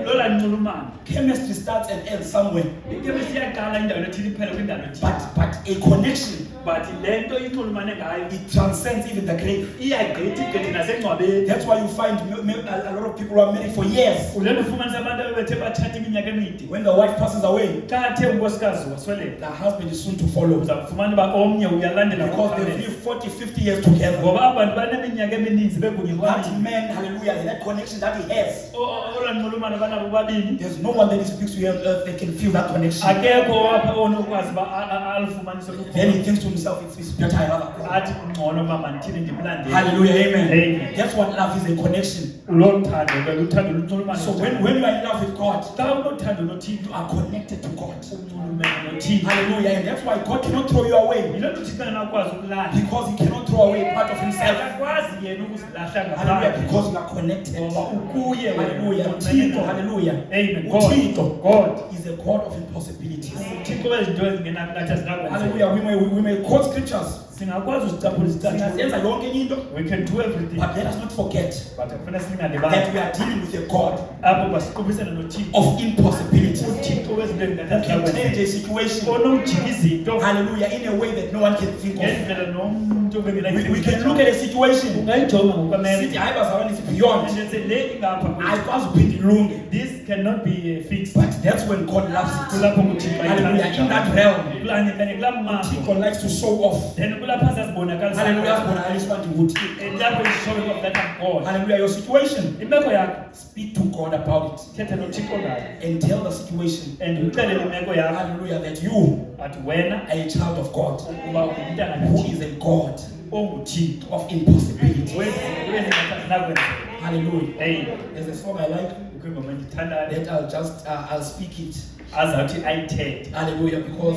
Lola inxulumano. Chemistry starts and ends somewhere. Ichemistry iyaqala indawo ethile iphele kwindawo ethile. But a connection, But lento inxulumane ngayo it transcends even the grave. iyagqithi nasengcwabeni. That's why you find a lot of people who are married for years. Ulento ufumanisa abantu abebethe bathatha iminyaka emide. When the wife passes away, Xa athe unkosikazi wasweleka, the husband is soon to follow. uza kufumana uba omnye uyalandela Because they ngokukhawuleza. live 40, 50 years together. Ngoba abantu baneminyaka emininzi bekunye That kwabili. man, hallelujah, that connection that he has. Ola nxulumano banabo babili. There's no one that speaks to you on earth that can feel that connection. Akekho apha onokwazi uba alifumanise Then he ukukhona. thinks to himself, it's better I rather go. Athi ngcono uba mandithini ndimlandele. Hallelujah, amen. Amen. That's what love is, a connection. Lo thando ke luthando lunxulumano. So when you are in love with God, xa unothando nothixo you are connected to God. unxulumene nothixo. Hallelujah. And that's why God cannot throw you away. Yiloo nto uthixo engakwazi ukulahla. Because he cannot throw away part of himself. Akakwazi yena ukuzilahla Hallelujah. ngaphandle. Because you are connected. Ngoba ukuye wena Hallelujah. unxulumene Uthixo, naye. hallelujah. Amen. Uthixo God is a God of impossibilities. uthixo wezinto ezingenathi azinakwenza. Hallelujah. We may quote scriptures. Singakwazi uzicaphula Singayenza izicathulo. yonke into, We can do everything. but let us not forget But kufanele that singalibali we are dealing with a God apho basiqubisana nothixo. of impossibilities. uthixo wezinto Who can change ezingathi a situation, onojika izinto hallelujah, in a way that no one can think of. ngendlela nomntu We can look at a situation, ungayijonga sithi ngokwamele hayi bazalwane, it's beyond. and say le ingapha kwethu. Ayikwazi uphinda ilunge. This cannot be fixed. But that's when God loves it. Kulapho uthixo Hallelujah. In that realm, kulaa mmango God likes to show off. then kulapha sasibonakalisa Hallelujah. Asibona alisibandi ukuthi. lapho is showing off that I'm God. Hallelujah. Your situation, Imeko yakho speak to God about it thetha nothixo ngayo and tell the situation, and uxelele imeko yakho hallelujah, that you athi wena are a child of God ukuba ungumntana who kathixo is a God onguthixo of impossibilities. wezinto ezinakwenzeka. Hallelujah. Hey, There's a song I like kwingoma endithandayo that I'll speak it. azawuthi ayithethe Hallelujah. Because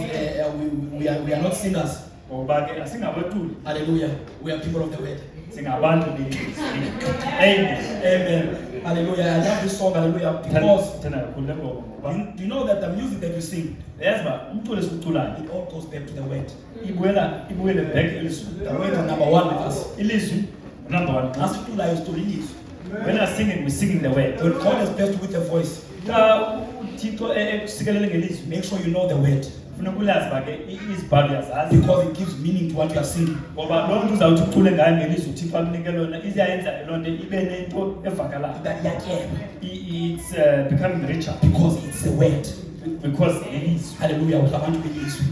we are not singers. ngoba ke asingabatuli Hallelujah. We are people of the word. singabantu amen. Amen. Hallelujah. I love this song. Hallelujah. Because Thina kakhulu le ngoma ngoba you know that the music that you sing, yazi uba umculo esiwuculayo it all goes back to the word. ibuyele back elizwi. The word is number one with us. Ilizwi number one. Nasiculayo siculo ilizwi. When we are singing, we sing the word. When God has blessed you with a voice, Xa uthixo ekusikelele ngelizwi make sure you know the word. funeka ulazi uba ke izibhalo uyazazi Because it gives meaning to what you are singing. ngoba loo nto uzawuthi ucule ngayo ngelizwi uthixo akunike lona iyayenza loo nto ibe nento evakalayo. That yatyeba. It's becoming richer Because it's a word. because ilizwi. Hallelujah. Abantu belizwi.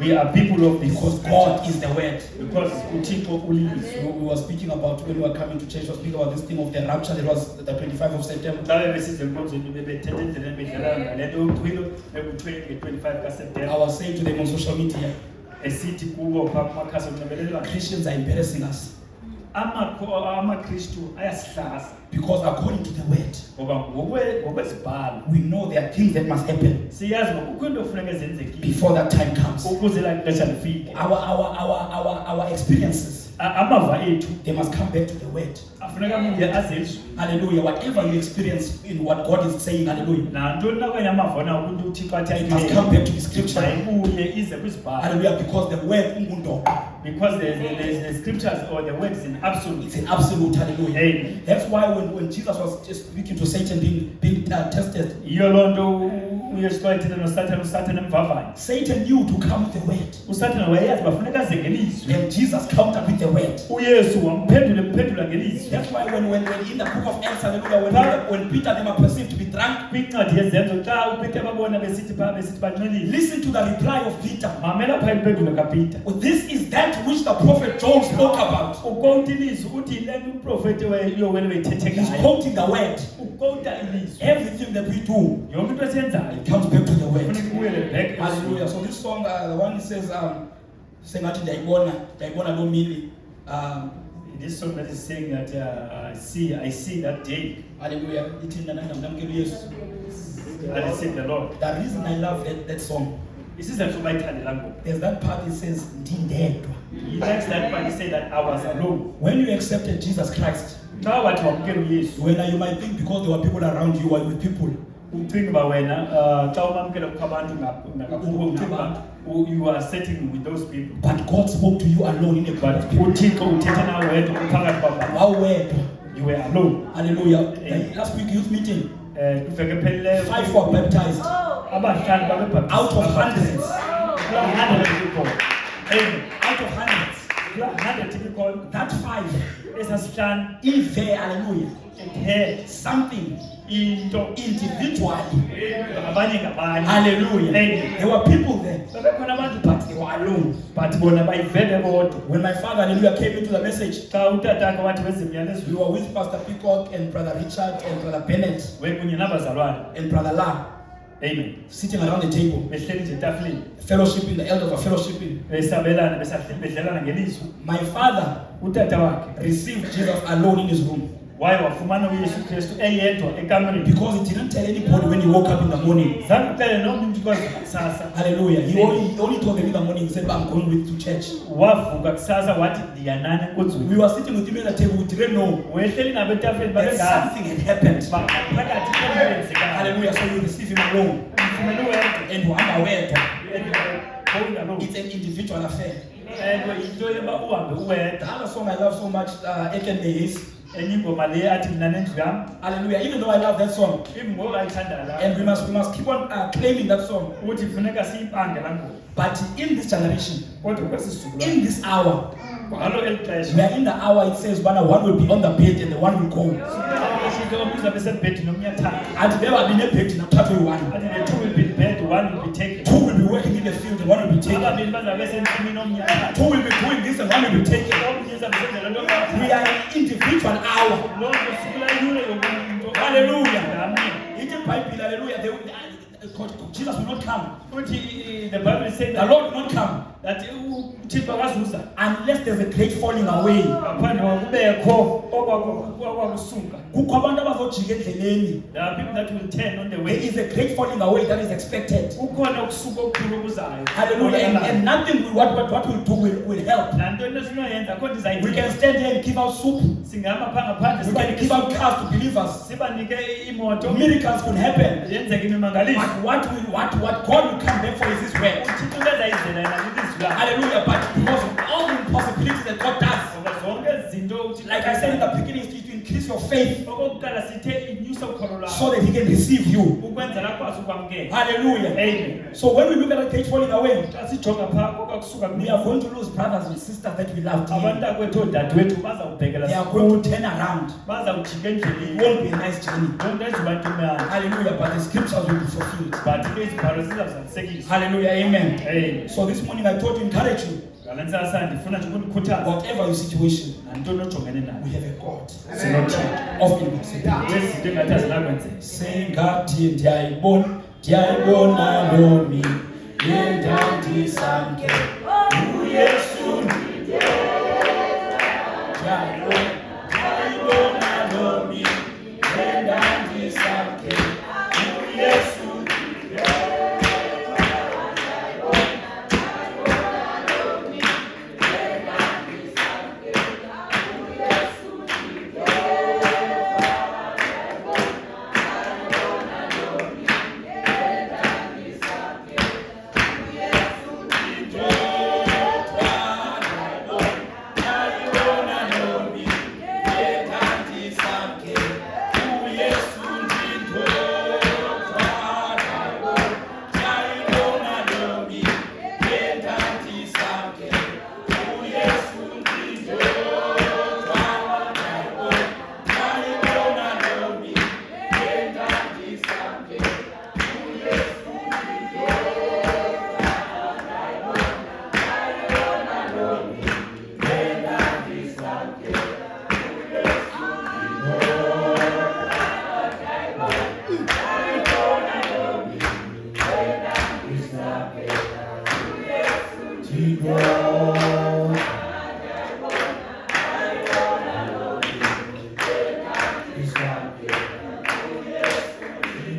We are people of this Because God is the word. because uthixo ulilizwi. We were speaking about when we were coming to church, we were speaking about this thing of the rapture that was the 25th of September. xa bebesize enkonzweni bebethethe endleleni bedlala ngale nto yochwilo bekuthiwe nge-25 kaseptemba I was saying to them on social media, esithi kubo phaa kumakhasi onxibelelwano Christians are embarrassing us amakristu ayasihlaza because according to the word, ngoba ngokwezibhalo we know there are things that must happen siyazi ngoba kukho into kufuneka zenzekile before that time comes. ukuze laa xesha lifike. Our experiences, Amava ethu they must come back to the word. afuneka abuye azelizwi. Hallelujah. Whatever you experience in what God is saying, hallelujah, nantoni na okanye amava na ukuntu uthixo athi it must come back to the scripture. mayibuye ize kwizibhalo Hallelujah. Because the word ungundoqo. because the scriptures or the word is in absolute. It's an absolute. Hallelujah. Amen. That's why when Jesus was just speaking to Satan, being tested, Yiyo loo nto uyesu xa ethetha nosatani usatani emvavanya. Satan knew to come with the word, Usatani wayeyazi uba funeka aze ngelizwi. and Jesus countered with the word. uyesu wamphendula ngelizwi. That's why when in the book of Acts, hallelujah, when Peter they were perceived to be drunk, kwincwadi yezenzo xa upete babona besithi banxilile, listen to the reply of Peter. mamela phaa impendulo kapita. Well, this is that which the prophet Joel spoke about. ukowuta ilizwi uthi yile nto uprofeti yowele beyithethe He's ngayo. quoting the word. ukowuta ilizwi Everything that we do yonke into esiyenzayo comes back to the word. funeka ibuyele back Hallelujah. So this song, the one that says, sengathi ndayibona lo mini. this song that is saying that I see that day Hallelujah. Ithi nina ndamkela uYesu. I received the Lord. The reason I love that song, isizathu soba bayithandela ngoku. there's that part that says ndindedwa. He likes that part. He said that I was alone. When you accepted Jesus Christ, Xa wathi wamkela uyesu when you might think because there were people around you, were with people, ucinga uba wena xa umamkela kukho abantu ngakubo ucinga uba you are sitting with those people. But God spoke to you alone in a But quiet place. uthixo uthetha nawe wedwa uphakathi kwabantu. Wawedwa. You were alone. Hallelujah. Amen. Last week youth meeting, Kuveke phelileyo 5 were baptized abahlanu babebhaptizwa. out of hundreds. Kula 100 people. Amen. Out of hundreds. Kula 100 people. That 5, Esasihlanu if there, hallelujah, ithe something into individually. abanye ngabanye. Hallelujah. Amen. There were people there, Babekhona abantu but they were alone. but bona bayivele bodwa. When my father, hallelujah, came into the message, Xa utatakhe wathi wezimyalezo we were with Pastor Peacock and Brother Richard and Brother Bennett wekunye nabazalwane. and Brother La, Amen. sitting around the table, Behleli nje etafileni fellowshipping, the elders were fellowshipping. besabelana bedlelana ngelizwi. My father Utata wakhe received Jesus alone in his room waye wafumana uYesu Kristu eyedwa ekamereni. because he didn't tell anybody when he woke up in the morning. Zange uxele nomntu umntu kusasa. Hallelujah. He only told them in the morning, he said, I'm going with to church. Wavuka kusasa wathi ndiyanani enkonzweni. We were sitting with him at the table, we didn't know Wehleli nabo etafileni that babengazi. something had happened. Phakathi kwenzekayo. Hallelujah. So you receive him alone. Ufumene uwedwa. And I'm aware Going it's an individual affair. into yoba uhambe The uwedwa. other song I love so much, Eken Mehis. Enye ingoma le athi mina nendlu yam. Hallelujah. Even though I love that song, Ingoku ayithanda la. and we must keep on claiming that song. Uthi funeka siyipange laa ngoma. But in this generation, Kodwa kwesi sizukulwane. in this hour, Ngalo eli we xesha. are in the hour it says, one will be on the bed and the one will go. Ishinto omntu uzabe sebhedini omnye athathe. And there will be no bed in the one. Athi the two will be in bed, one will be taken. Two will be working in the field and one will be taken. Ababili bazabe sensimini omnye athathe. Two will be doing this and one will be taken. Omnye uzabe senzela nto kakhulu. We are an individual hour. Loo nto sukula yure yomuntu. Hallelujah. Ngamnye. In the Bible, hallelujah, Jesus will not come. Uthi the Bible is saying The that Lord will not come that uThixo akazuza unless there's a great falling away. ngaphandle kokubekho okwakusuka. Kukho abantu abazojika endleleni. There are people that will turn on the There way. is a great falling away that is expected. Kukhona ukusuka okukhulu okuzayo. Hallelujah. And nothing will, what we'll do will help. Laa nto into esinoyenza kodwa We izayinceda. can stand here and give out soup. Singahamba phaa ngaphandle We can give out cars to believers. sibanike imoto. Miracles can happen. Yenzeke imimangaliso. But what God will come back for is His word. uThixo uzayizela yena ilizwi lakhe. Hallelujah. But because of all the impossibilities that God does, Ngoba zonke izinto uThixo like I said in the beginning, is to increase your faith okokuqala sithe inyusa ukholo lwakho so that He can receive you. ukwenzela akwazi ukwamkela. Hallelujah. Amen. So when we look at the great falling away, Xa sijonga phaa kokwakusuka we are going to lose brothers and sisters that we love dearly. abantakwethu oodadewethu bazawubhekela They are going to turn around. bazawujika It endleleni. won't be a nice journey. Loo nto eziba ntumyana. Hallelujah. But the scriptures will be fulfilled. But ke izibhalo zizawuzalisekiswa. Hallelujah. Amen. Amen. So this morning I thought to encourage you, Ngale ntsasa ndifuna nje ukunikhuthaza whatever your situation, nantoni ojongene nayo. we have a God Sinothixo of impossibility. wezinto engathi azinakwenzeka. Sengathi ndiyayibona lomi endandisakhe uYesu ndiyayibona lomi endandisakhe uYesu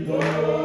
God.